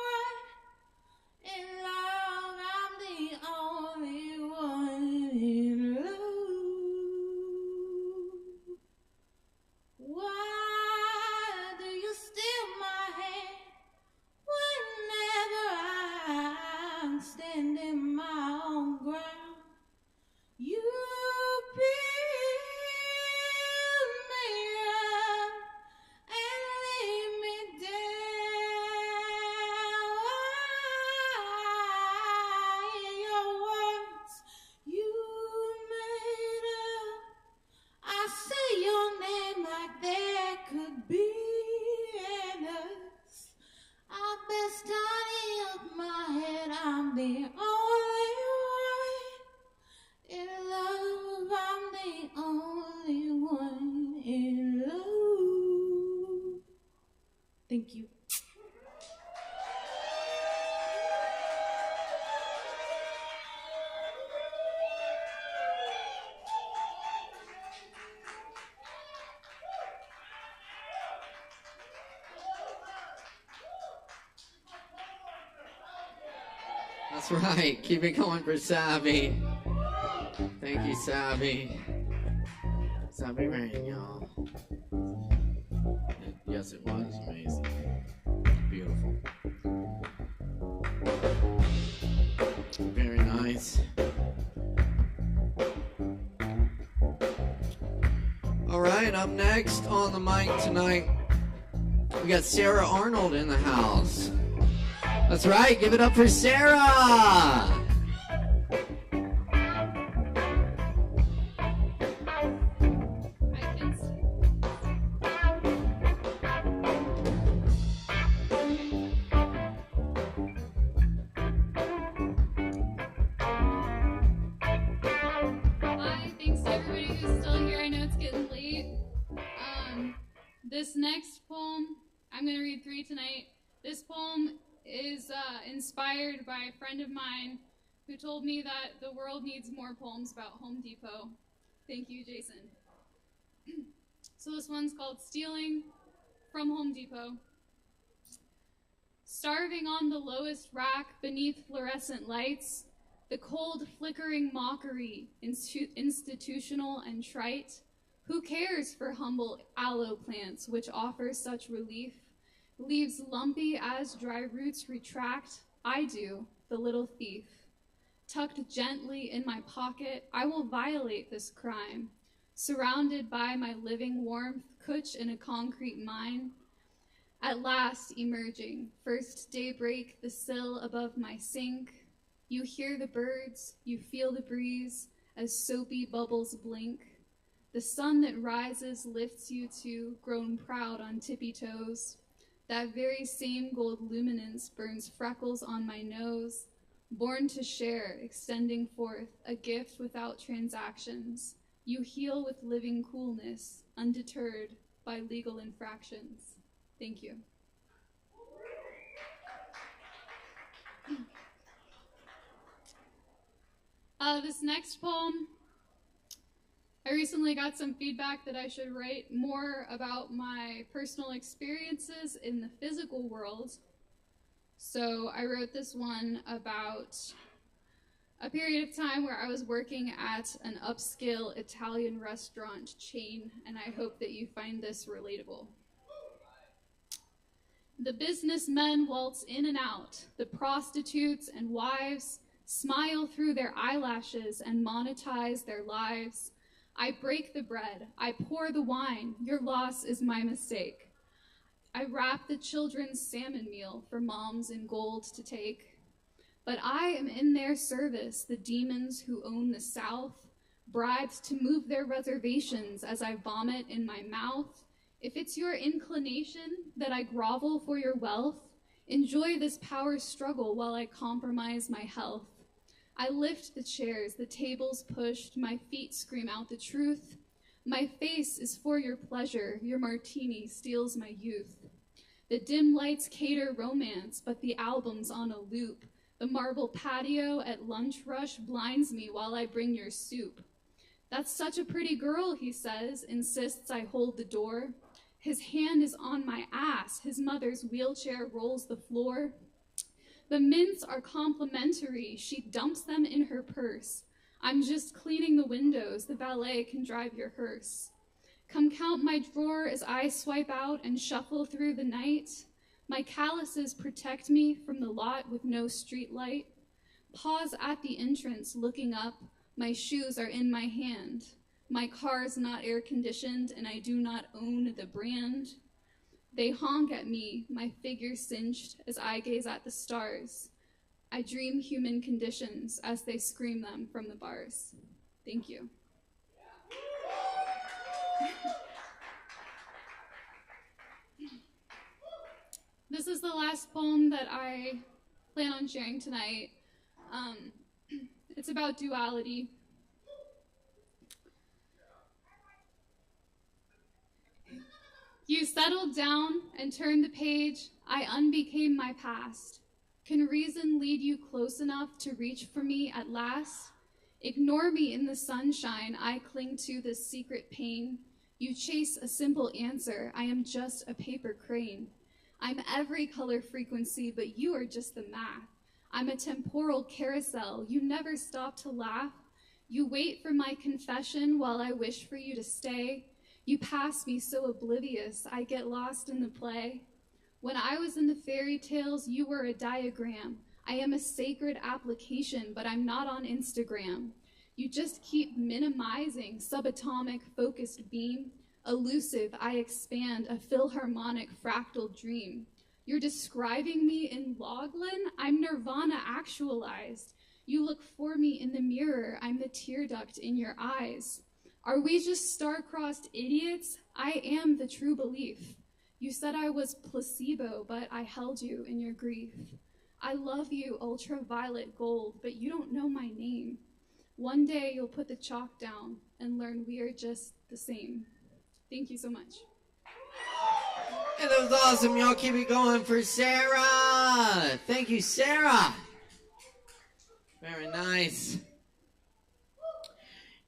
one in love. I'm the only one in love. Why do you steal my hand whenever I'm standing my own ground? You pick Thank you. That's right. Keep it going for Savvy. Thank you, Savvy. Savvy Rain, y'all. Yes, it was amazing. Beautiful. Very nice. All right, up next on the mic tonight, we got Sarah Arnold in the house. That's right, give it up for Sarah! Hi, thanks to everybody who's still here. I know it's getting late. This next poem, I'm going to read 3 tonight. This poem is inspired by a friend of mine who told me that the world needs more poems about Home Depot. Thank you, Jason. So this one's called Stealing from Home Depot. Starving on the lowest rack beneath fluorescent lights, the cold flickering mockery, institutional and trite. Who cares for humble aloe plants which offer such relief? Leaves lumpy as dry roots retract, I do, the little thief. Tucked gently in my pocket, I will violate this crime. Surrounded by my living warmth, couch in a concrete mine. At last emerging, first daybreak, the sill above my sink. You hear the birds, you feel the breeze as soapy bubbles blink. The sun that rises lifts you to, grown proud on tippy toes. That very same gold luminance burns freckles on my nose, born to share, extending forth, a gift without transactions. You heal with living coolness, undeterred by legal infractions. Thank you. This next poem, I recently got some feedback that I should write more about my personal experiences in the physical world. So I wrote this one about a period of time where I was working at an upscale Italian restaurant chain, and I hope that you find this relatable. The businessmen waltz in and out, the prostitutes and wives smile through their eyelashes and monetize their lives. I break the bread, I pour the wine, your loss is my mistake. I wrap the children's salmon meal for moms in gold to take. But I am in their service, the demons who own the South, bribed to move their reservations as I vomit in my mouth. If it's your inclination that I grovel for your wealth, enjoy this power struggle while I compromise my health. I lift the chairs, the tables pushed, my feet scream out the truth. My face is for your pleasure, your martini steals my youth. The dim lights cater romance, but the album's on a loop. The marble patio at lunch rush blinds me while I bring your soup. That's such a pretty girl, he says, insists I hold the door. His hand is on my ass, his mother's wheelchair rolls the floor. The mints are complimentary, she dumps them in her purse. I'm just cleaning the windows, the valet can drive your hearse. Come count my drawer as I swipe out and shuffle through the night. My calluses protect me from the lot with no street light. Pause at the entrance, looking up, my shoes are in my hand. My car's not air conditioned and I do not own the brand. They honk at me, my figure cinched as I gaze at the stars. I dream human conditions as they scream them from the bars. Thank you. This is the last poem that I plan on sharing tonight. It's about duality. You settled down and turned the page. I unbecame my past. Can reason lead you close enough to reach for me at last? Ignore me in the sunshine. I cling to this secret pain. You chase a simple answer. I am just a paper crane. I'm every color frequency, but you are just the math. I'm a temporal carousel. You never stop to laugh. You wait for my confession while I wish for you to stay. You pass me so oblivious, I get lost in the play. When I was in the fairy tales, you were a diagram. I am a sacred application, but I'm not on Instagram. You just keep minimizing, subatomic focused beam. Elusive, I expand, a philharmonic fractal dream. You're describing me in Loglan? I'm Nirvana actualized. You look for me in the mirror. I'm the tear duct in your eyes. Are we just star-crossed idiots? I am the true belief. You said I was placebo, but I held you in your grief. I love you, ultraviolet gold, but you don't know my name. One day you'll put the chalk down and learn we are just the same. Thank you so much. Hey, that was awesome. Y'all keep it going for Sarah. Thank you, Sarah. Very nice.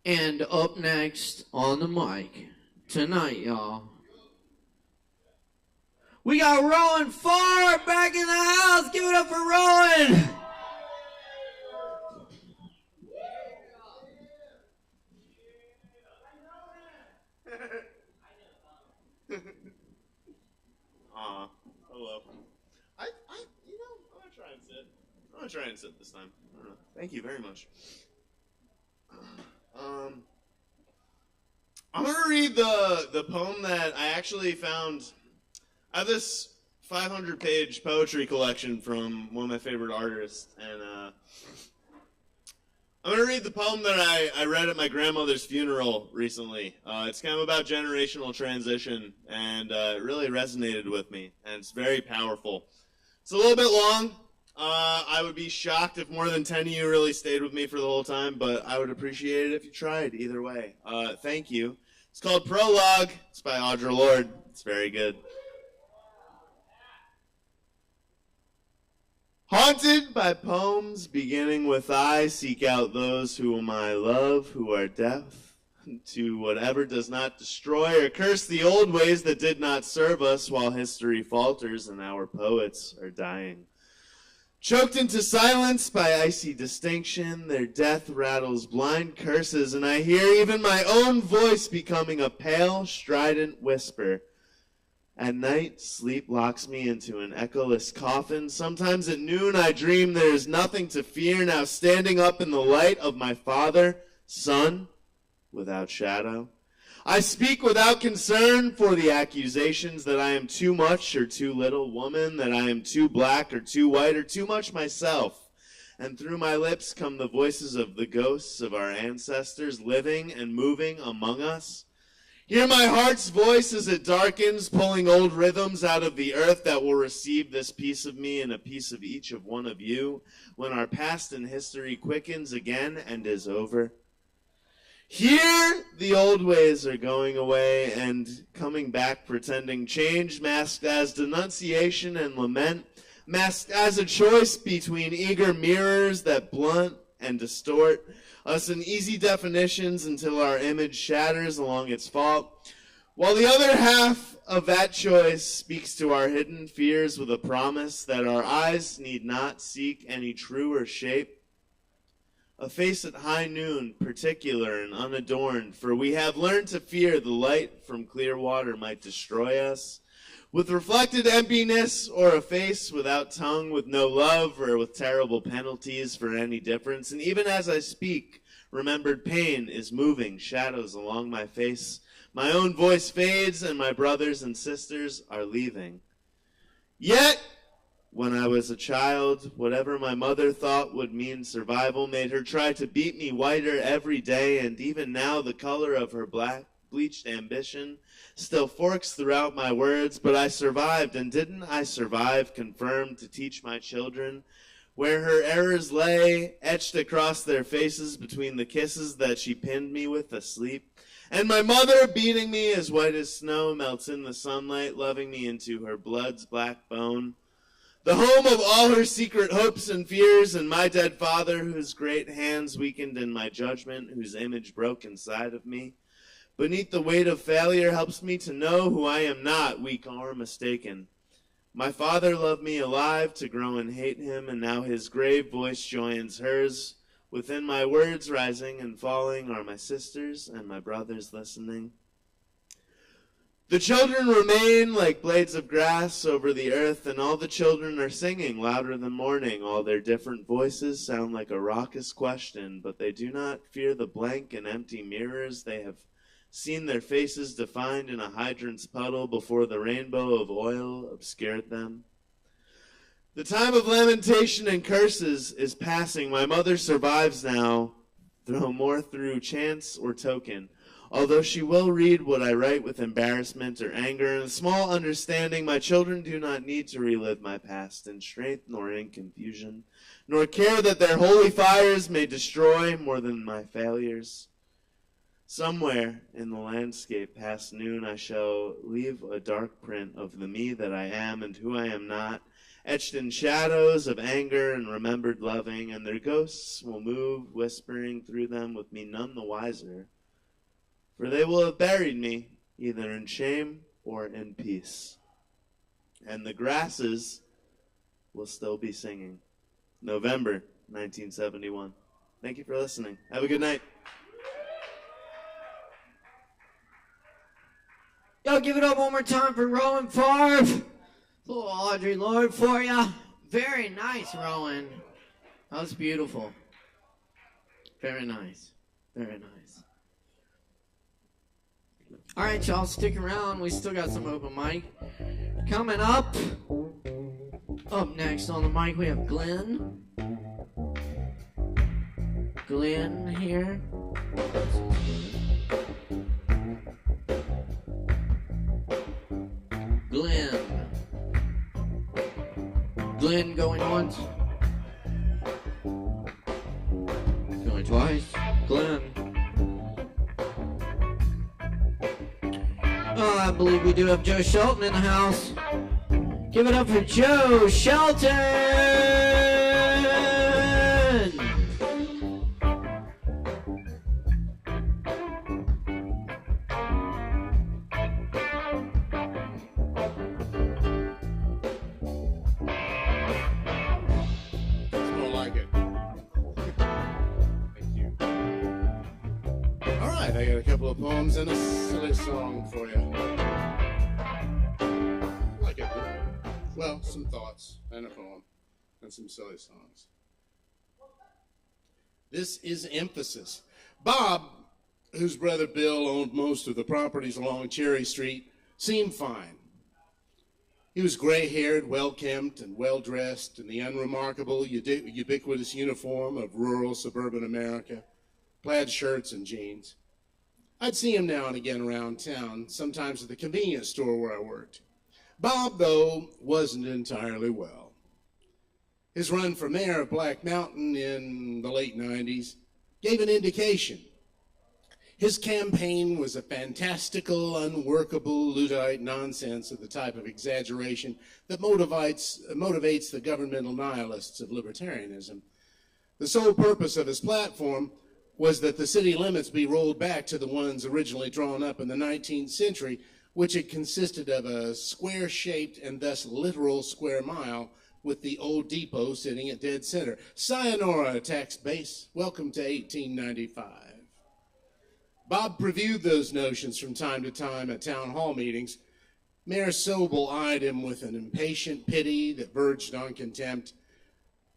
And up next on the mic tonight, y'all, we got Rowan Farr back in the house. Give it up for Rowan. Hello. I'm gonna try and sit. I'm gonna try and sit this time. I don't know. Thank you very much. I'm gonna read the poem that I actually found. I have this 500-page poetry collection from one of my favorite artists, and I'm gonna read the poem that I read at my grandmother's funeral recently. It's kind of about generational transition, and it really resonated with me, and it's very powerful. It's a little bit long. I would be shocked if more than 10 of you really stayed with me for the whole time, but I would appreciate it if you tried either way. Thank you. It's called Prologue. It's by Audre Lorde. It's very good. Haunted by poems beginning with I seek out those whom I love, who are deaf to whatever does not destroy or curse the old ways that did not serve us while history falters and our poets are dying. Choked into silence by icy distinction, their death rattles blind curses, and I hear even my own voice becoming a pale, strident whisper. At night, sleep locks me into an echoless coffin. Sometimes at noon I dream there is nothing to fear, now standing up in the light of my Father, Son, without shadow. I speak without concern for the accusations that I am too much or too little woman, that I am too black or too white or too much myself. And through my lips come the voices of the ghosts of our ancestors living and moving among us. Hear my heart's voice as it darkens, pulling old rhythms out of the earth that will receive this piece of me and a piece of each of one of you when our past and history quickens again and is over. Here, the old ways are going away and coming back, pretending change, masked as denunciation and lament, masked as a choice between eager mirrors that blunt and distort us in easy definitions until our image shatters along its fault, while the other half of that choice speaks to our hidden fears with a promise that our eyes need not seek any truer shape. A face at high noon, particular and unadorned, for we have learned to fear the light from clear water might destroy us. With reflected emptiness, or a face without tongue, with no love, or with terrible penalties for any difference. And even as I speak, remembered pain is moving shadows along my face. My own voice fades, and my brothers and sisters are leaving. Yet, when I was a child, whatever my mother thought would mean survival made her try to beat me whiter every day, and even now the color of her black bleached ambition still forks throughout my words, but I survived, and didn't I survive confirmed to teach my children where her errors lay, etched across their faces between the kisses that she pinned me with asleep, And my mother, beating me as white as snow, melts in the sunlight, loving me into her blood's black bone. The home of all her secret hopes and fears, and my dead father, whose great hands weakened in my judgment, whose image broke inside of me. Beneath the weight of failure helps me to know who I am not, weak or mistaken. My father loved me alive to grow and hate him, and now his grave voice joins hers. Within my words rising and falling are my sisters and my brothers listening. The children remain like blades of grass over the earth, and all the children are singing louder than morning. All their different voices sound like a raucous question, but they do not fear the blank and empty mirrors. They have seen their faces defined in a hydrant's puddle before the rainbow of oil obscured them. The time of lamentation and curses is passing. My mother survives now, though more through chance or token. Although she will read what I write with embarrassment or anger and small understanding, my children do not need to relive my past in strength nor in confusion, nor care that their holy fires may destroy more than my failures. Somewhere in the landscape past noon I shall leave a dark print of the me that I am and who I am not, etched in shadows of anger and remembered loving, and their ghosts will move, whispering through them with me none the wiser. For they will have buried me, either in shame or in peace. And the grasses will still be singing. November 1971. Thank you for listening. Have a good night. Yo, give it up one more time for Rowan Favre. Little Audrey Lorde for ya. Very nice, Rowan. That was beautiful. Very nice. Very nice. All right, y'all, stick around. We still got some open mic. Coming up next on the mic, we have Glenn. Glenn here. Glenn going once. Going twice. Glenn. Oh, I believe we do have Joe Shelton in the house. Give it up for Joe Shelton! I got a couple of poems and a silly song for you. Like it. Well, some thoughts and a poem and some silly songs. This is Emphasis. Bob, whose brother Bill owned most of the properties along Cherry Street, seemed fine. He was gray-haired, well-kempt, and well-dressed in the unremarkable, ubiquitous uniform of rural suburban America, plaid shirts and jeans. I'd see him now and again around town, sometimes at the convenience store where I worked. Bob, though, wasn't entirely well. His run for mayor of Black Mountain in the late 90s gave an indication. His campaign was a fantastical, unworkable, Luddite nonsense of the type of exaggeration that motivates the governmental nihilists of libertarianism. The sole purpose of his platform was that the city limits be rolled back to the ones originally drawn up in the 19th century, which had consisted of a square-shaped and thus literal square mile with the old depot sitting at dead center. Sayonara, tax base. Welcome to 1895. Bob previewed those notions from time to time at town hall meetings. Mayor Sobel eyed him with an impatient pity that verged on contempt,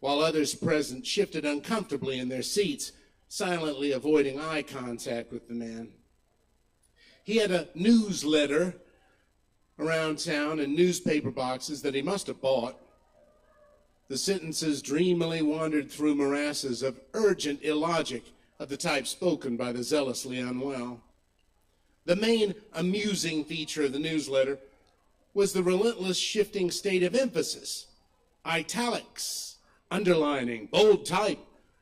while others present shifted uncomfortably in their seats, silently avoiding eye contact with the man. He had a newsletter around town in newspaper boxes that he must have bought. The sentences dreamily wandered through morasses of urgent illogic of the type spoken by the zealously unwell. The main amusing feature of the newsletter was the relentless shifting state of emphasis. Italics, underlining, bold type,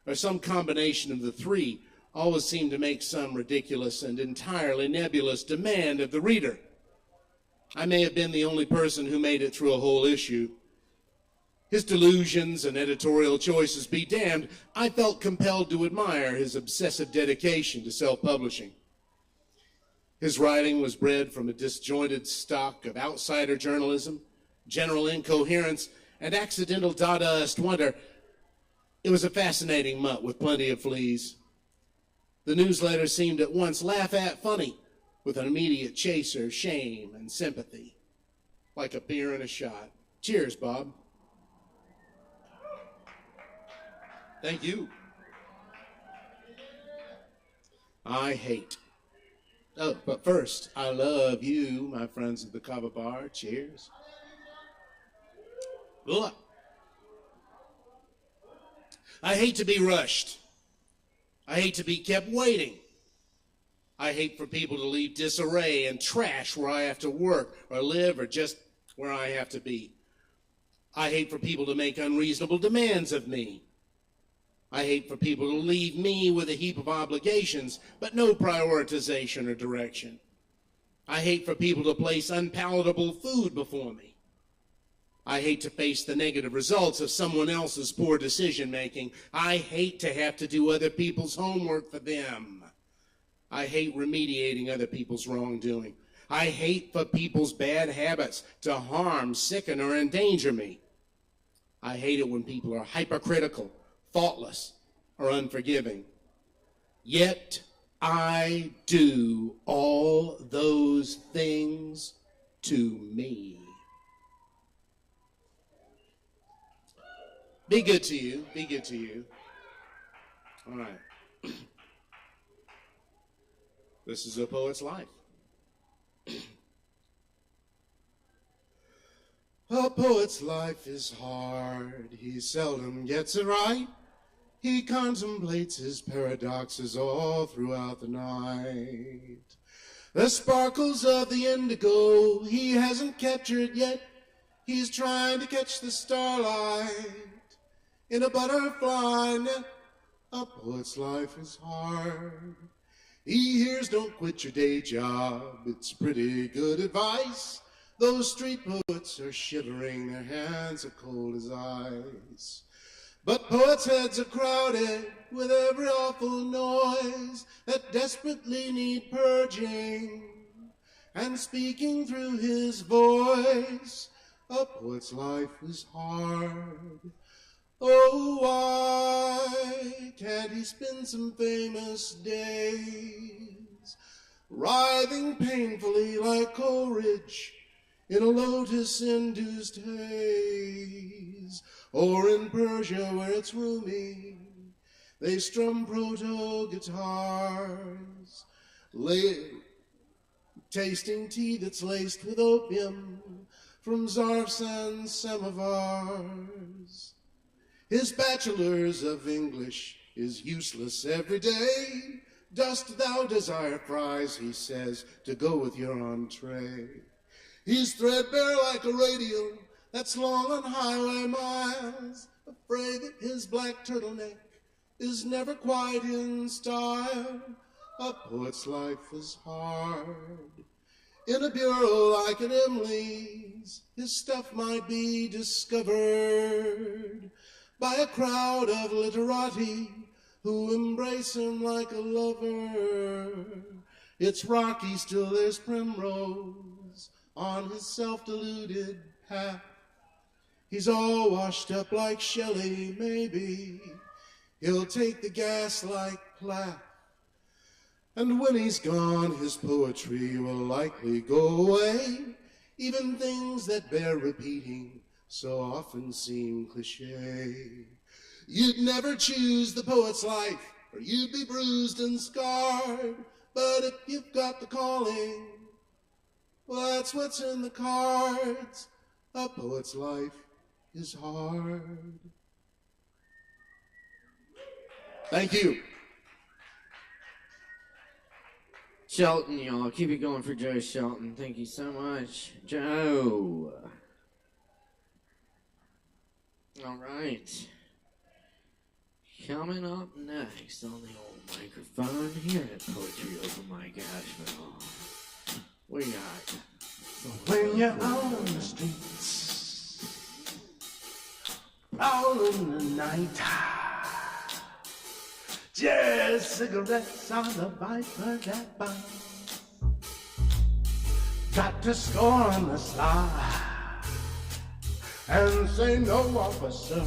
or some combination of the three, always seemed to make some ridiculous and entirely nebulous demand of the reader. I may have been the only person who made it through a whole issue. His delusions and editorial choices be damned, I felt compelled to admire his obsessive dedication to self-publishing. His writing was bred from a disjointed stock of outsider journalism, general incoherence, and accidental Dadaist wonder. It was a fascinating mutt with plenty of fleas. The newsletter seemed at once laugh at funny, with an immediate chaser, shame, and sympathy, like a beer and a shot. Cheers, Bob. Thank you. I hate. Oh, but first, I love you, my friends at the Kava bar. Cheers. Ugh. I hate to be rushed. I hate to be kept waiting. I hate for people to leave disarray and trash where I have to work or live or just where I have to be. I hate for people to make unreasonable demands of me. I hate for people to leave me with a heap of obligations, but no prioritization or direction. I hate for people to place unpalatable food before me. I hate to face the negative results of someone else's poor decision-making. I hate to have to do other people's homework for them. I hate remediating other people's wrongdoing. I hate for people's bad habits to harm, sicken, or endanger me. I hate it when people are hypercritical, thoughtless, or unforgiving. Yet I do all those things to me. Be good to you. Be good to you. All right. This is a poet's life. A poet's life is hard. He seldom gets it right. He contemplates his paradoxes all throughout the night. The sparkles of the indigo he hasn't captured yet. He's trying to catch the starlight in a butterfly net. A poet's life is hard. He hears don't quit your day job. It's pretty good advice. Those street poets are shivering, their hands are cold as ice. But poets' heads are crowded with every awful noise that desperately need purging. And speaking through his voice, a poet's life is hard. Oh, why can't he spend some famous days writhing painfully like Coleridge in a lotus-induced haze? Or in Persia where it's roomy, they strum proto-guitars, tasting tea that's laced with opium from Zarfsan samovars. His bachelor's of English is useless every day. Dost thou desire fries, he says, to go with your entree? He's threadbare like a radial that's long on highway miles, afraid that his black turtleneck is never quite in style. A poet's life is hard. In a bureau like an Emily's, his stuff might be discovered by a crowd of literati who embrace him like a lover. It's rocky, still there's primrose on his self-deluded path. He's all washed up like Shelley, maybe he'll take the gas like Plath. And when he's gone, his poetry will likely go away. Even things that bear repeating so often seem cliche. You'd never choose the poet's life, or you'd be bruised and scarred. But if you've got the calling, well, that's what's in the cards. A poet's life is hard. Thank you. Shelton, y'all. Keep it going for Joe Shelton. Thank you so much, Joe. All right. Coming up next on the old microphone here at Poetry Open Mic Asheville. We got... When you're on the streets, all in the night, just cigarettes on the viper that bites. Got to score on the sly and say no, officer.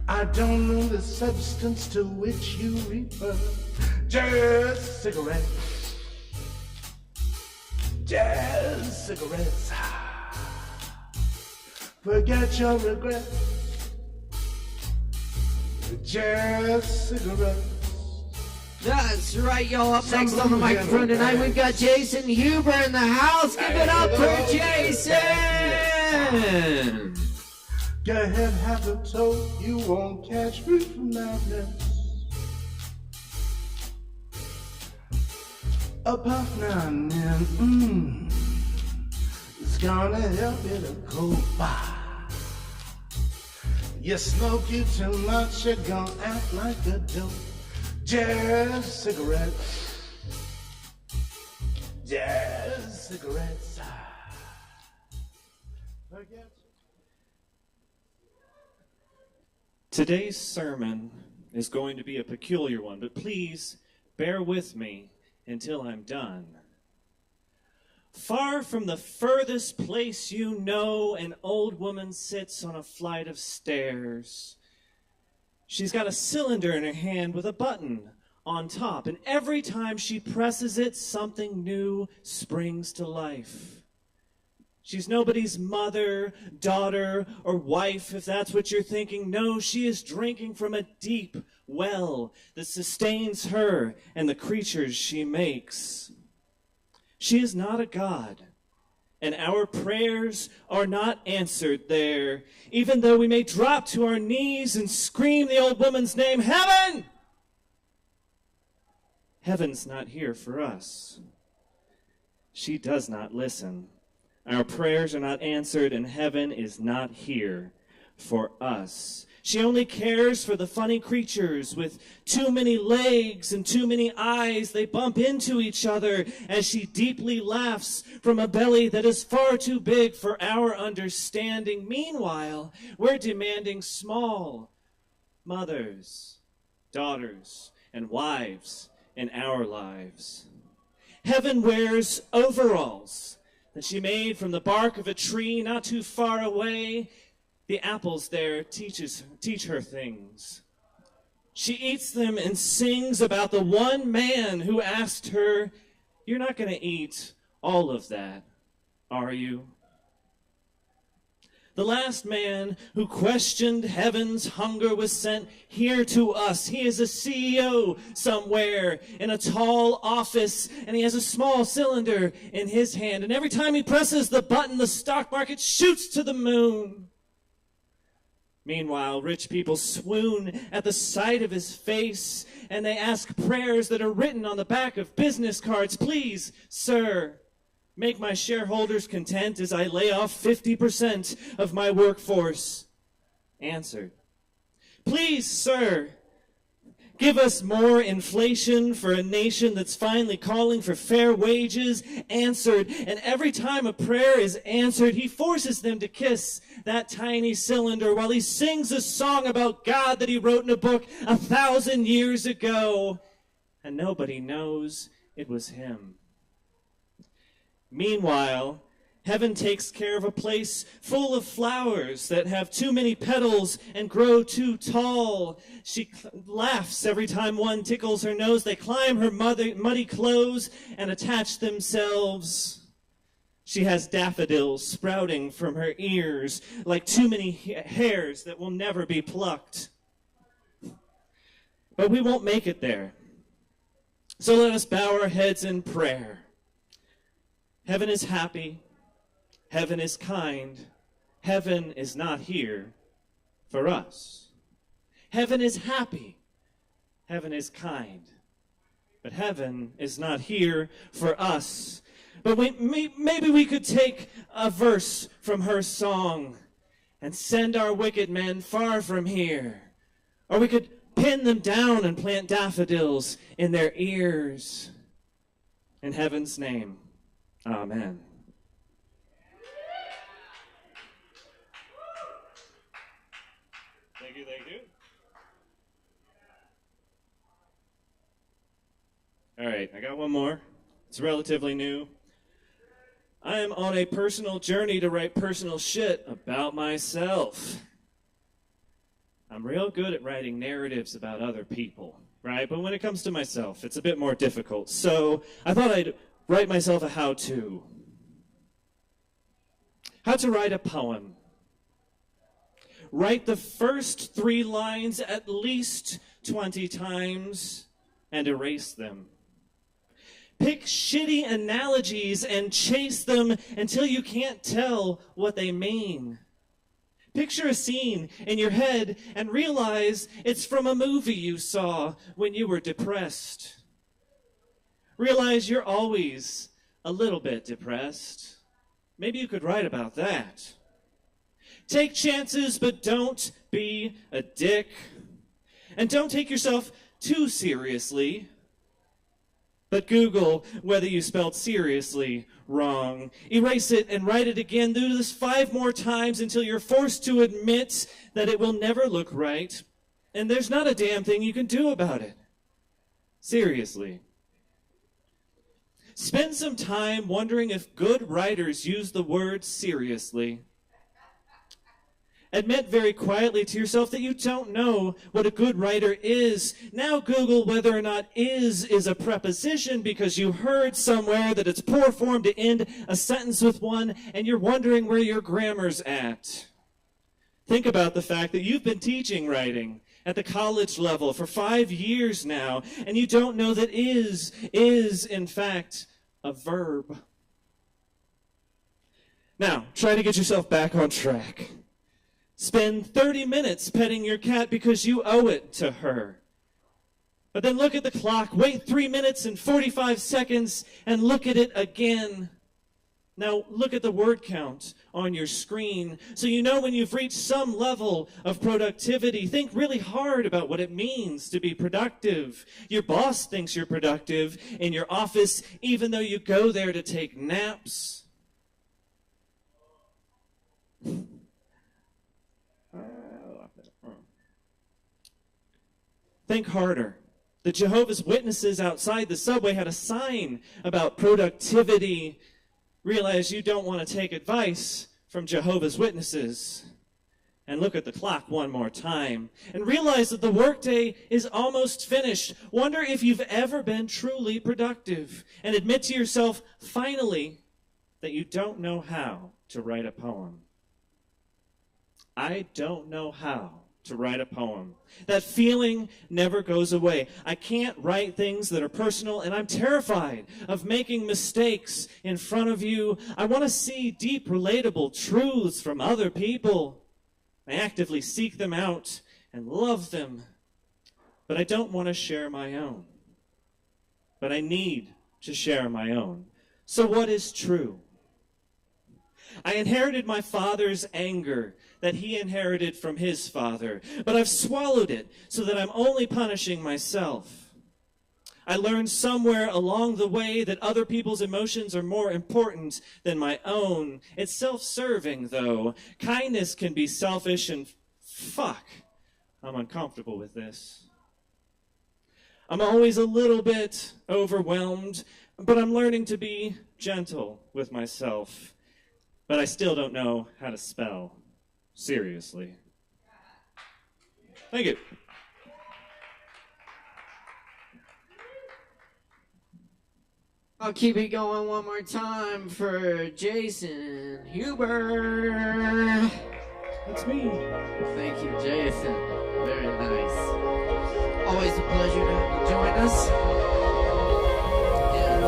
I don't know the substance to which you refer. Just cigarettes. Just cigarettes. Forget your regrets. Just cigarettes. That's right, y'all. Up next on the microphone tonight, we've got Jason Huber in the house. Give it up for Jason! Go ahead, have a toast. You won't catch me from madness. A puff now and then, it's gonna help you to cope. You smoke you too much, you're gonna act like a dope. Just cigarettes. Just cigarettes. Forget. Today's sermon is going to be a peculiar one, but please bear with me until I'm done. Far from the furthest place you know, an old woman sits on a flight of stairs. She's got a cylinder in her hand with a button on top, and every time she presses it, something new springs to life. She's nobody's mother, daughter, or wife, if that's what you're thinking. No, she is drinking from a deep well that sustains her and the creatures she makes. She is not a god, and our prayers are not answered there, even though we may drop to our knees and scream the old woman's name, Heaven! Heaven's not here for us. She does not listen. Our prayers are not answered, and heaven is not here for us. She only cares for the funny creatures with too many legs and too many eyes. They bump into each other as she deeply laughs from a belly that is far too big for our understanding. Meanwhile, we're demanding small mothers, daughters, and wives in our lives. Heaven wears overalls that she made from the bark of a tree not too far away. The apples there teach her things. She eats them and sings about the one man who asked her, "You're not going to eat all of that, are you?" The last man who questioned heaven's hunger was sent here to us. He is a CEO somewhere in a tall office, and he has a small cylinder in his hand. And every time he presses the button, the stock market shoots to the moon. Meanwhile, rich people swoon at the sight of his face, and they ask prayers that are written on the back of business cards. Please, sir, make my shareholders content as I lay off 50% of my workforce. Answered. Please, sir, give us more inflation for a nation that's finally calling for fair wages. Answered. And every time a prayer is answered, he forces them to kiss that tiny cylinder while he sings a song about God that he wrote in a book 1,000 years ago. And nobody knows it was him. Meanwhile, heaven takes care of a place full of flowers that have too many petals and grow too tall. She laughs every time one tickles her nose. They climb her muddy clothes and attach themselves. She has daffodils sprouting from her ears like too many hairs that will never be plucked. But we won't make it there. So let us bow our heads in prayer. Heaven is happy. Heaven is kind. Heaven is not here for us. Heaven is happy. Heaven is kind. But heaven is not here for us. But maybe we could take a verse from her song and send our wicked men far from here. Or we could Pin them down and plant daffodils in their ears. In heaven's name, amen. Thank you, thank you. All right, I got one more. It's relatively new. I am on a personal journey to write personal shit about myself. I'm real good at writing narratives about other people, right? But when it comes to myself, it's a bit more difficult. So I thought I'd write myself a how-to. How to write a poem. Write the first 3 lines at least 20 times and erase them. Pick shitty analogies and chase them until you can't tell what they mean. Picture a scene in your head and realize it's from a movie you saw when you were depressed. Realize you're always a little bit depressed. Maybe you could write about that. Take chances, but don't be a dick. And don't take yourself too seriously. But Google whether you spelled seriously wrong. Erase it and write it again. Do this 5 more times until you're forced to admit that it will never look right. And there's not a damn thing you can do about it. Seriously. Spend some time wondering if good writers use the word seriously. Admit very quietly to yourself that you don't know what a good writer is. Now Google whether or not is a preposition because you heard somewhere that it's poor form to end a sentence with one and you're wondering where your grammar's at. Think about the fact that you've been teaching writing at the college level for 5 years now and you don't know that is in fact a verb. Now, try to get yourself back on track. Spend 30 minutes petting your cat because you owe it to her. But then look at the clock, wait 3 minutes and 45 seconds, and look at it again. Now look at the word count on your screen so you know when you've reached some level of productivity. Think really hard about what it means to be productive. Your boss thinks you're productive in your office even though you go there to take naps. Think harder. The Jehovah's Witnesses outside the subway had a sign about productivity. Realize you don't want to take advice from Jehovah's Witnesses. And look at the clock one more time. And realize that the workday is almost finished. Wonder if you've ever been truly productive. And admit to yourself, finally, that you don't know how to write a poem. I don't know how to write a poem. That feeling never goes away. I can't write things that are personal, and I'm terrified of making mistakes in front of you. I want to see deep, relatable truths from other people. I actively seek them out and love them, but I don't want to share my own. But I need to share my own. So what is true? I inherited my father's anger that he inherited from his father, but I've swallowed it so that I'm only punishing myself. I learned somewhere along the way that other people's emotions are more important than my own. It's self-serving, though. Kindness can be selfish and fuck, I'm uncomfortable with this. I'm always a little bit overwhelmed, but I'm learning to be gentle with myself. But I still don't know how to spell seriously. Thank you. I'll keep it going one more time for Jason Huber. That's me. Thank you, Jason. Very nice. Always a pleasure to have you join us. And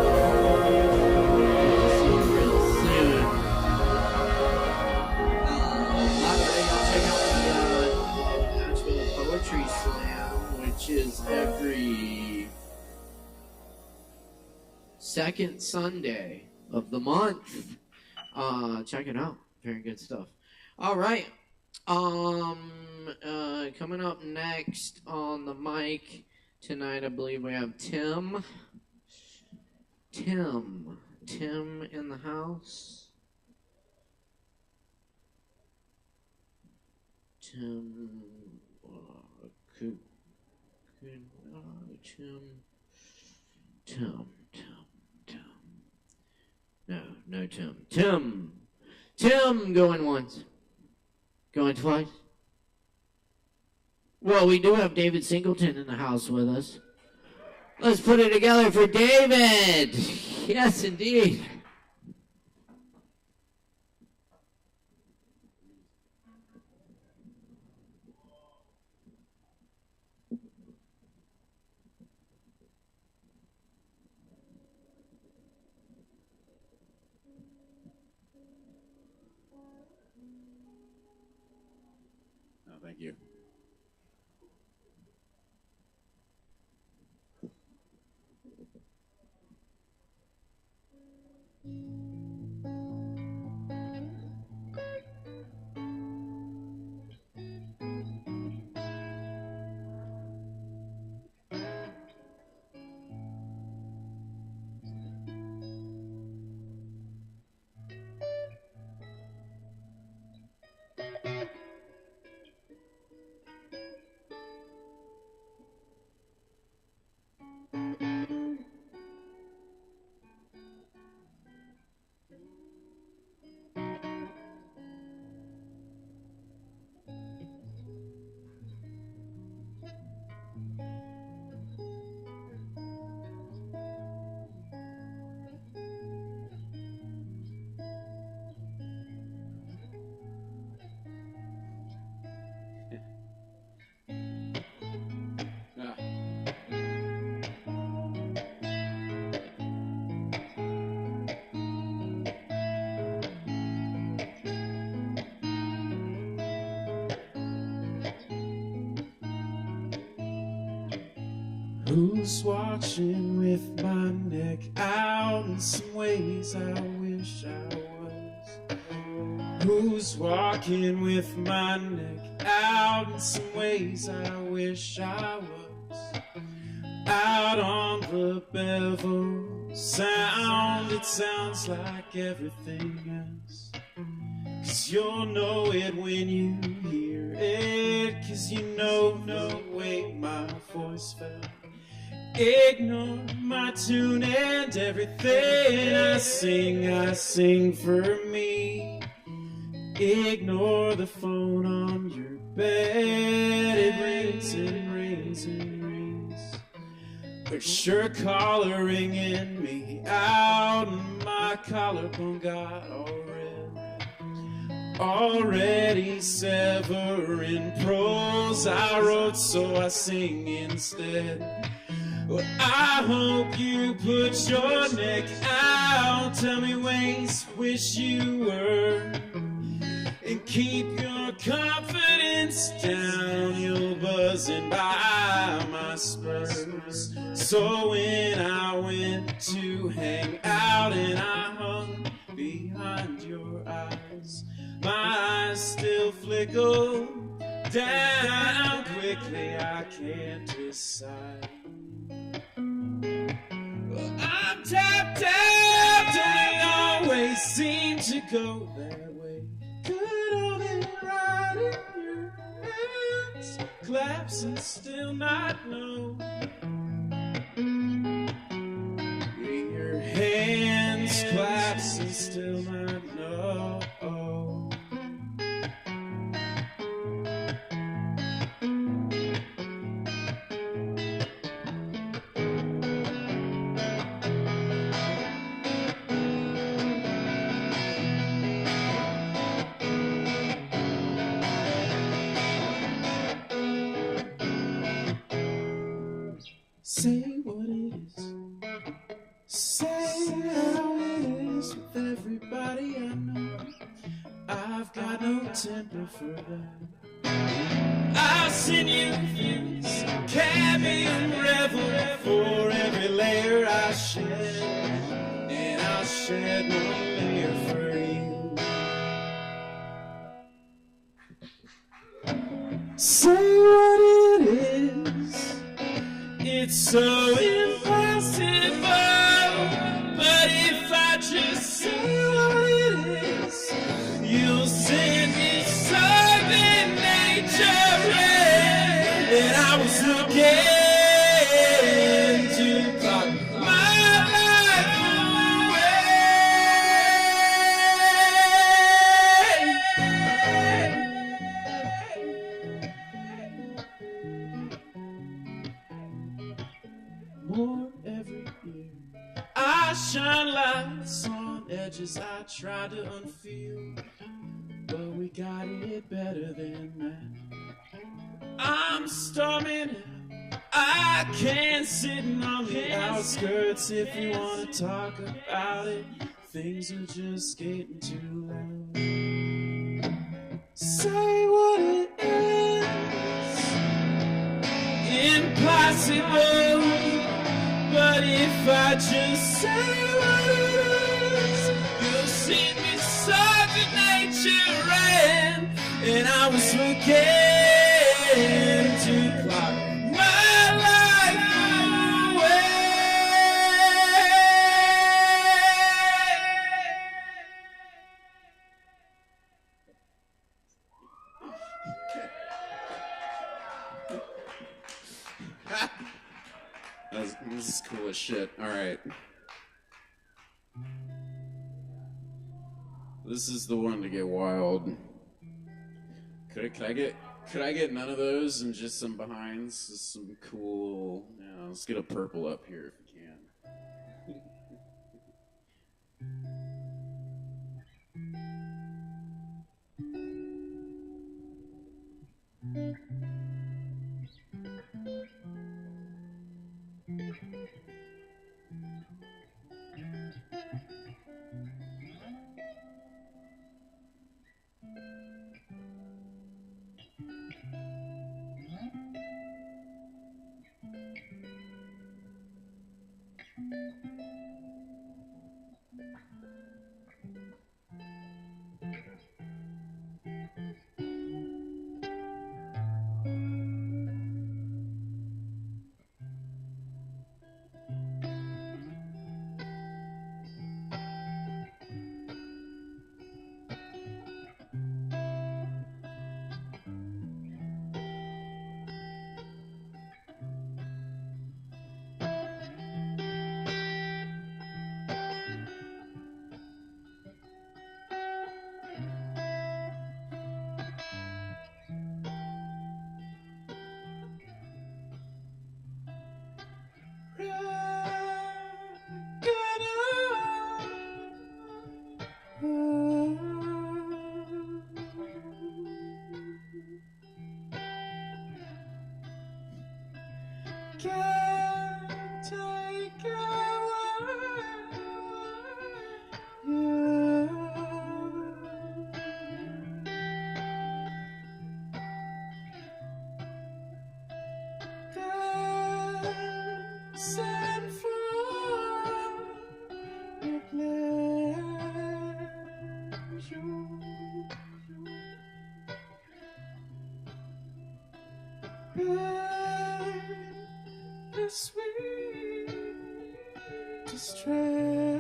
see you real soon. By the way, y'all check out the Nashville Poetry Slam, which is every second Sunday of the month. Check it out. Very good stuff. All right. Coming up next on the mic tonight, I believe we have Tim. Tim in the house. Tim. Tim. No, Tim. Tim going once. Going twice. Well, we do have David Singleton in the house with us. Let's put it together for David. Yes, indeed. Oh, thank you. Who's watching with my neck out in some ways I wish I was? Who's walking with my neck out in some ways I wish I was? Out on the bevel sound, it sounds like everything else. 'Cause you'll know it when you hear it, 'cause you know no way my voice fell. Ignore my tune and everything I sing for me. Ignore the phone on your bed, it rings and rings and rings. There's your collar ringing me out, and my collarbone got all red. Already severing prose I wrote, so I sing instead. Well, I hope you put your neck out. Tell me ways wish you were, and keep your confidence down. You're buzzing by my spurs. So when I went to hang out and I hung behind your eyes, my eyes still flicker down quickly. I can't decide. I'm tapped out, don't it always seem to go that way? Could hold it right in your hands, collapse and still not know. In your hands, collapse and still not know. Say what it is, say how it is with everybody I know. I've got no temper for that. I'll send you views, Cadmium revel for every layer I shed, and I'll shed one layer for you. say what it is. It's so impossible, but if I just say what it is, you'll send me something nature, and I was looking to block my life more every year. I shine lights on edges I try to unfeel, but we got it better than that. I'm storming out. I can't sit on the outskirts if you want to talk about it. Things are just getting too loud. Say what it is. Impossible. But if I just say what it is, you'll see me something nature, and I was looking to clock my life This is cool as shit. All right. This is the one to get wild. Could I get none of those and just some behinds? Just some cool. Yeah, let's get a purple up here if we can. Can't take send for your pleasure. Sweet distress.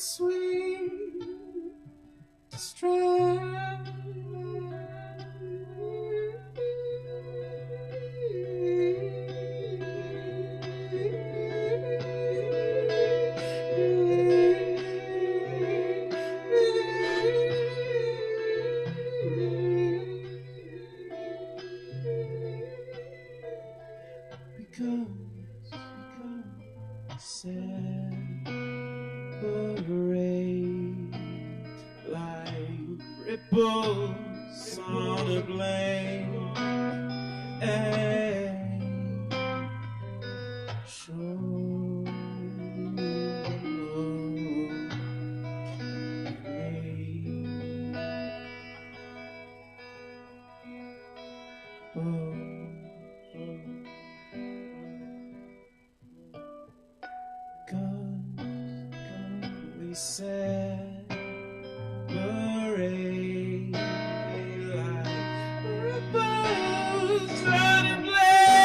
sweet strife. Separate like ripples on a blade, and show we separate like ripples on a blade.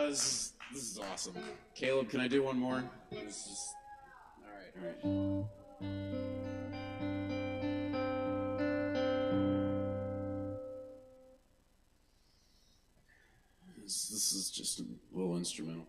This is awesome. Caleb, can I do one more? This is all right. This is just a little instrumental.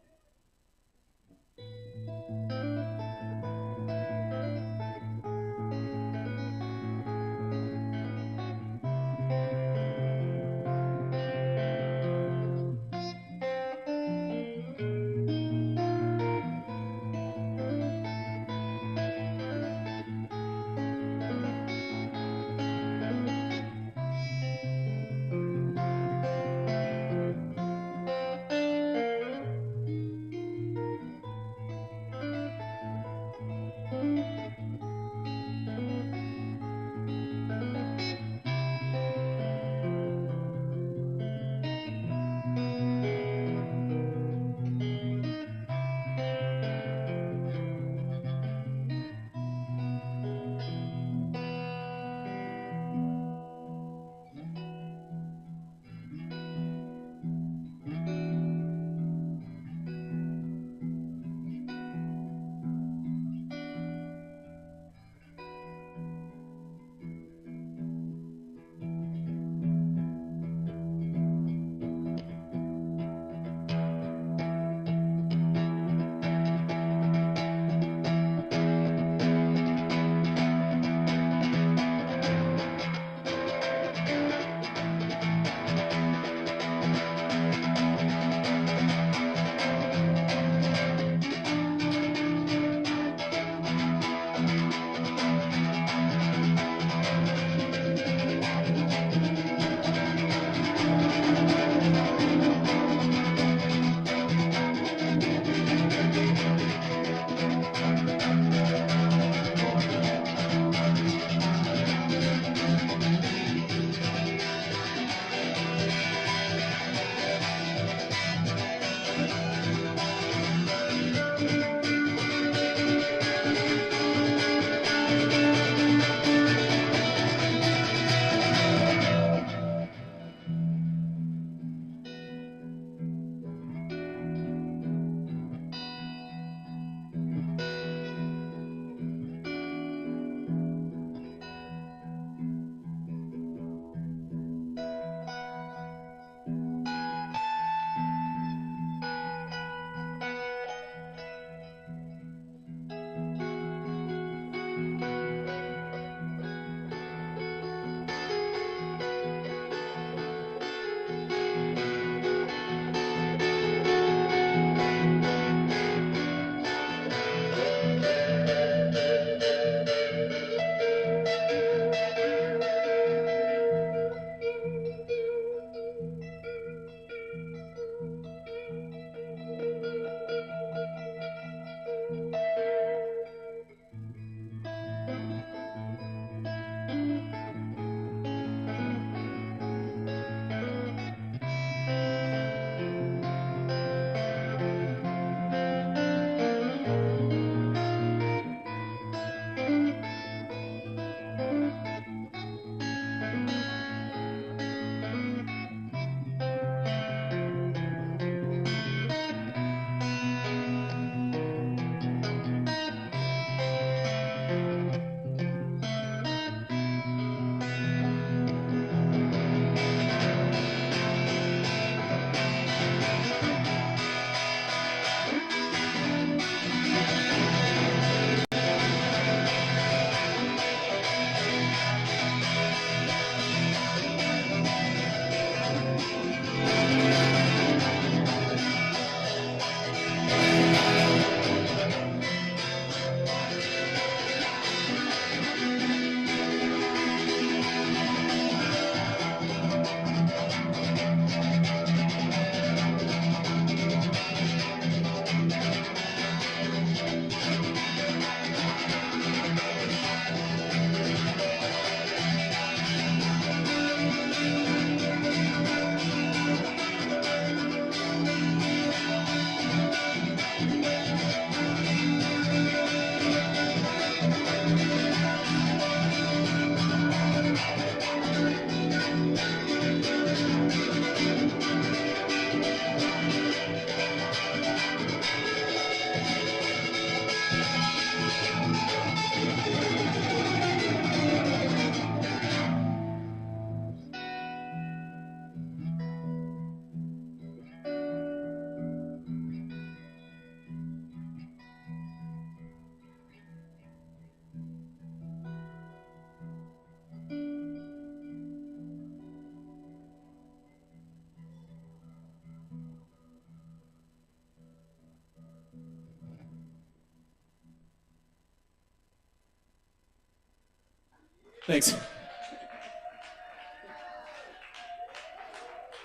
Thanks.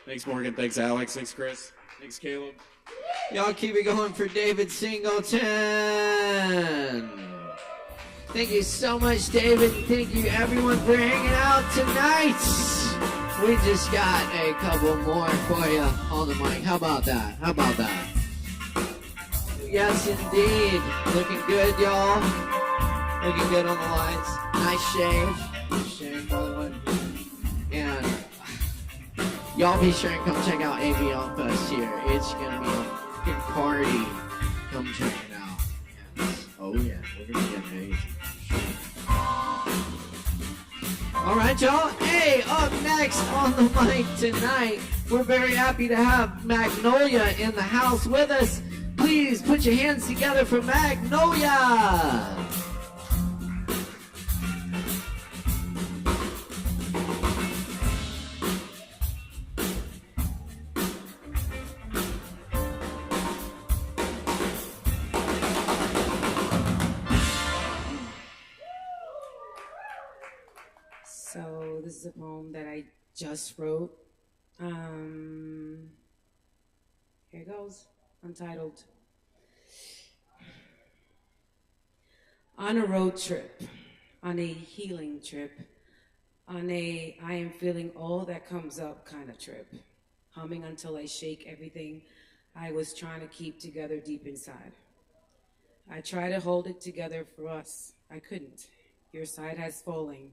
Thanks, Morgan. Thanks, Alex. Thanks, Chris. Thanks, Caleb. Y'all keep it going for David Singleton. Thank you so much, David. Thank you, everyone, for hanging out tonight. We just got a couple more for you on the mic. How about that? How about that? Yes, indeed. Looking good, y'all. Looking good on the lines. Nice shave. Shave, by the way. And y'all be sure and come check out AVL Fest here. It's going to be a fucking party. Come check it out. Yes. Oh, yeah. We're going to get amazing. All right, y'all. Hey, up next on the mic tonight, we're very happy to have Magnolia in the house with us. Please put your hands together for Magnolia. So this is a poem that I just wrote. Here it goes, untitled. On a road trip, on a healing trip, on a I am feeling all that comes up kind of trip, humming until I shake everything I was trying to keep together deep inside. I try to hold it together for us. I couldn't. Your side has fallen,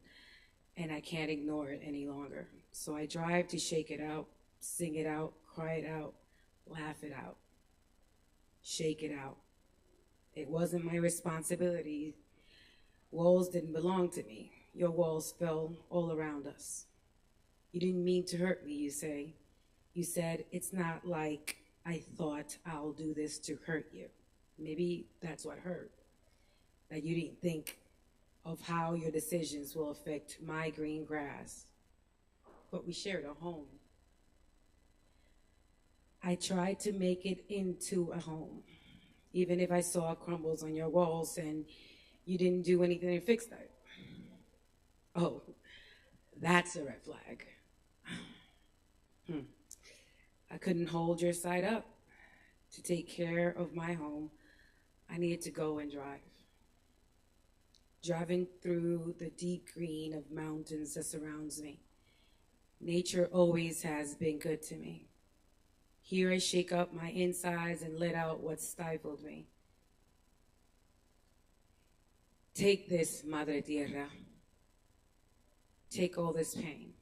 and I can't ignore it any longer. So I drive to shake it out, sing it out, cry it out, laugh it out, shake it out. It wasn't my responsibility. Walls didn't belong to me. Your walls fell all around us. You didn't mean to hurt me, you say. You said, it's not like I thought I'll do this to hurt you. Maybe that's what hurt, that you didn't think of how your decisions will affect my green grass. But we shared a home. I tried to make it into a home, even if I saw crumbles on your walls and you didn't do anything to fix that. Oh, that's a red flag. I couldn't hold your side up. To take care of my home, I needed to go and drive. Driving through the deep green of mountains that surrounds me. Nature always has been good to me. Here I shake up my insides and let out what stifled me. Take this, Madre Tierra. Take all this pain.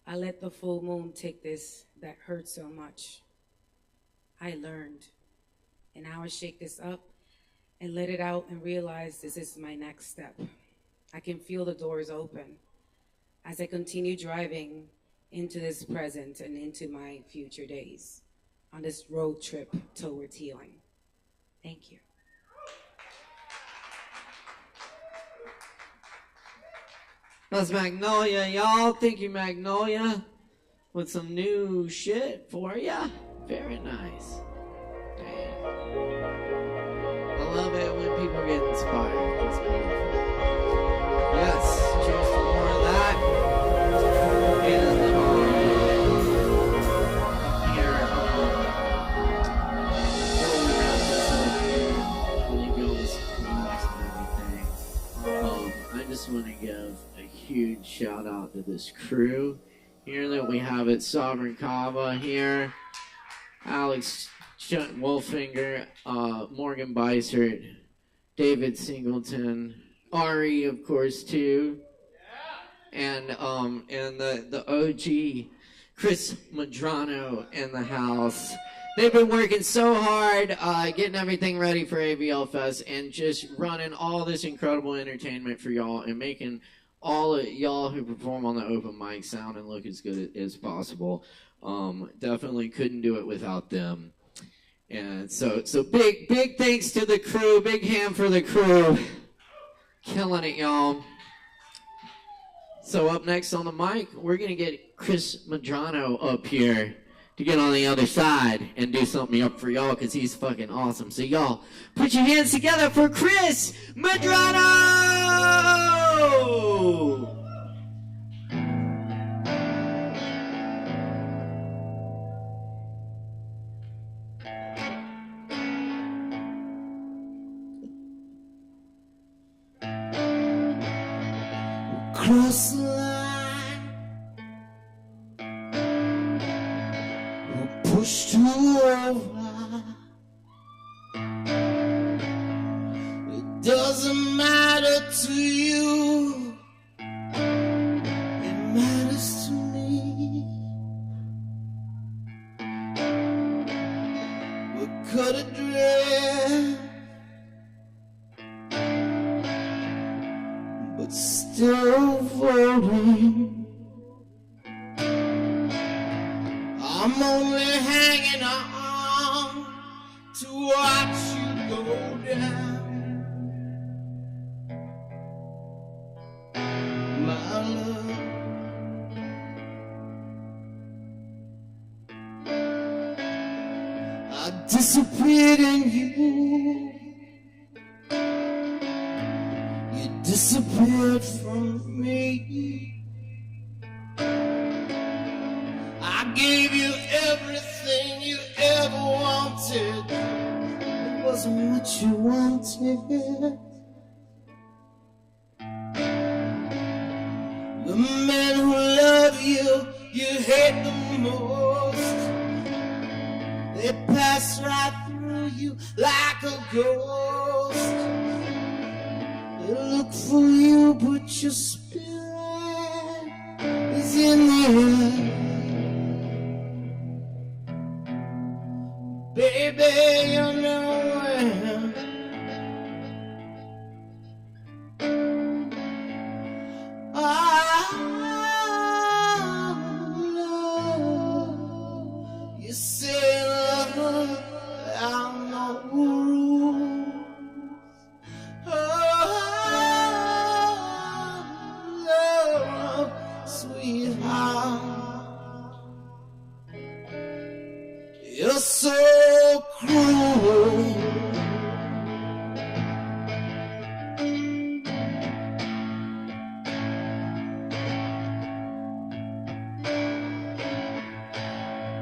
I let the full moon take this that hurt so much. I learned, and now I shake this up and let it out and realize this is my next step. I can feel the doors open as I continue driving into this present and into my future days on this road trip towards healing. Thank you. That's Magnolia, y'all. Thank you, Magnolia, with some new shit for ya. Very nice. Hey. I love it when people get inspired. It's beautiful. Yes, cheers for more of that. And here, when we go with and everything, I just want to give a huge shout out to this crew here that we have at Sovereign Kava here. Alex Wolfinger, Morgan Beissert, David Singleton, Ari, of course, too, and the OG Chris Medrano in the house. They've been working so hard, getting everything ready for AVL Fest and just running all this incredible entertainment for y'all and making all of y'all who perform on the open mic sound and look as good as possible. Definitely couldn't do it without them. And so big thanks to the crew. Big hand for the crew. Killing it, y'all. So up next on the mic, we're going to get Chris Medrano up here to get on the other side and do something up for y'all because he's fucking awesome. So y'all, put your hands together for Chris Medrano! Cross the line, we're pushed to over. It doesn't matter to you, it matters to me. We cut adrift, but still floating. I'm only hanging on to watch you go down, my love. I disappeared in you. Disappeared from me. I gave you everything you ever wanted. It wasn't what you wanted. The men who love you, you hate the most. They pass right through you like a ghost. They look for you, but your spirit is in the air. Baby, you're nowhere. Oh, love. You say love, I'm not rules. You're so cruel.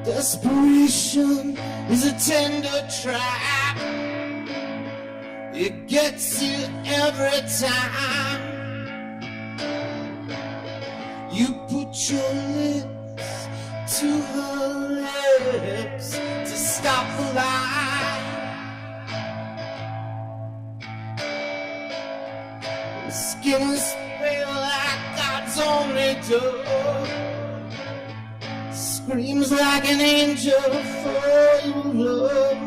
Desperation is a tender trap. It gets you every time. You put your lips to her lips to stop the lie. Your skin is pale like God's only dove. Screams like an angel for your love.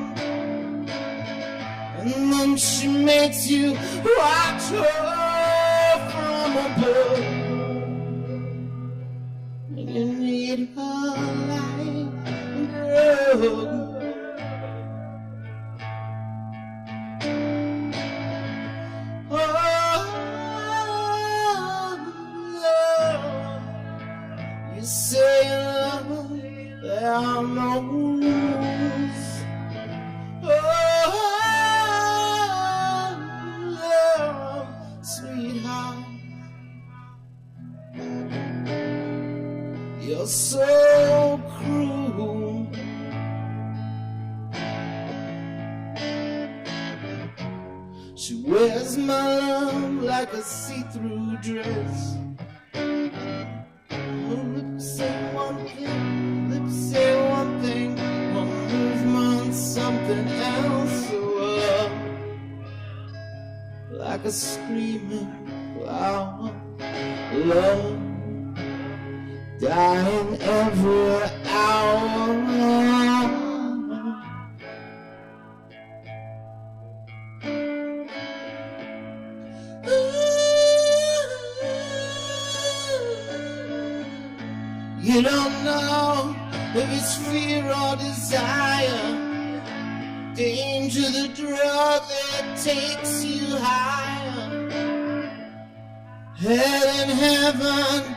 And then she makes you watch her from above. You need her like a drug. Oh, Lord, you say love, there are no rules. Oh, Lord, sweetheart, you're so cruel. She wears my love like a see-through dress. Her lips say one thing, lips say one thing, her movement something else. Oh, like a screaming flower, love dying every hour. if it's fear or desire, danger the drug that takes you higher. Head in heaven,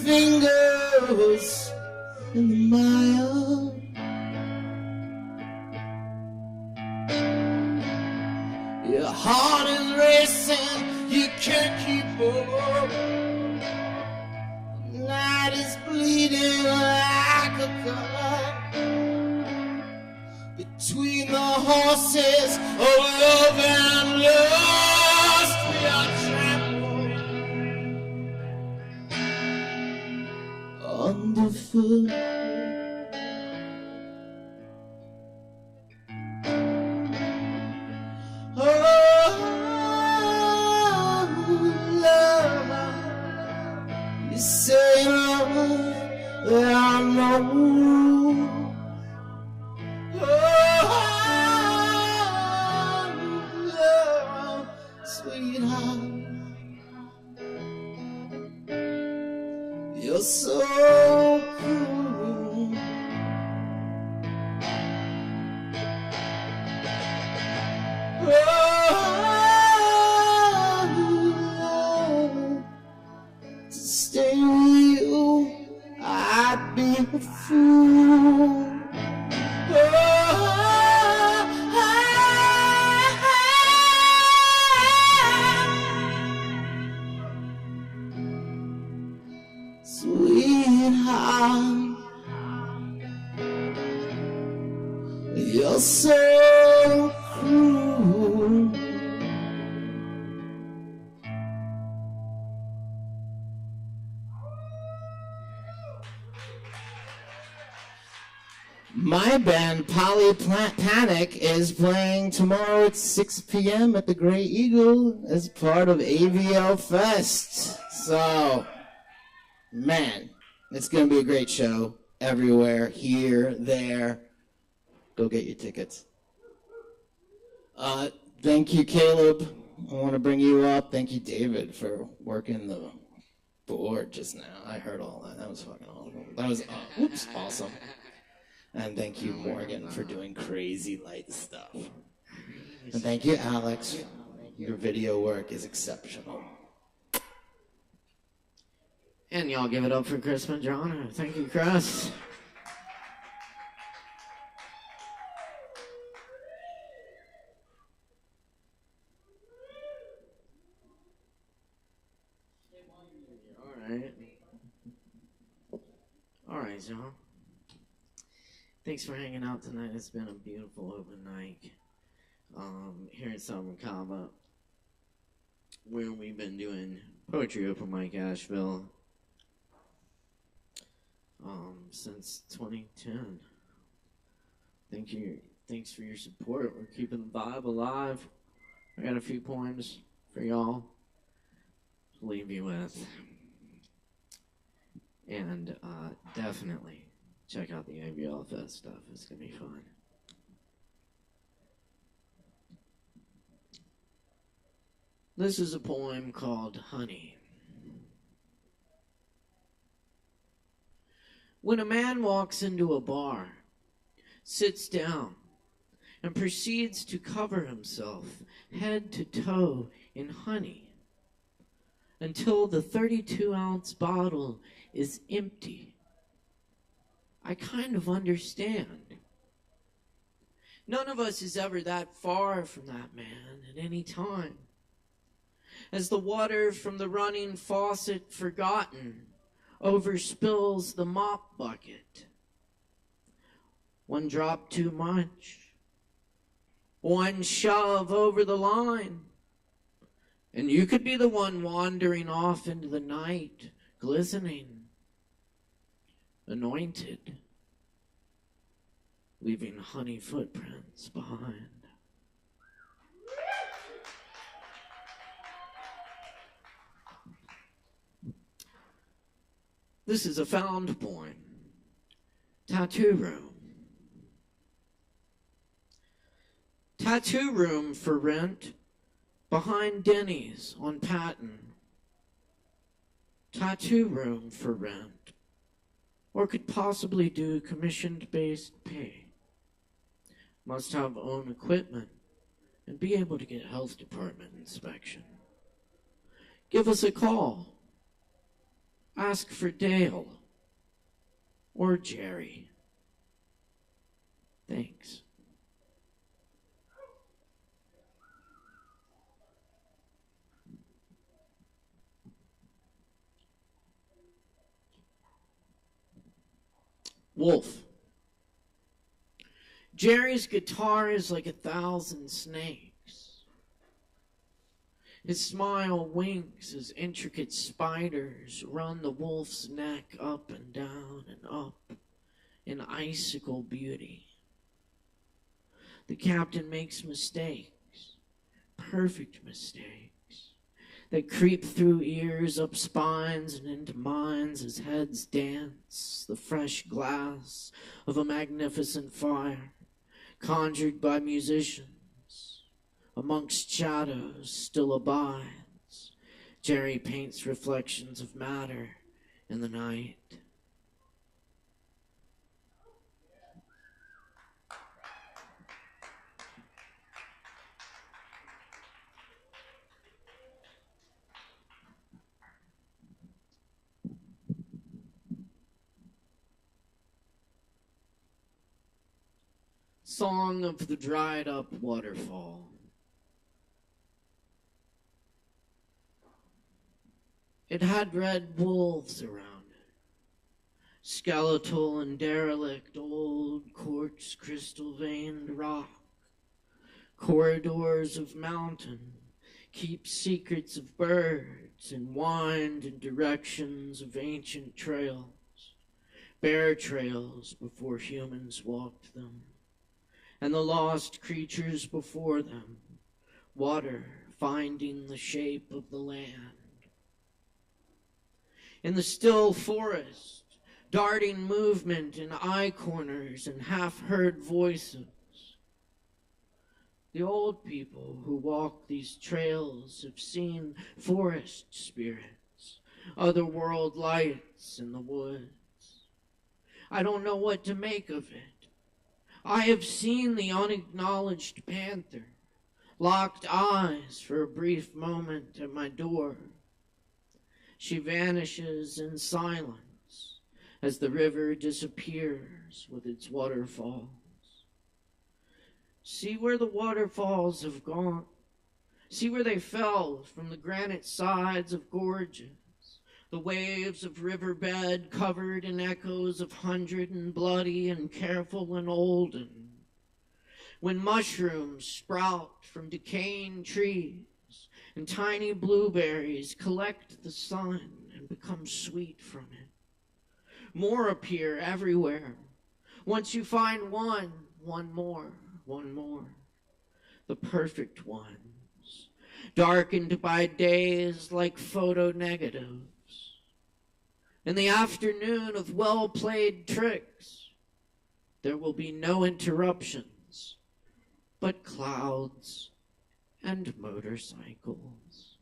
fingers in the mire. Your heart is racing, you can't keep up. Night is bleeding like a cut. Between the horses of love and lust, we are trampled underfoot. Oh, love, you say love, there are no rules. Oh, sweetheart, you're so cruel. Oh, to stay with you, I'd be a fool. Sweetheart, you're so cruel. My band, Panic, is playing tomorrow at 6 p.m. at the Grey Eagle as part of AVL Fest. So, man, it's going to be a great show everywhere, here, there. Go get your tickets. Thank you, Caleb. I want to bring you up. Thank you, David, for working the board just now. I heard all that. That was fucking awesome. That was awesome. And thank you, Morgan, for doing crazy light stuff. And thank you, Alex. Your video work is exceptional. And y'all give it up for Chris Medrano. Thank you, Chris. All right, y'all. Thanks for hanging out tonight. It's been a beautiful open night here at Southern Kava, where we've been doing poetry open mic Asheville since 2010. Thanks for your support. We're keeping the vibe alive. I got a few poems for y'all to leave you with. And definitely check out the ABL Fest stuff. It's going to be fun. This is a poem called Honey. When a man walks into a bar, sits down, and proceeds to cover himself head to toe in honey until the 32-ounce bottle is empty, I kind of understand. None of us is ever that far from that man at any time. As the water from the running faucet forgotten overspills the mop bucket. One drop too much. One shove over the line. And you could be the one wandering off into the night, glistening, anointed, leaving honey footprints behind. This is a found poem. Tattoo room. Tattoo room for rent behind Denny's on Patton. Tattoo room for rent or could possibly do commission-based pay. Must have own equipment and be able to get health department inspection. Give us a call. Ask for Dale or Jerry. Thanks. Wolf. Jerry's guitar is like 1,000 snakes. His smile winks as intricate spiders run the wolf's neck up and down and up in icicle beauty. The captain makes mistakes, perfect mistakes, that creep through ears, up spines, and into minds as heads dance, the fresh glass of a magnificent fire, conjured by musicians, amongst shadows still abides. Jerry paints reflections of matter in the night. Song of the Dried Up Waterfall. It had red wolves around it, skeletal and derelict, old quartz crystal-veined rock, corridors of mountain, keep secrets of birds, and wind in directions of ancient trails, bear trails before humans walked them, and the lost creatures before them, water finding the shape of the land. In the still forest, darting movement in eye corners and half-heard voices, the old people who walk these trails have seen forest spirits, otherworld lights in the woods. I don't know what to make of it. I have seen the unacknowledged panther, locked eyes for a brief moment at my door. She vanishes in silence as the river disappears with its waterfalls. See where the waterfalls have gone. See where they fell from the granite sides of gorges. The waves of riverbed covered in echoes of hundred and bloody and careful and olden. When mushrooms sprout from decaying trees and tiny blueberries collect the sun and become sweet from it. More appear everywhere. Once you find one more. The perfect ones, darkened by days like photo negatives. In the afternoon of well-played tricks, there will be no interruptions, but clouds and motorcycles.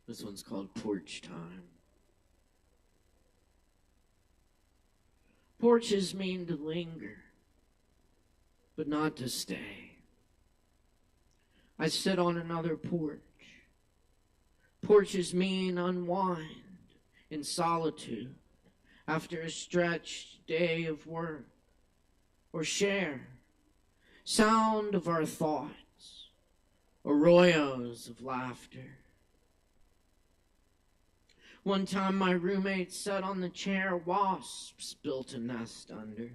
This one's called Porch Time. Porches mean to linger, but not to stay. I sit on another porch. Porches mean unwind in solitude after a stretched day of work, or share sound of our thoughts, arroyos of laughter. One time my roommate sat on the chair wasps built a nest under.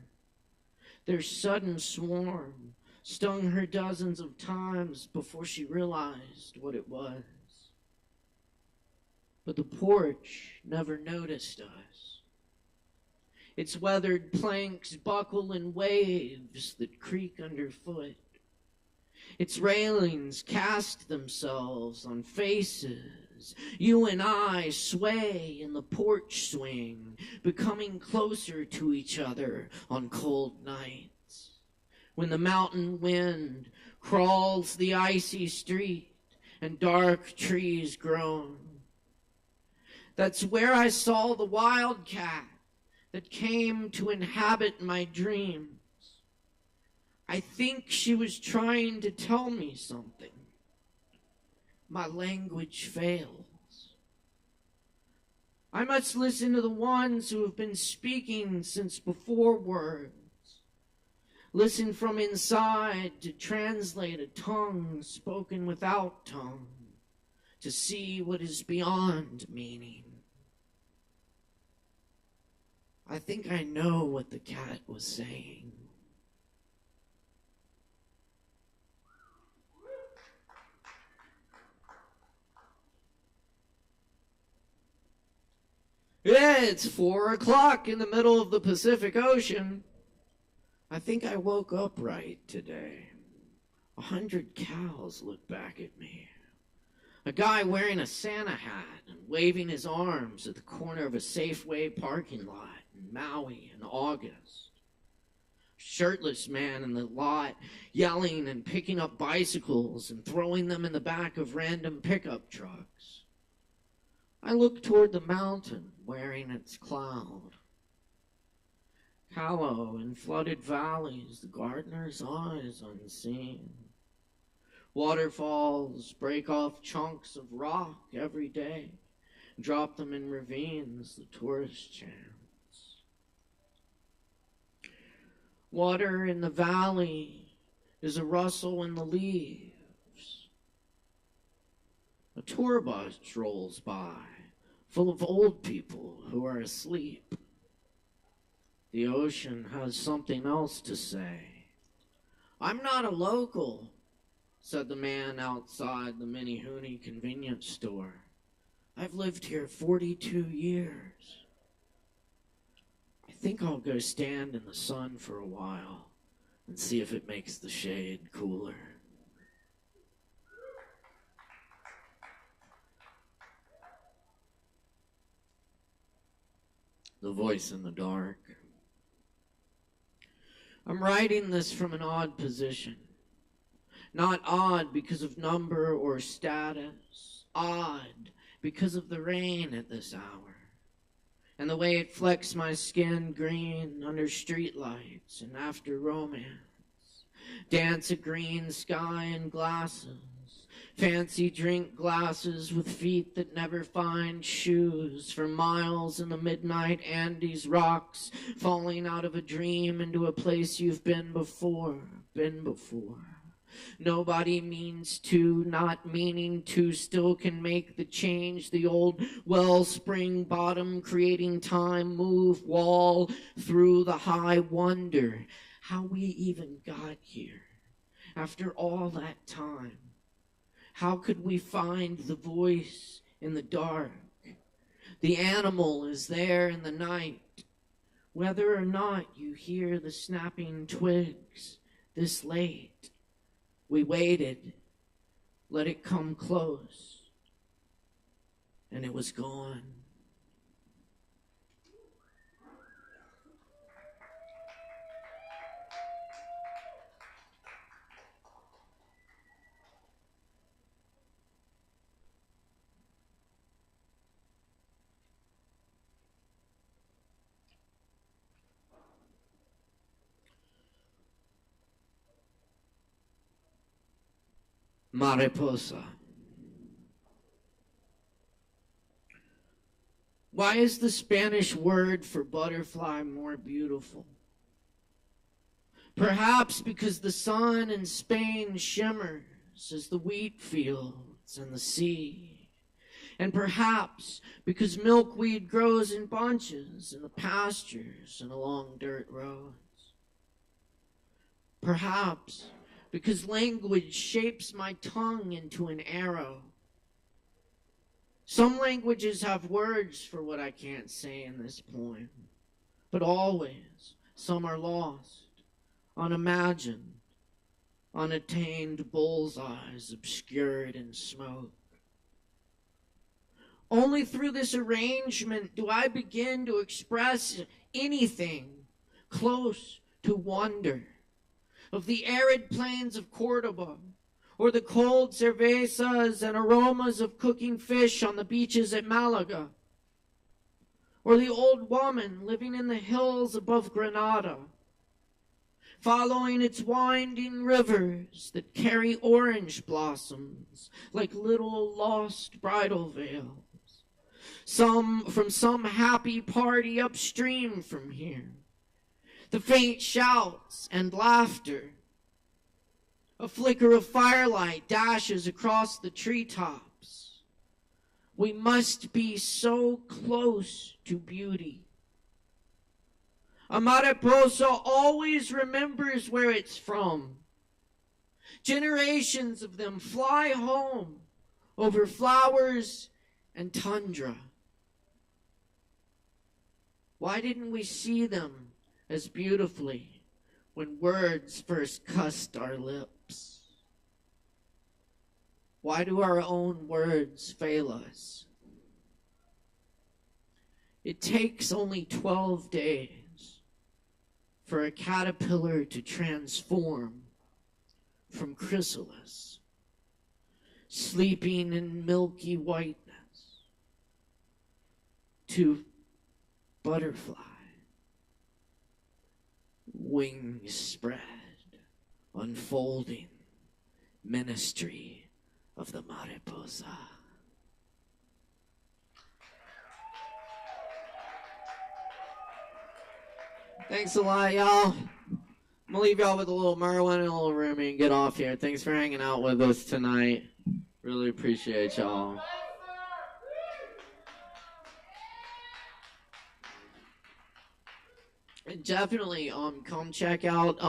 Their sudden swarm stung her dozens of times before she realized what it was. But the porch never noticed us. Its weathered planks buckle in waves that creak underfoot. Its railings cast themselves on faces. You and I sway in the porch swing, becoming closer to each other on cold nights. When the mountain wind crawls the icy street and dark trees groan. That's where I saw the wildcat that came to inhabit my dreams. I think she was trying to tell me something. My language fails. I must listen to the ones who have been speaking since before words. Listen from inside to translate a tongue spoken without tongue, to see what is beyond meaning. I think I know what the cat was saying. Yeah, it's 4 o'clock in the middle of the Pacific Ocean. I think I woke up right today. 100 cows looked back at me. A guy wearing a Santa hat and waving his arms at the corner of a Safeway parking lot in Maui in August. Shirtless man in the lot yelling and picking up bicycles and throwing them in the back of random pickup trucks. I looked toward the mountain wearing its cloud. Callow in flooded valleys, the gardener's eyes unseen. Waterfalls break off chunks of rock every day, drop them in ravines the tourist chants. Water in the valley is a rustle in the leaves. A tour bus rolls by, full of old people who are asleep. The ocean has something else to say. I'm not a local, said the man outside the Minihuni convenience store. I've lived here 42 years. I think I'll go stand in the sun for a while and see if it makes the shade cooler. The voice in the dark. I'm writing this from an odd position. Not odd because of number or status. Odd because of the rain at this hour. And the way it flecks my skin green under streetlights and after romance. Dance a green sky and glasses. Fancy drink glasses with feet that never find shoes for miles in the midnight Andes rocks, falling out of a dream into a place you've been before. Nobody means to, not meaning to, still can make the change. The old wellspring bottom creating time, move wall through the high wonder how we even got here after all that time. How could we find the voice in the dark? The animal is there in the night. Whether or not you hear the snapping twigs this late, we waited, let it come close, and it was gone. Mariposa. Why is the Spanish word for butterfly more beautiful? Perhaps because the sun in Spain shimmers as the wheat fields and the sea. And perhaps because milkweed grows in bunches in the pastures and along dirt roads. Perhaps because language shapes my tongue into an arrow. Some languages have words for what I can't say in this poem, but always some are lost, unimagined, unattained bullseyes obscured in smoke. Only through this arrangement do I begin to express anything close to wonder. of the arid plains of Cordoba, or the cold cervezas and aromas of cooking fish on the beaches at Malaga, or the old woman living in the hills above Granada, following its winding rivers that carry orange blossoms like little lost bridal veils, from some happy party upstream from here. The faint shouts and laughter. A flicker of firelight dashes across the treetops. We must be so close to beauty. A mariposa always remembers where it's from. Generations of them fly home over flowers and tundra. Why didn't we see them as beautifully when words first cussed our lips? Why do our own words fail us? It takes only 12 days for a caterpillar to transform from chrysalis, sleeping in milky whiteness, to butterfly, wings spread, unfolding ministry of the mariposa. Thanks a lot, y'all. I'm gonna leave y'all with a little Merwin and a little Rumi and get off here. Thanks for hanging out with us tonight. Really appreciate y'all. And definitely come check out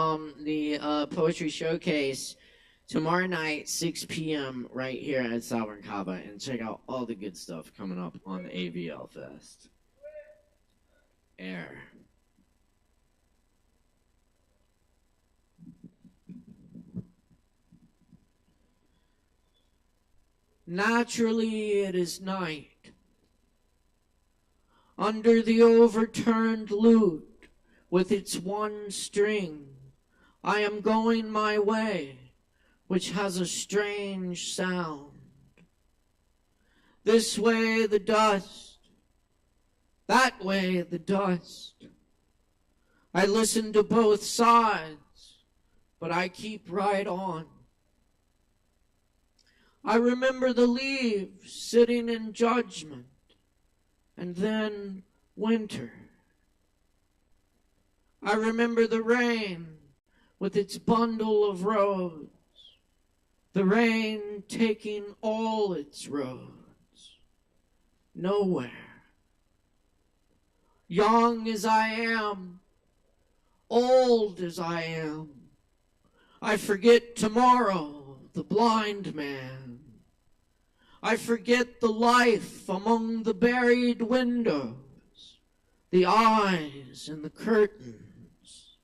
the poetry showcase tomorrow night, 6 p.m. right here at Sovereign Kava, and check out all the good stuff coming up on the AVL Fest. Air. Naturally it is night. Under the overturned lute, with its one string, I am going my way, which has a strange sound. This way the dust, that way the dust. I listen to both sides, but I keep right on. I remember the leaves sitting in judgment, and then winter. I remember the rain with its bundle of roads, the rain taking all its roads, nowhere. Young as I am, old as I am, I forget tomorrow, the blind man. I forget the life among the buried windows, the eyes in the curtains,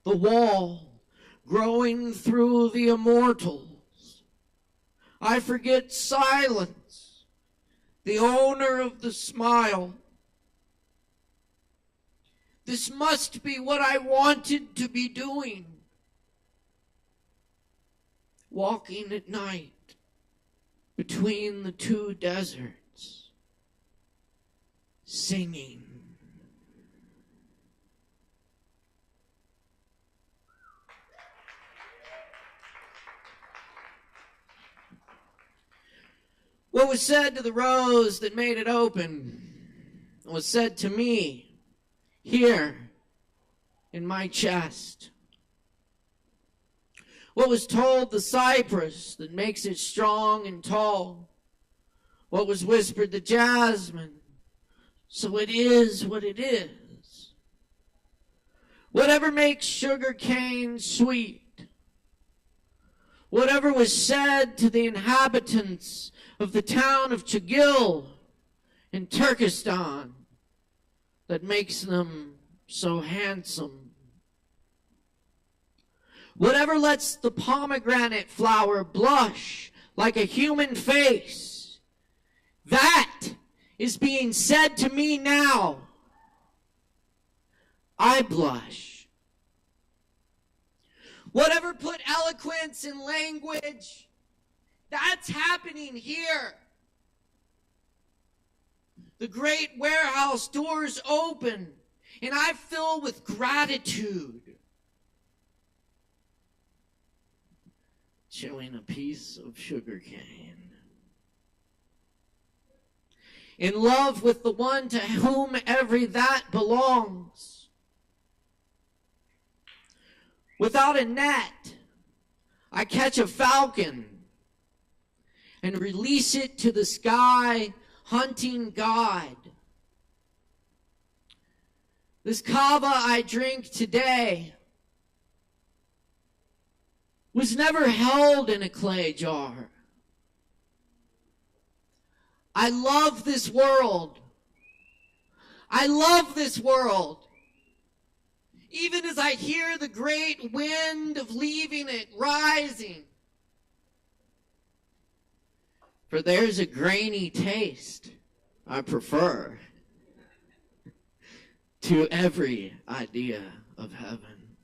the wall growing through the immortals. I forget silence, the owner of the smile. This must be what I wanted to be doing. Walking at night between the two deserts, singing. What was said to the rose that made it open was said to me here in my chest. What was told the cypress that makes it strong and tall? What was whispered to jasmine? So it is what it is. Whatever makes sugar cane sweet. Whatever was said to the inhabitants of the town of Chagil in Turkestan that makes them so handsome. Whatever lets the pomegranate flower blush like a human face, that is being said to me now. I blush. Whatever put eloquence in language, that's happening here. The great warehouse doors open, and I fill with gratitude. Chewing a piece of sugar cane. In love with the one to whom every that belongs. Without a net, I catch a falcon and release it to the sky, hunting God. This kava I drink today was never held in a clay jar. I love this world. I love this world. Even as I hear the great wind of leaving it rising. For there's a grainy taste I prefer to every idea of heaven.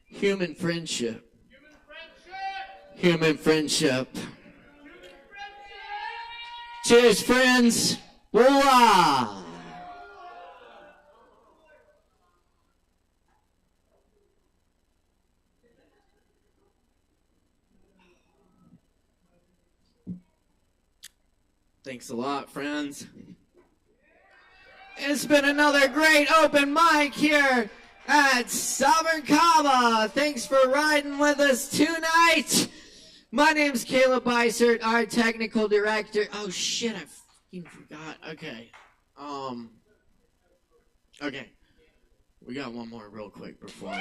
Human friendship. Human friendship. Cheers, friends. Voila! Thanks a lot, friends. It's been another great open mic here at Sovereign Kava. Thanks for riding with us tonight. My name's Caleb Beissert, our technical director. Oh shit, I fucking forgot. Okay. Okay. We got one more real quick before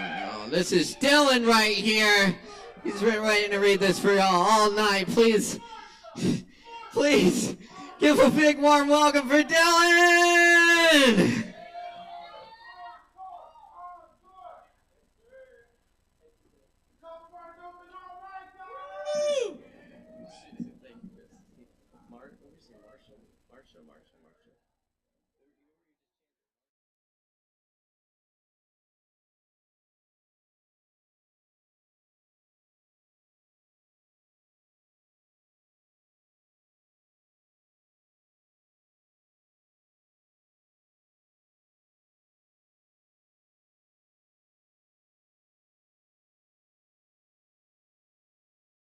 this is Dylan right here. He's been waiting to read this for y'all all night. Please give a big warm welcome for Dylan! Marsha.